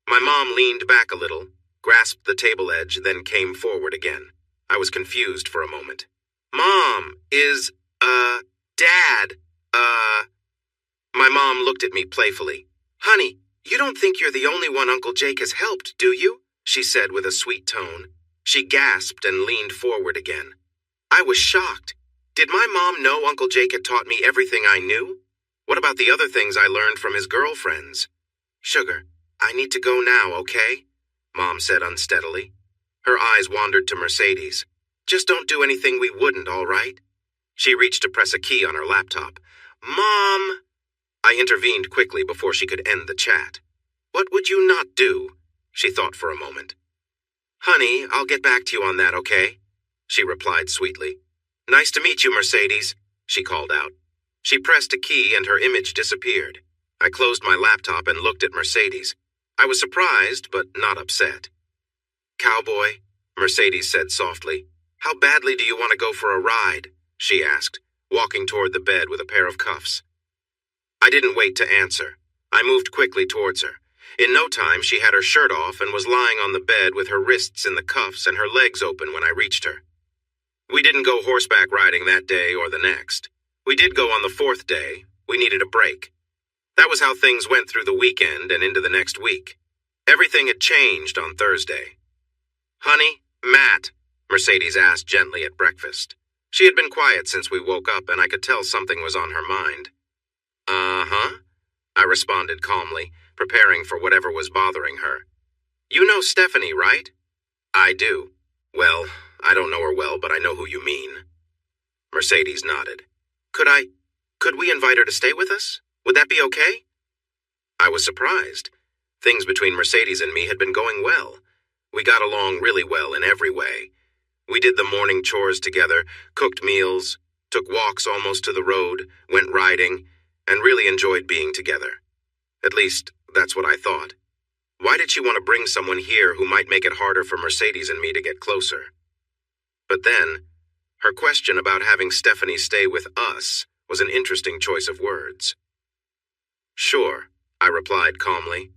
My mom leaned back a little, grasped the table edge, then came forward again. I was confused for a moment. "Mom, Dad, My mom looked at me playfully. "Honey, you don't think you're the only one Uncle Jake has helped, do you?" she said with a sweet tone. She gasped and leaned forward again. I was shocked. Did my mom know Uncle Jake had taught me everything I knew? What about the other things I learned from his girlfriends? "Sugar, I need to go now, okay?" Mom said unsteadily. Her eyes wandered to Mercedes. "Just don't do anything we wouldn't, all right?" She reached to press a key on her laptop. "Mom!" I intervened quickly before she could end the chat. "What would you not do?" She thought for a moment. "Honey, I'll get back to you on that, okay?" She replied sweetly. "Nice to meet you, Mercedes," she called out. She pressed a key and her image disappeared. I closed my laptop and looked at Mercedes. I was surprised, but not upset. "Cowboy," Mercedes said softly, "how badly do you want to go for a ride?" she asked, walking toward the bed with a pair of cuffs. I didn't wait to answer. I moved quickly towards her. In no time, she had her shirt off and was lying on the bed with her wrists in the cuffs and her legs open when I reached her. We didn't go horseback riding that day or the next. We did go on the fourth day. We needed a break. That was how things went through the weekend and into the next week. Everything had changed on Thursday. "Honey, Matt," Mercedes asked gently at breakfast. She had been quiet since we woke up, and I could tell something was on her mind. "Uh-huh," I responded calmly, preparing for whatever was bothering her. "You know Stephanie, right?" "I do. Well, I don't know her well, but I know who you mean." Mercedes nodded. Could we invite her to stay with us? Would that be okay?" I was surprised. Things between Mercedes and me had been going well. We got along really well in every way. We did the morning chores together, cooked meals, took walks almost to the road, went riding, and really enjoyed being together. At least, that's what I thought. Why did she want to bring someone here who might make it harder for Mercedes and me to get closer? But then, her question about having Stephanie stay with us was an interesting choice of words. "Sure," I replied calmly.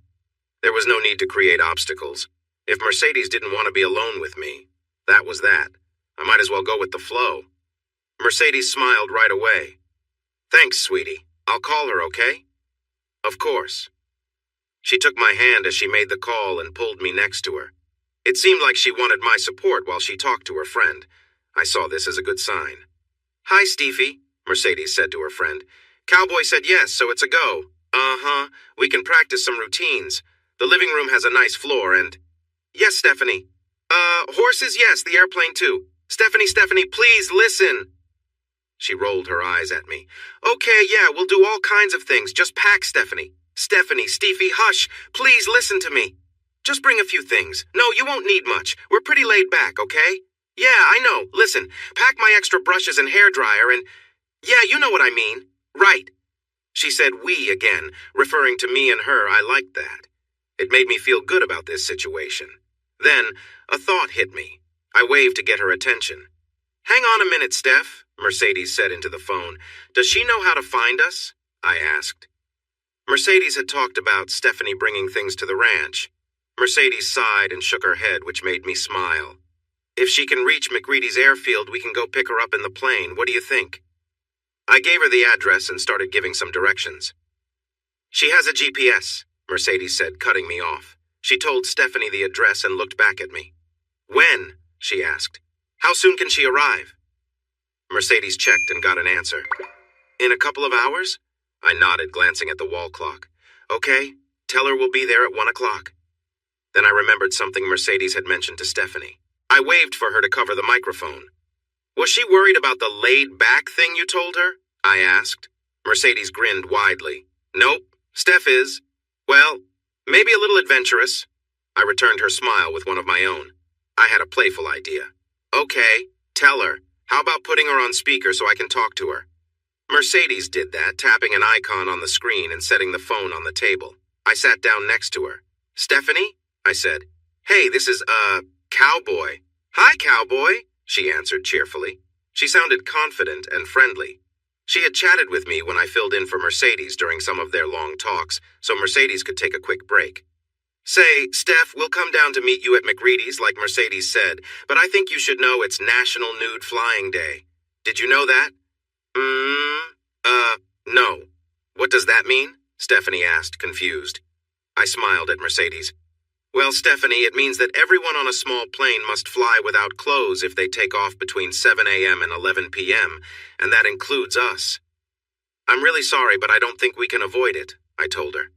There was no need to create obstacles. If Mercedes didn't want to be alone with me, that was that. I might as well go with the flow. Mercedes smiled right away. "Thanks, sweetie. I'll call her, okay?" "Of course." She took my hand as she made the call and pulled me next to her. It seemed like she wanted my support while she talked to her friend. I saw this as a good sign. "Hi, Steffi," Mercedes said to her friend. "Cowboy said yes, so it's a go." "Uh-huh. We can practice some routines. The living room has a nice floor and—" "Yes, Stephanie." Horses, yes, the airplane too. Stephanie, please listen." She rolled her eyes at me. "Okay, yeah, we'll do all kinds of things. Just pack, Stephanie. Steffi, hush. Please listen to me. Just bring a few things. No, you won't need much. We're pretty laid back, okay? Yeah, I know. Listen, pack my extra brushes and hairdryer and... Yeah, you know what I mean. Right." She said we again, referring to me and her. I liked that. It made me feel good about this situation. Then, a thought hit me. I waved to get her attention. "Hang on a minute, Steph," Mercedes said into the phone. "Does she know how to find us?" I asked. Mercedes had talked about Stephanie bringing things to the ranch. Mercedes sighed and shook her head, which made me smile. "If she can reach McReady's airfield, we can go pick her up in the plane. What do you think?" I gave her the address and started giving some directions. "She has a GPS," Mercedes said, cutting me off. She told Stephanie the address and looked back at me. "When?" she asked. "How soon can she arrive?" Mercedes checked and got an answer. "In a couple of hours?" I nodded, glancing at the wall clock. "Okay, tell her we'll be there at 1 o'clock." Then I remembered something Mercedes had mentioned to Stephanie. I waved for her to cover the microphone. Was she worried about the laid-back thing you told her? I asked. Mercedes grinned widely. Nope, Steph is. Well, maybe a little adventurous. I returned her smile with one of my own. I had a playful idea. Okay, tell her. How about putting her on speaker so I can talk to her? Mercedes did that, tapping an icon on the screen and setting the phone on the table. I sat down next to her. Stephanie? I said. Hey, this is, Cowboy. Hi, Cowboy, she answered cheerfully. She sounded confident and friendly. She had chatted with me when I filled in for Mercedes during some of their long talks, so Mercedes could take a quick break. Say, Steph, we'll come down to meet you at McReady's like Mercedes said, but I think you should know it's National Nude Flying Day. Did you know that? No. What does that mean? Stephanie asked, confused. I smiled at Mercedes. Well, Stephanie, it means that everyone on a small plane must fly without clothes if they take off between 7 a.m. and 11 p.m., and that includes us. I'm really sorry, but I don't think we can avoid it, I told her.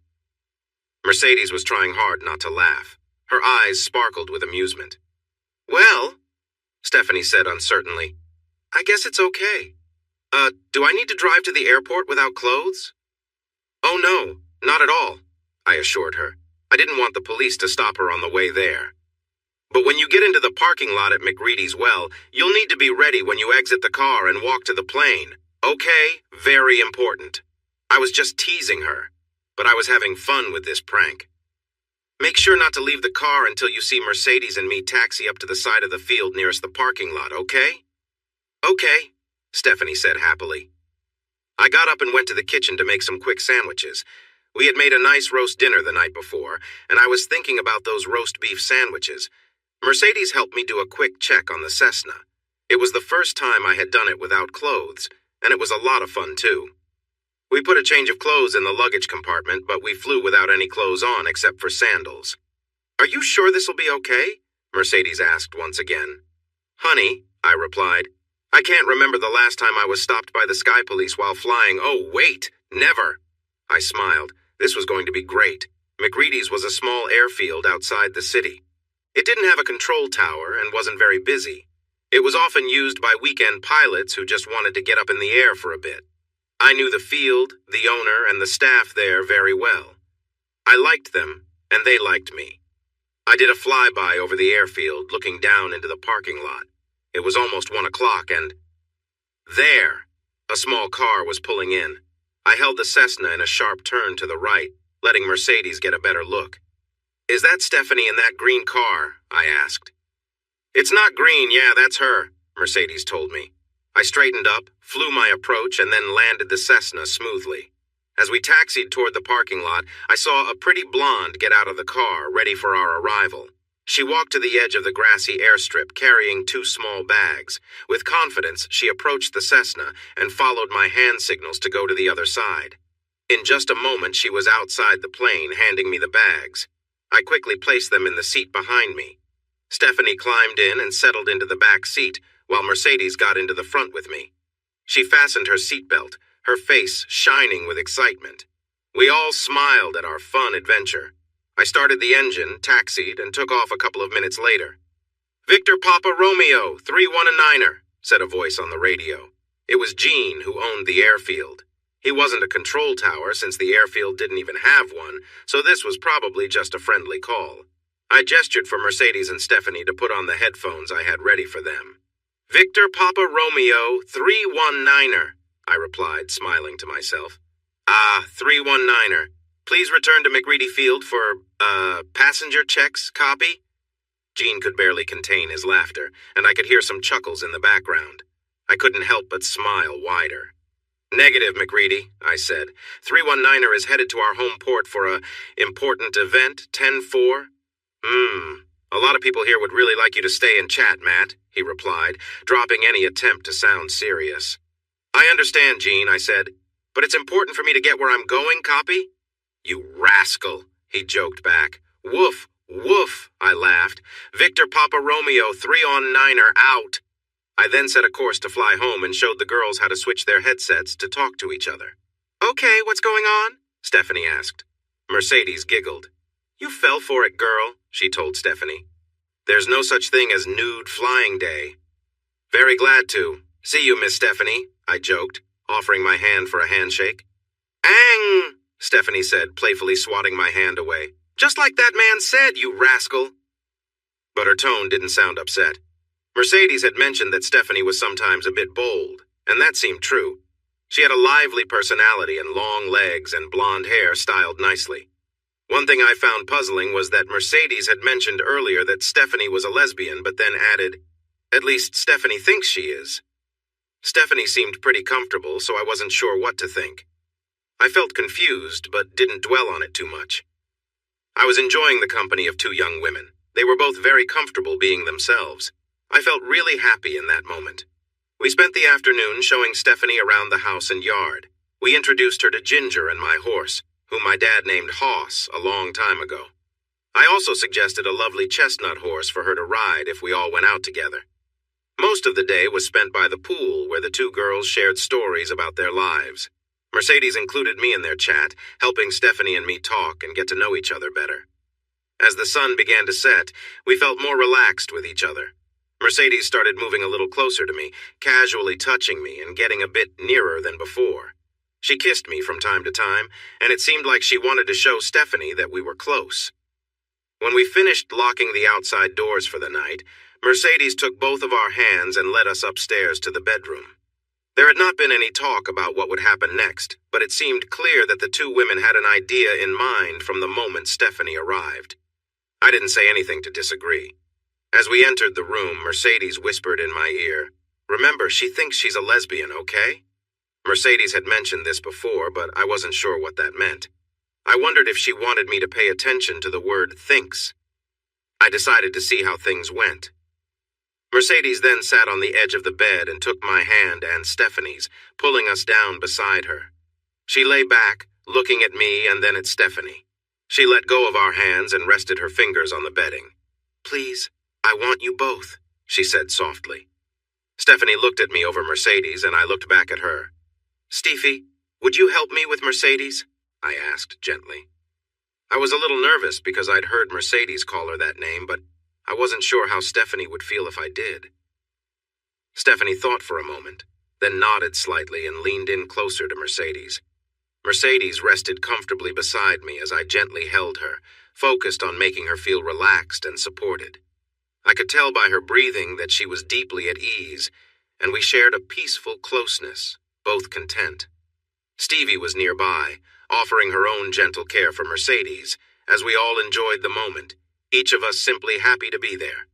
Mercedes was trying hard not to laugh. Her eyes sparkled with amusement. Well, Stephanie said uncertainly, I guess it's okay. Do I need to drive to the airport without clothes? Oh no, not at all, I assured her. I didn't want the police to stop her on the way there. But when you get into the parking lot at McReady's well, you'll need to be ready when you exit the car and walk to the plane. Okay? Very important. I was just teasing her, but I was having fun with this prank. Make sure not to leave the car until you see Mercedes and me taxi up to the side of the field nearest the parking lot, okay? Okay, Stephanie said happily. I got up and went to the kitchen to make some quick sandwiches. We had made a nice roast dinner the night before, and I was thinking about those roast beef sandwiches. Mercedes helped me do a quick check on the Cessna. It was the first time I had done it without clothes, and it was a lot of fun too. We put a change of clothes in the luggage compartment, but we flew without any clothes on except for sandals. Are you sure this'll be okay? Mercedes asked once again. Honey, I replied, I can't remember the last time I was stopped by the Sky Police while flying. Oh, wait, never. I smiled. This was going to be great. McReady's was a small airfield outside the city. It didn't have a control tower and wasn't very busy. It was often used by weekend pilots who just wanted to get up in the air for a bit. I knew the field, the owner, and the staff there very well. I liked them, and they liked me. I did a flyby over the airfield, looking down into the parking lot. It was almost 1 o'clock, and there, a small car was pulling in. I held the Cessna in a sharp turn to the right, letting Mercedes get a better look. Is that Stephanie in that green car? I asked. It's not green, yeah, that's her, Mercedes told me. I straightened up, flew my approach, and then landed the Cessna smoothly. As we taxied toward the parking lot, I saw a pretty blonde get out of the car, ready for our arrival. She walked to the edge of the grassy airstrip, carrying 2 small bags. With confidence, she approached the Cessna and followed my hand signals to go to the other side. In just a moment, she was outside the plane, handing me the bags. I quickly placed them in the seat behind me. Stephanie climbed in and settled into the back seat, while Mercedes got into the front with me. She fastened her seatbelt, her face shining with excitement. We all smiled at our fun adventure. I started the engine, taxied, and took off a couple of minutes later. Victor Papa Romeo, 319er, said a voice on the radio. It was Gene, who owned the airfield. He wasn't a control tower since the airfield didn't even have one, so this was probably just a friendly call. I gestured for Mercedes and Stephanie to put on the headphones I had ready for them. Victor Papa Romeo, 319er, I replied, smiling to myself. 319er. Please return to McReady Field for, passenger checks, copy? Gene could barely contain his laughter, and I could hear some chuckles in the background. I couldn't help but smile wider. Negative, McReady, I said. 319er is headed to our home port for a important event, 10-4. A lot of people here would really like you to stay and chat, Matt, he replied, dropping any attempt to sound serious. I understand, Gene, I said, but it's important for me to get where I'm going, copy? You rascal, he joked back. Woof, woof, I laughed. Victor Papa Romeo, 319er, out. I then set a course to fly home and showed the girls how to switch their headsets to talk to each other. Okay, what's going on? Stephanie asked. Mercedes giggled. You fell for it, girl. she told Stephanie. "There's no such thing as nude flying day." "Very glad to. See you, Miss Stephanie," I joked, offering my hand for a handshake. "Ang!" Stephanie said, playfully swatting my hand away. "Just like that man said, you rascal." But her tone didn't sound upset. Mercedes had mentioned that Stephanie was sometimes a bit bold, and that seemed true. She had a lively personality and long legs and blonde hair styled nicely. One thing I found puzzling was that Mercedes had mentioned earlier that Stephanie was a lesbian, but then added, "At least Stephanie thinks she is." Stephanie seemed pretty comfortable, so I wasn't sure what to think. I felt confused, but didn't dwell on it too much. I was enjoying the company of two young women. They were both very comfortable being themselves. I felt really happy in that moment. We spent the afternoon showing Stephanie around the house and yard. We introduced her to Ginger and my horse, whom my dad named Hoss a long time ago. I also suggested a lovely chestnut horse for her to ride if we all went out together. Most of the day was spent by the pool, where the two girls shared stories about their lives. Mercedes included me in their chat, helping Stephanie and me talk and get to know each other better. As the sun began to set, we felt more relaxed with each other. Mercedes started moving a little closer to me, casually touching me and getting a bit nearer than before. She kissed me from time to time, and it seemed like she wanted to show Stephanie that we were close. When we finished locking the outside doors for the night, Mercedes took both of our hands and led us upstairs to the bedroom. There had not been any talk about what would happen next, but it seemed clear that the two women had an idea in mind from the moment Stephanie arrived. I didn't say anything to disagree. As we entered the room, Mercedes whispered in my ear, "Remember, she thinks she's a lesbian, okay?" Mercedes had mentioned this before, but I wasn't sure what that meant. I wondered if she wanted me to pay attention to the word thinks. I decided to see how things went. Mercedes then sat on the edge of the bed and took my hand and Stephanie's, pulling us down beside her. She lay back, looking at me and then at Stephanie. She let go of our hands and rested her fingers on the bedding. "Please, I want you both," she said softly. Stephanie looked at me over Mercedes and I looked back at her. "Steffi, would you help me with Mercedes?" I asked gently. I was a little nervous because I'd heard Mercedes call her that name, but I wasn't sure how Stephanie would feel if I did. Stephanie thought for a moment, then nodded slightly and leaned in closer to Mercedes. Mercedes rested comfortably beside me as I gently held her, focused on making her feel relaxed and supported. I could tell by her breathing that she was deeply at ease, and we shared a peaceful closeness, both content. Stevie was nearby, offering her own gentle care for Mercedes, as we all enjoyed the moment, each of us simply happy to be there.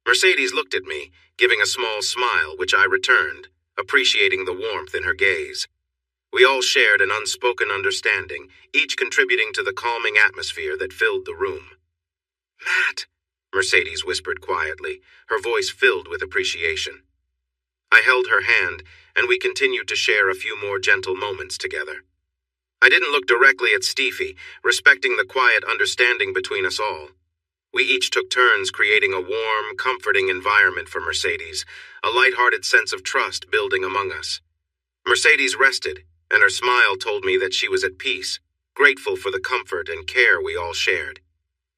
Mercedes looked at me, giving a small smile, which I returned, appreciating the warmth in her gaze. We all shared an unspoken understanding, each contributing to the calming atmosphere that filled the room. "Matt," Mercedes whispered quietly, her voice filled with appreciation. I held her hand, and we continued to share a few more gentle moments together. I didn't look directly at Steffi, respecting the quiet understanding between us all. We each took turns creating a warm, comforting environment for Mercedes, a light-hearted sense of trust building among us. Mercedes rested, and her smile told me that she was at peace, grateful for the comfort and care we all shared.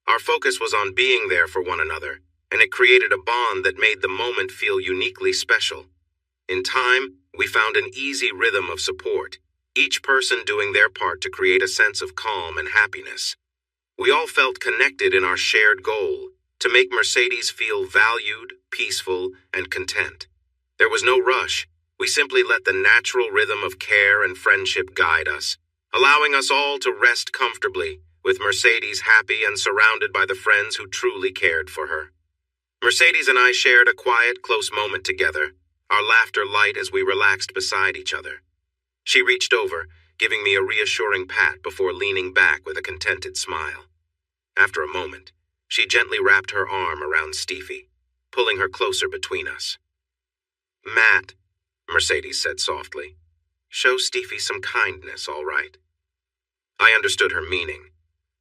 Our focus was on being there for one another, and it created a bond that made the moment feel uniquely special. In time, we found an easy rhythm of support, each person doing their part to create a sense of calm and happiness. We all felt connected in our shared goal, to make Mercedes feel valued, peaceful, and content. There was no rush. We simply let the natural rhythm of care and friendship guide us, allowing us all to rest comfortably, with Mercedes happy and surrounded by the friends who truly cared for her. Mercedes and I shared a quiet, close moment together, our laughter light as we relaxed beside each other. She reached over, giving me a reassuring pat before leaning back with a contented smile. After a moment, she gently wrapped her arm around Steffi, pulling her closer between us. "Matt," Mercedes said softly, "show Steffi some kindness, all right?" I understood her meaning.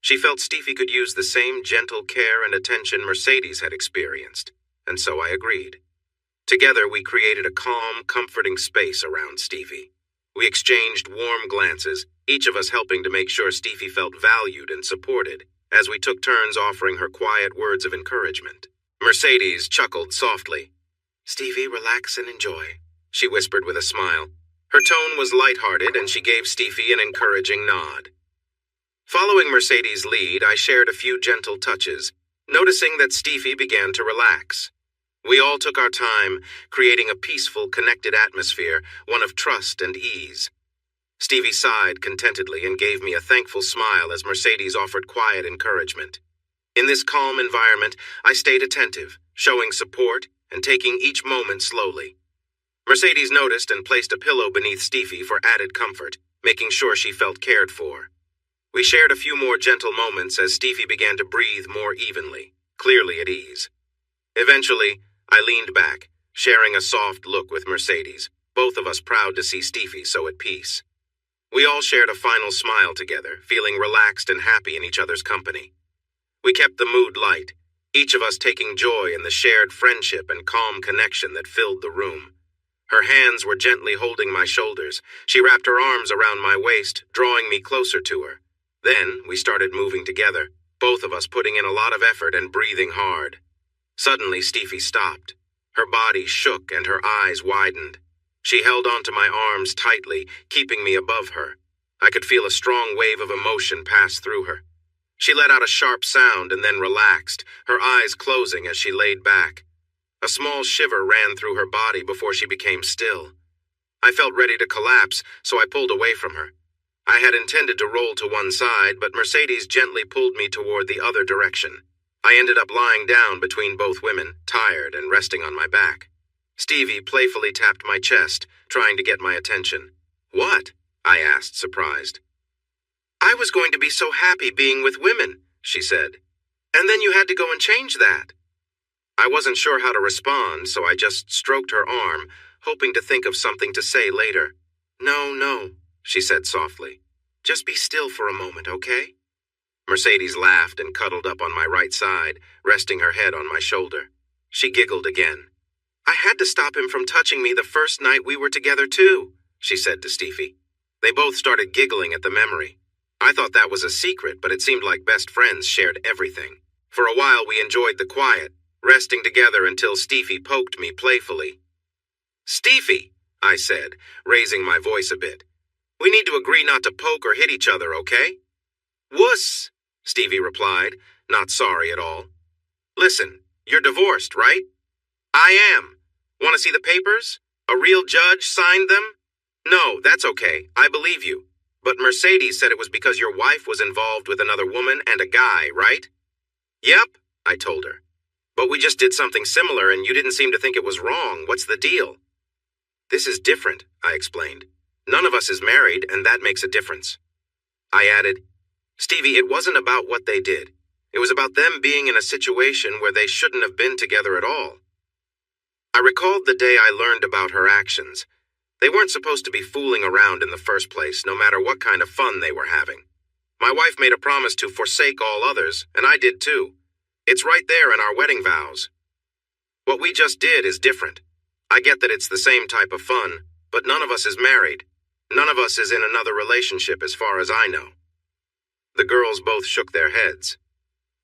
She felt Steffi could use the same gentle care and attention Mercedes had experienced, and so I agreed. Together, we created a calm, comforting space around Steffi. We exchanged warm glances, each of us helping to make sure Steffi felt valued and supported, as we took turns offering her quiet words of encouragement. Mercedes chuckled softly. "Stevie, relax and enjoy," she whispered with a smile. Her tone was lighthearted, and she gave Stevie an encouraging nod. Following Mercedes' lead, I shared a few gentle touches, noticing that Stevie began to relax. We all took our time, creating a peaceful, connected atmosphere, one of trust and ease. Stevie sighed contentedly and gave me a thankful smile as Mercedes offered quiet encouragement. In this calm environment, I stayed attentive, showing support and taking each moment slowly. Mercedes noticed and placed a pillow beneath Stevie for added comfort, making sure she felt cared for. We shared a few more gentle moments as Stevie began to breathe more evenly, clearly at ease. Eventually, I leaned back, sharing a soft look with Mercedes, both of us proud to see Stevie so at peace. We all shared a final smile together, feeling relaxed and happy in each other's company. We kept the mood light, each of us taking joy in the shared friendship and calm connection that filled the room. Her hands were gently holding my shoulders. She wrapped her arms around my waist, drawing me closer to her. Then we started moving together, both of us putting in a lot of effort and breathing hard. Suddenly, Stevie stopped. Her body shook and her eyes widened. She held onto my arms tightly, keeping me above her. I could feel a strong wave of emotion pass through her. She let out a sharp sound and then relaxed, her eyes closing as she laid back. A small shiver ran through her body before she became still. I felt ready to collapse, so I pulled away from her. I had intended to roll to one side, but Mercedes gently pulled me toward the other direction. I ended up lying down between both women, tired and resting on my back. Stevie playfully tapped my chest, trying to get my attention. "What?" I asked, surprised. "I was going to be so happy being with women," she said. "And then you had to go and change that." I wasn't sure how to respond, so I just stroked her arm, hoping to think of something to say later. No, she said softly. "Just be still for a moment, okay?" Mercedes laughed and cuddled up on my right side, resting her head on my shoulder. She giggled again. "I had to stop him from touching me the first night we were together too," she said to Stevie. They both started giggling at the memory. I thought that was a secret, but it seemed like best friends shared everything. For a while we enjoyed the quiet, resting together until Stevie poked me playfully. "Stevie," I said, raising my voice a bit. "We need to agree not to poke or hit each other, okay?" "Wuss," Stevie replied, not sorry at all. "Listen, you're divorced, right?" "I am. Want to see the papers? A real judge signed them?" "No, that's okay. I believe you. But Mercedes said it was because your wife was involved with another woman and a guy, right?" "Yep," I told her. "But we just did something similar and you didn't seem to think it was wrong. What's the deal?" "This is different," I explained. "None of us is married, and that makes a difference." I added, "Stevie, it wasn't about what they did. It was about them being in a situation where they shouldn't have been together at all." I recalled the day I learned about her actions. They weren't supposed to be fooling around in the first place, no matter what kind of fun they were having. My wife made a promise to forsake all others, and I did too. It's right there in our wedding vows. What we just did is different. I get that it's the same type of fun, but none of us is married. None of us is in another relationship as far as I know. The girls both shook their heads.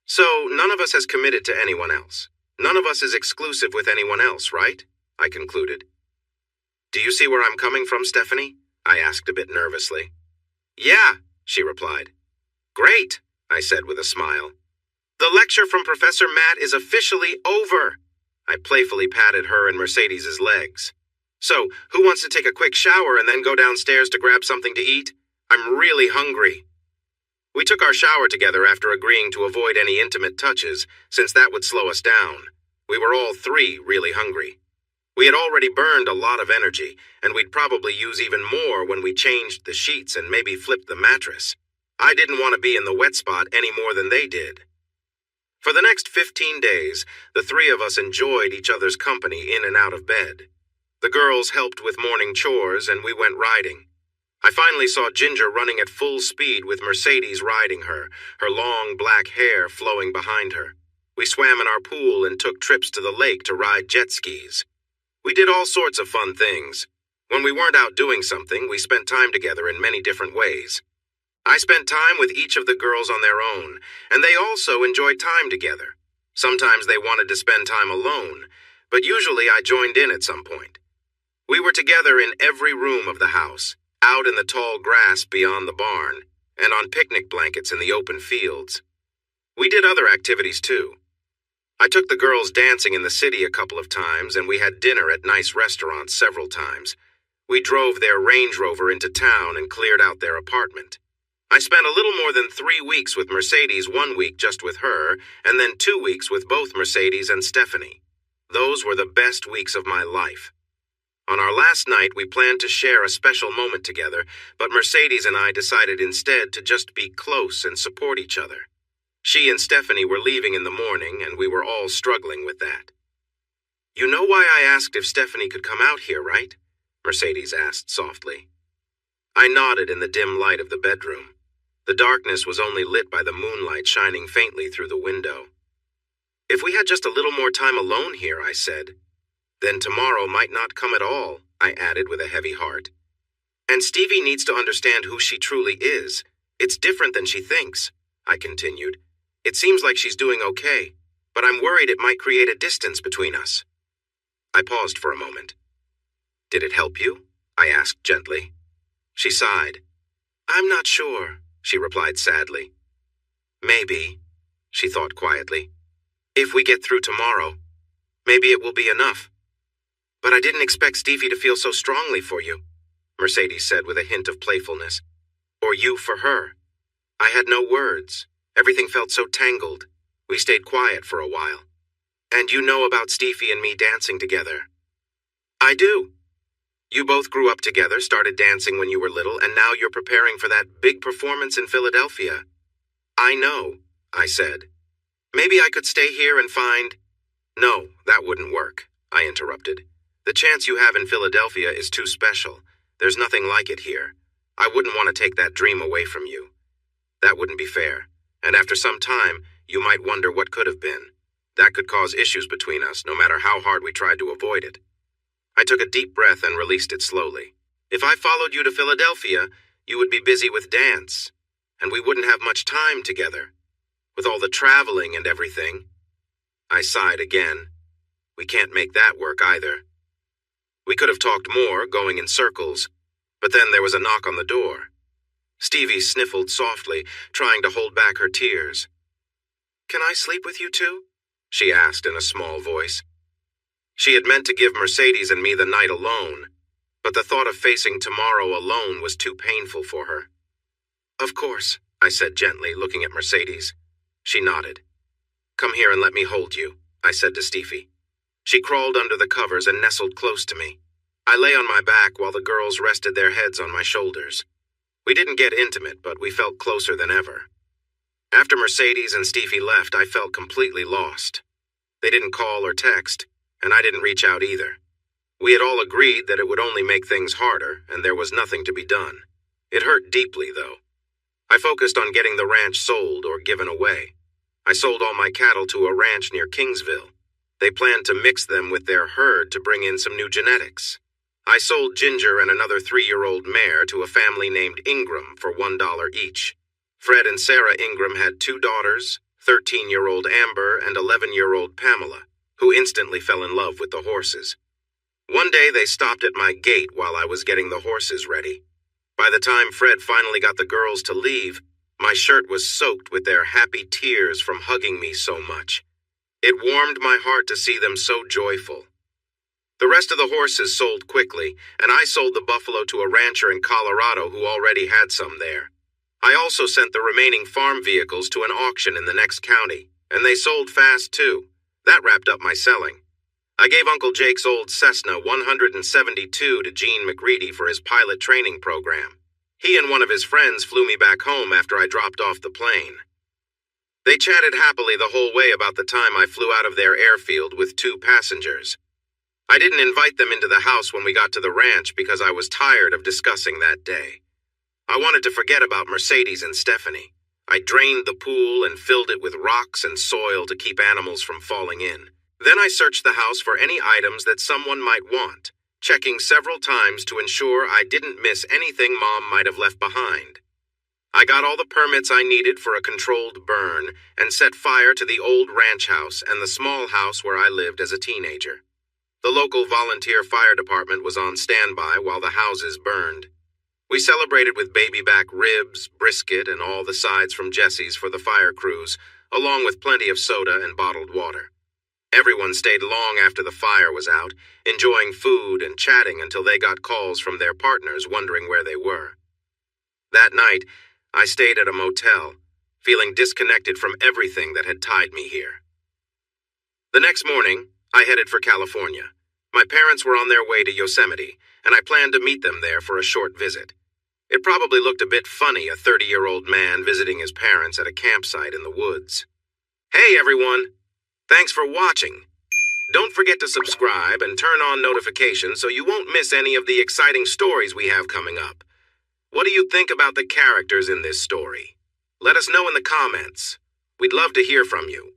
"So, none of us has committed to anyone else. None of us is exclusive with anyone else, right?" I concluded. "Do you see where I'm coming from, Stephanie?" I asked a bit nervously. "Yeah," she replied. "Great," I said with a smile. "The lecture from Professor Matt is officially over." I playfully patted her and Mercedes's legs. "So, who wants to take a quick shower and then go downstairs to grab something to eat? I'm really hungry." We took our shower together after agreeing to avoid any intimate touches, since that would slow us down. We were all three really hungry. We had already burned a lot of energy, and we'd probably use even more when we changed the sheets and maybe flipped the mattress. I didn't want to be in the wet spot any more than they did. For the next 15 days, the three of us enjoyed each other's company in and out of bed. The girls helped with morning chores, and we went riding. I finally saw Ginger running at full speed with Mercedes riding her, her long black hair flowing behind her. We swam in our pool and took trips to the lake to ride jet skis. We did all sorts of fun things. When we weren't out doing something, we spent time together in many different ways. I spent time with each of the girls on their own, and they also enjoyed time together. Sometimes they wanted to spend time alone, but usually I joined in at some point. We were together in every room of the house, out in the tall grass beyond the barn, and on picnic blankets in the open fields. We did other activities too. I took the girls dancing in the city a couple of times, and we had dinner at nice restaurants several times. We drove their Range Rover into town and cleared out their apartment. I spent a little more than 3 weeks with Mercedes, 1 week just with her, and then 2 weeks with both Mercedes and Stephanie. Those were the best weeks of my life. On our last night, we planned to share a special moment together, but Mercedes and I decided instead to just be close and support each other. She and Stephanie were leaving in the morning, and we were all struggling with that. "You know why I asked if Stephanie could come out here, right?" Mercedes asked softly. I nodded in the dim light of the bedroom. The darkness was only lit by the moonlight shining faintly through the window. "If we had just a little more time alone here," I said. "Then tomorrow might not come at all," I added with a heavy heart. "And Stevie needs to understand who she truly is. It's different than she thinks," I continued. "It seems like she's doing okay, but I'm worried it might create a distance between us." I paused for a moment. "Did it help you?" I asked gently. She sighed. "I'm not sure," she replied sadly. "Maybe," she thought quietly. "If we get through tomorrow, maybe it will be enough." "But I didn't expect Stevie to feel so strongly for you," Mercedes said with a hint of playfulness. "Or you for her." I had no words. Everything felt so tangled. We stayed quiet for a while. "And you know about Stevie and me dancing together?" "I do. You both grew up together, started dancing when you were little, and now you're preparing for that big performance in Philadelphia." "I know," I said. "Maybe I could stay here and find—" "No, that wouldn't work," I interrupted. "The chance you have in Philadelphia is too special. There's nothing like it here. I wouldn't want to take that dream away from you. That wouldn't be fair, and after some time, you might wonder what could have been. That could cause issues between us, no matter how hard we tried to avoid it." I took a deep breath and released it slowly. "If I followed you to Philadelphia, you would be busy with dance, and we wouldn't have much time together. With all the traveling and everything." I sighed again. "We can't make that work either." We could have talked more, going in circles, but then there was a knock on the door. Stevie sniffled softly, trying to hold back her tears. "Can I sleep with you too?" she asked in a small voice. She had meant to give Mercedes and me the night alone, but the thought of facing tomorrow alone was too painful for her. "Of course," I said gently, looking at Mercedes. She nodded. "Come here and let me hold you," I said to Stevie. She crawled under the covers and nestled close to me. I lay on my back while the girls rested their heads on my shoulders. We didn't get intimate, but we felt closer than ever. After Mercedes and Stevie left, I felt completely lost. They didn't call or text, and I didn't reach out either. We had all agreed that it would only make things harder, and there was nothing to be done. It hurt deeply, though. I focused on getting the ranch sold or given away. I sold all my cattle to a ranch near Kingsville. They planned to mix them with their herd to bring in some new genetics. I sold Ginger and another 3-year-old mare to a family named Ingram for $1 each. Fred and Sarah Ingram had 2 daughters, 13-year-old Amber and 11-year-old Pamela, who instantly fell in love with the horses. One day they stopped at my gate while I was getting the horses ready. By the time Fred finally got the girls to leave, my shirt was soaked with their happy tears from hugging me so much. It warmed my heart to see them so joyful. The rest of the horses sold quickly, and I sold the buffalo to a rancher in Colorado who already had some there. I also sent the remaining farm vehicles to an auction in the next county, and they sold fast too. That wrapped up my selling. I gave Uncle Jake's old Cessna 172 to Gene McReady for his pilot training program. He and one of his friends flew me back home after I dropped off the plane. They chatted happily the whole way about the time I flew out of their airfield with 2 passengers. I didn't invite them into the house when we got to the ranch because I was tired of discussing that day. I wanted to forget about Mercedes and Stephanie. I drained the pool and filled it with rocks and soil to keep animals from falling in. Then I searched the house for any items that someone might want, checking several times to ensure I didn't miss anything Mom might have left behind. I got all the permits I needed for a controlled burn and set fire to the old ranch house and the small house where I lived as a teenager. The local volunteer fire department was on standby while the houses burned. We celebrated with baby back ribs, brisket, and all the sides from Jesse's for the fire crews, along with plenty of soda and bottled water. Everyone stayed long after the fire was out, enjoying food and chatting until they got calls from their partners wondering where they were. That night, I stayed at a motel, feeling disconnected from everything that had tied me here. The next morning, I headed for California. My parents were on their way to Yosemite, and I planned to meet them there for a short visit. It probably looked a bit funny, a 30-year-old man visiting his parents at a campsite in the woods. Hey everyone! Thanks for watching. Don't forget to subscribe and turn on notifications so you won't miss any of the exciting stories we have coming up. What do you think about the characters in this story? Let us know in the comments. We'd love to hear from you.